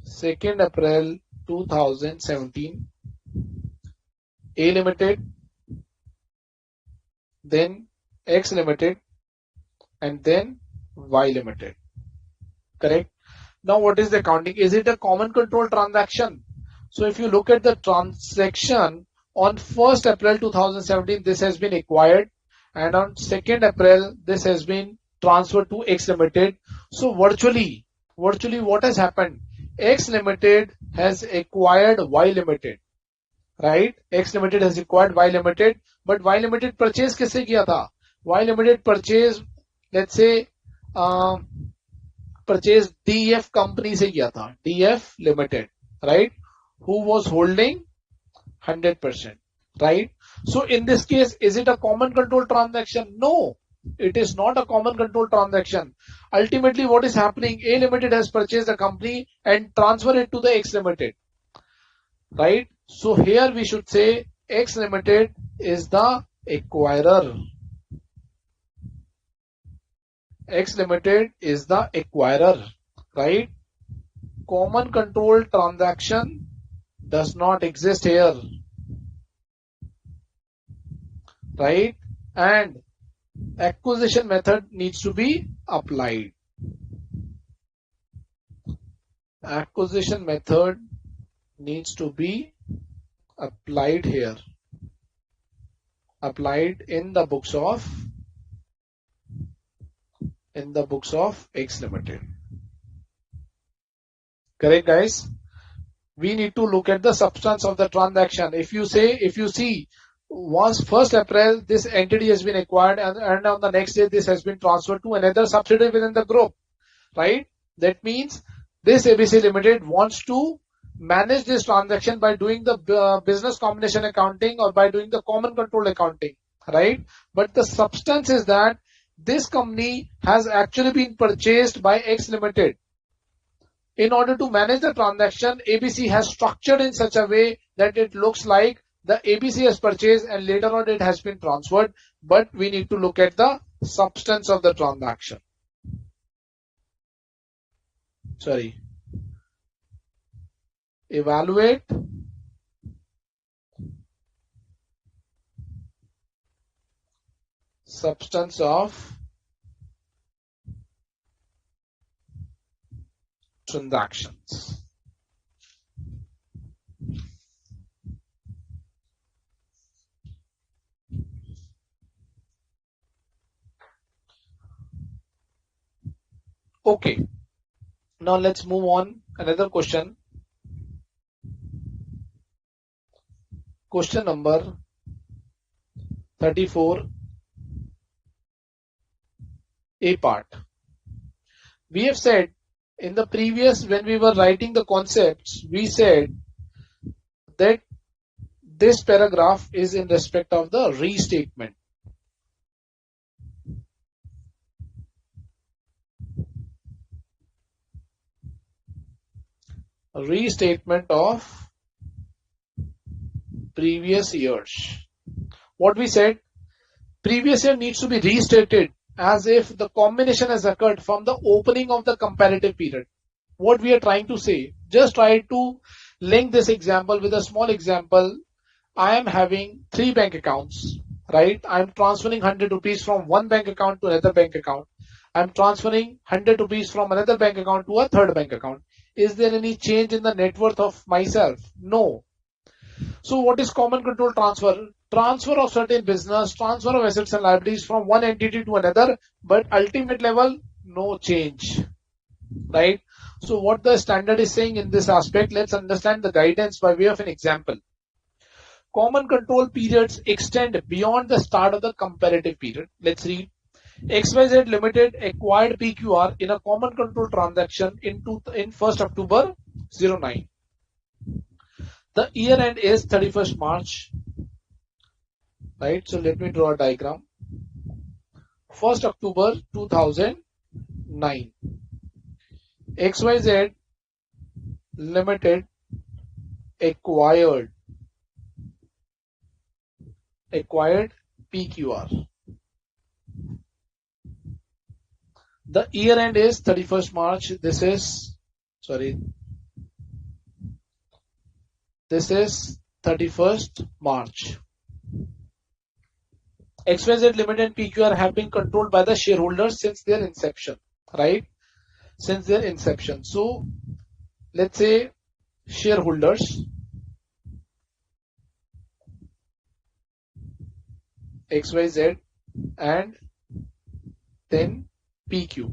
Speaker 1: 2nd April 2017. A Limited, then X Limited, and then Y Limited. Correct. Now what is the accounting? Is it a common control transaction? So if you look at the transaction, on 1st April 2017 this has been acquired, and on 2nd April this has been transferred to X Limited. So virtually what has happened? X Limited has acquired Y Limited. Right? X Limited has acquired Y Limited, but Y Limited purchase किससे किया था? Y Limited purchase, let's say purchase DF company से किया था. DF Limited, right? Who was holding 100%, right? So in this case, is it a common control transaction? No, it is not a common control transaction. Ultimately, what is happening? A Limited has purchased the company and transfer it to the X Limited, right? So here we should say X Limited is the acquirer. X Limited is the acquirer, right? Common control transaction does not exist here, right? And acquisition method needs to be applied. Acquisition method needs to be applied here. Applied in the books of X Limited. Correct, guys? We need to look at the substance of the transaction. If you see, once 1st April, this entity has been acquired, and on the next day, this has been transferred to another subsidiary within the group, right? That means this ABC Limited wants to manage this transaction by doing the business combination accounting or by doing the common control accounting. right? But the substance is that this company has actually been purchased by X Limited. In order to manage the transaction, ABC has structured in such a way that it looks like the ABC has purchased and later on it has been transferred, but we need to look at the substance of the transaction. Sorry. Evaluate substance of transactions. Okay. Now let's move on. Another question. Question number 34, A part. We have said in the previous, when we were writing the concepts, we said that this paragraph is in respect of the restatement. Restatement of previous years. What we said, previous year needs to be restated as if the combination has occurred from the opening of the comparative period. What we are trying to say, just try to link this example with a small example. I am having 3 bank accounts, right? I am transferring 100 rupees from one bank account to another bank account. I am transferring 100 rupees from another bank account to a third bank account. Is there any change in the net worth of myself? No. So what is common control transfer? Transfer of certain business, transfer of assets and liabilities from one entity to another, but ultimate level, no change, right? So what the standard is saying in this aspect, let's understand the guidance by way of an example. Common control periods extend beyond the start of the comparative period. Let's read. XYZ Limited acquired PQR in a common control transaction in 1st October 09. The year end is 31st March, right? So let me draw a diagram. 1st October 2009. XYZ Limited acquired PQR. The year end is 31st March. This is 31st March. XYZ Limited and PQR have been controlled by the shareholders since their inception, right? Since their inception. So let's say shareholders XYZ and then PQR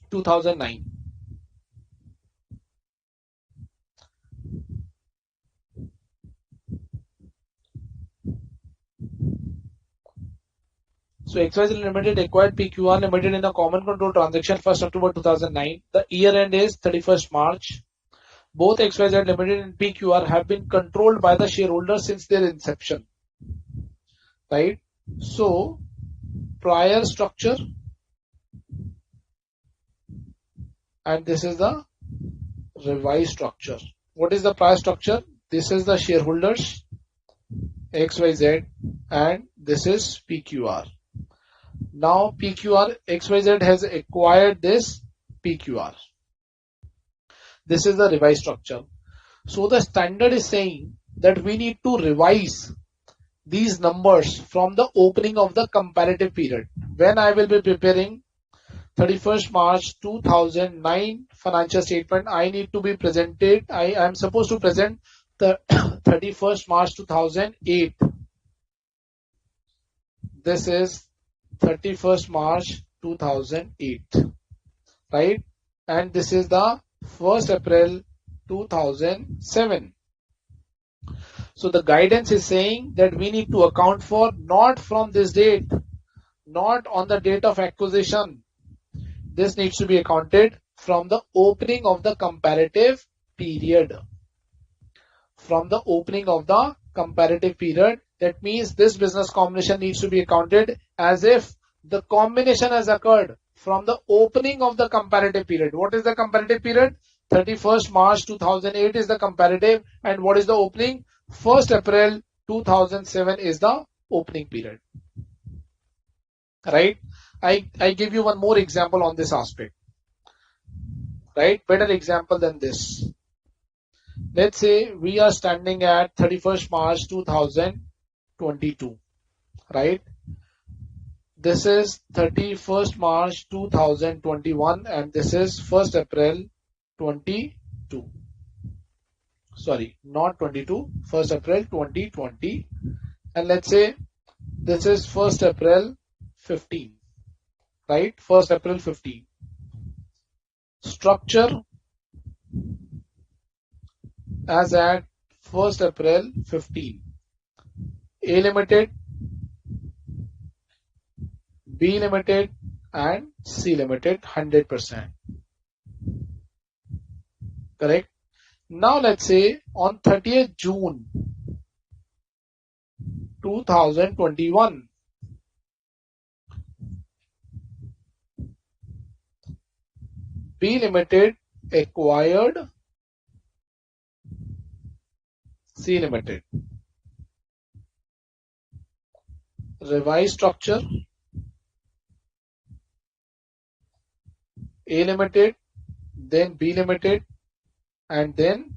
Speaker 1: 2009. So XYZ Limited acquired PQR Limited in a common control transaction 1st October 2009. The year end is 31st March. Both XYZ Limited and PQR have been controlled by the shareholders since their inception, right? So prior structure, and this is the revised structure. What is the prior structure? This is the shareholders XYZ and this is PQR. Now PQR, XYZ has acquired this PQR. This is the revised structure. So the standard is saying that we need to revise these numbers from the opening of the comparative period. When I will be preparing 31st March 2009 financial statement, I need to be presented. I am supposed to present the 31st March 2008. This is 31st March 2008, right? And this is the 1st April 2007. So the guidance is saying that we need to account for not from this date, not on the date of acquisition. This needs to be accounted from the opening of the comparative period. from the opening of the comparative period. That means this business combination needs to be accounted as if the combination has occurred from the opening of the comparative period. What is the comparative period? 31st March 2008 is the comparative, and what is the opening? 1st April 2007 is the opening period. Right? I give you one more example on this aspect. Right? Better example than this. Let's say we are standing at 31st March 2022. Right? This is 31st March 2021 and this is 1st April 22. Sorry, not 22, 1st April 2020. And let's say this is 1st April 15. Right? 1st April 15. Structure as at 1st April 15. A Limited, B Limited and C Limited 100%. Correct? Now let's say on 30th June 2021, B Limited acquired C Limited. Revised structure. A Limited, then B Limited, and then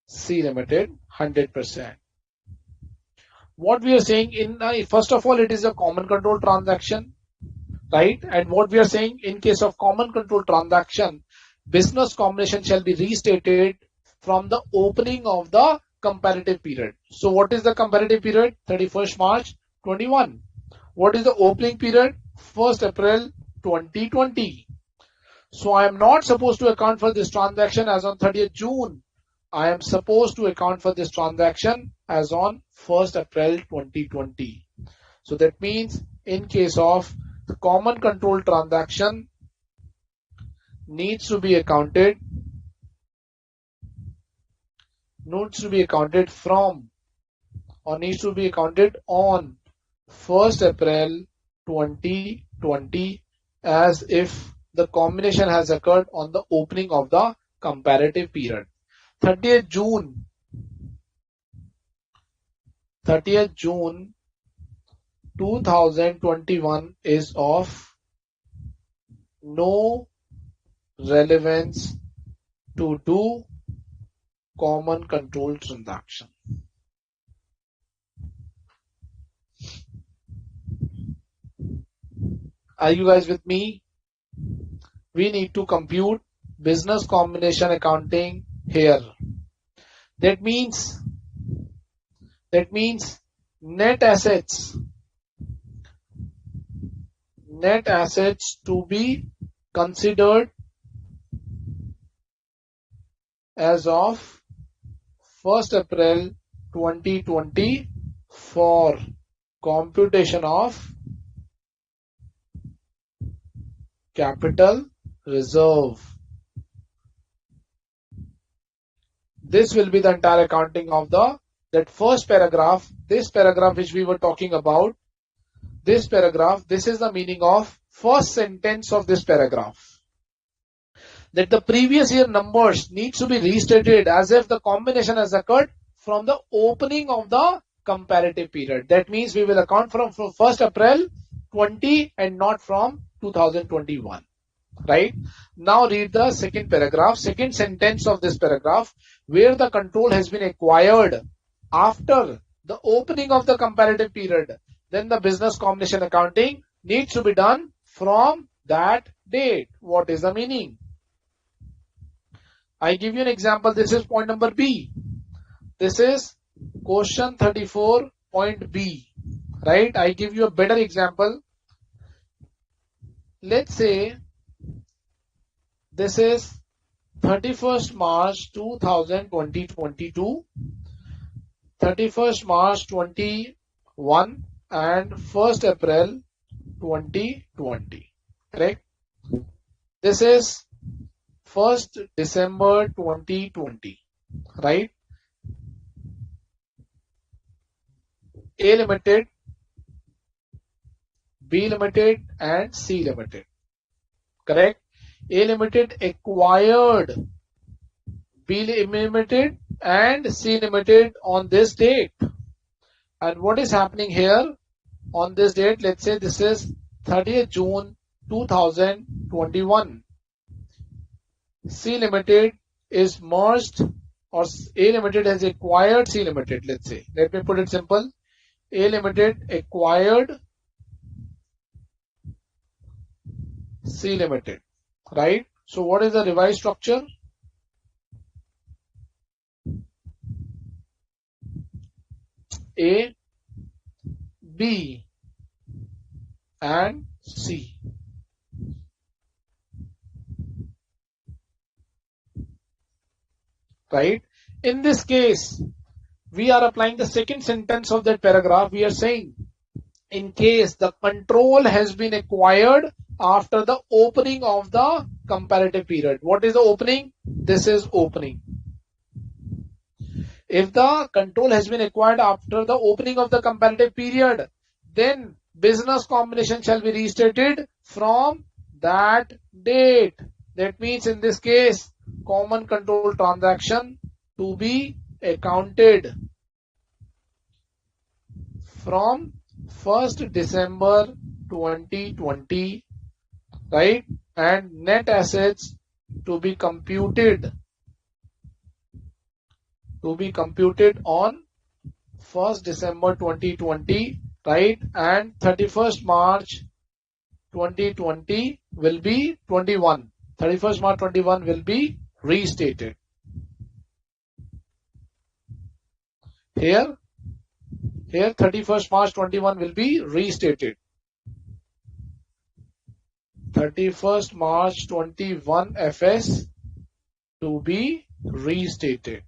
Speaker 1: C Limited 100%. What we are saying in first of all, it is a common control transaction, right? And what we are saying in case of common control transaction, business combination shall be restated from the opening of the comparative period. So what is the comparative period? 31st March 21. What is the opening period? 1st April 2020. So I am not supposed to account for this transaction as on 30th June. I am supposed to account for this transaction as on 1st April 2020. So that means in case of the common control transaction needs to be accounted from or needs to be accounted on 1st April 2020 as if the combination has occurred on the opening of the comparative period. 30th June 2021 is of no relevance to do common control transaction. Are you guys with me? We need to compute business combination accounting here. That means net assets to be considered as of 1st April 2020 for computation of capital reserve. This will be the entire accounting of that first paragraph. This paragraph which we were talking about, this paragraph, this is the meaning of first sentence of this paragraph. That the previous year numbers needs to be restated as if the combination has occurred from the opening of the comparative period. That means we will account from 1st April 20 and not from 2021. Right? Now read the second paragraph, second sentence of this paragraph, where the control has been acquired after the opening of the comparative period. Then the business combination accounting needs to be done from that date. What is the meaning? I give you an example. This is point number B. This is question 34 point B. Right? I give you a better example. Let's say this is 31st March 2022, 31st March 21 and 1st April 2020. Correct? This is 1st December 2020. Right? A Limited, B Limited and C Limited. Correct? A Limited acquired B Limited and C Limited on this date. And what is happening here on this date? Let's say this is 30th June 2021. C Limited is merged, or A Limited has acquired C Limited, let's say. Let me put it simple. A Limited acquired C Limited, right? So what is the revised structure? A, B and C. Right? In this case, we are applying the second sentence of that paragraph. We are saying, in case the control has been acquired after the opening of the comparative period. What is the opening? This is opening. If the control has been acquired after the opening of the comparative period, then business combination shall be restated from that date. That means in this case, common control transaction to be accounted from 1st December 2020, right? And net assets to be computed on 1st December 2020, right? And 31st March 2020 will be 21. 31st March 21 will be restated. Here 31st March 21 will be restated. 31st March 21 FS to be restated.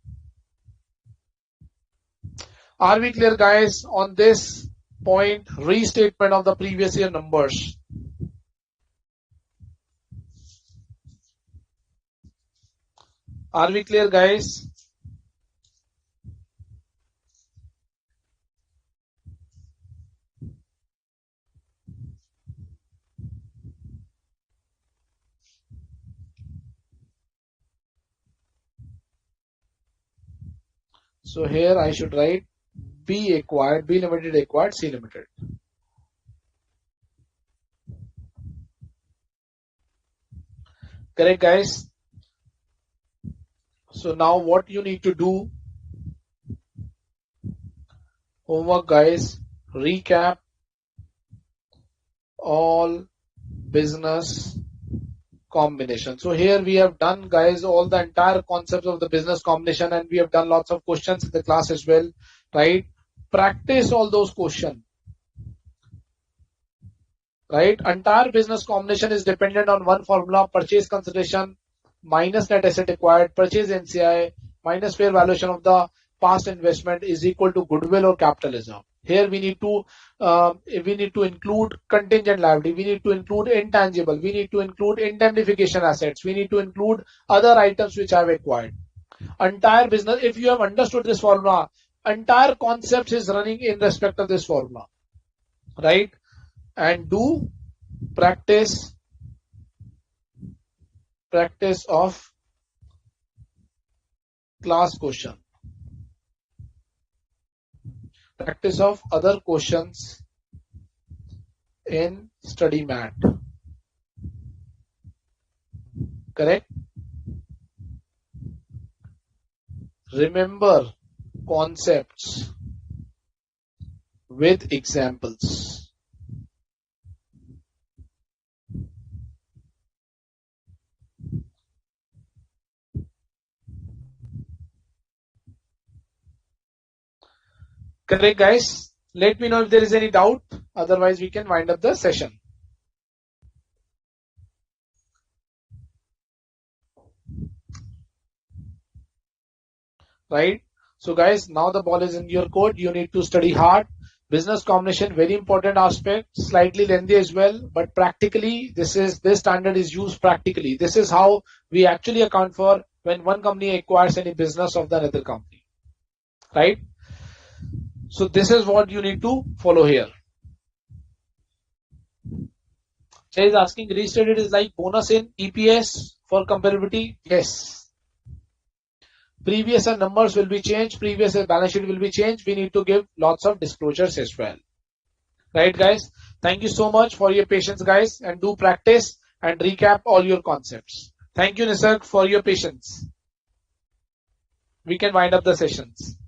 Speaker 1: Are we clear, guys, on this point, restatement of the previous year numbers? Are we clear, guys? So here I should write B acquired, B Limited acquired C Limited. Correct, guys? So now what you need to do, homework, guys, recap all business combination. So here we have done, guys, all the entire concepts of the business combination, and we have done lots of questions in the class as well, right? Practice all those questions, right? Entire business combination is dependent on one formula: purchase consideration minus net asset acquired, purchase NCI minus fair valuation of the past investment is equal to goodwill or capitalism. Here we need to include contingent liability, we need to include intangible, we need to include indemnification assets, we need to include other items which I have acquired. Entire business, if you have understood this formula, entire concept is running in respect of this formula, right? And do practice of class question, practice of other questions in study mat. Correct? Remember concepts with examples. Correct, guys? Let me know if there is any doubt. Otherwise, we can wind up the session. Right? So, guys, now the ball is in your court. You need to study hard. Business combination, very important aspect, slightly lengthy as well, but practically, this standard is used practically. This is how we actually account for when one company acquires any business of the other company. Right? So this is what you need to follow here. Jay is asking, restated is like bonus in EPS for comparability? Yes. Previous year numbers will be changed, previous year balance sheet will be changed. We need to give lots of disclosures as well. Right, guys? Thank you so much for your patience, guys, and do practice and recap all your concepts. Thank you, Nisarg, for your patience. We can wind up the sessions.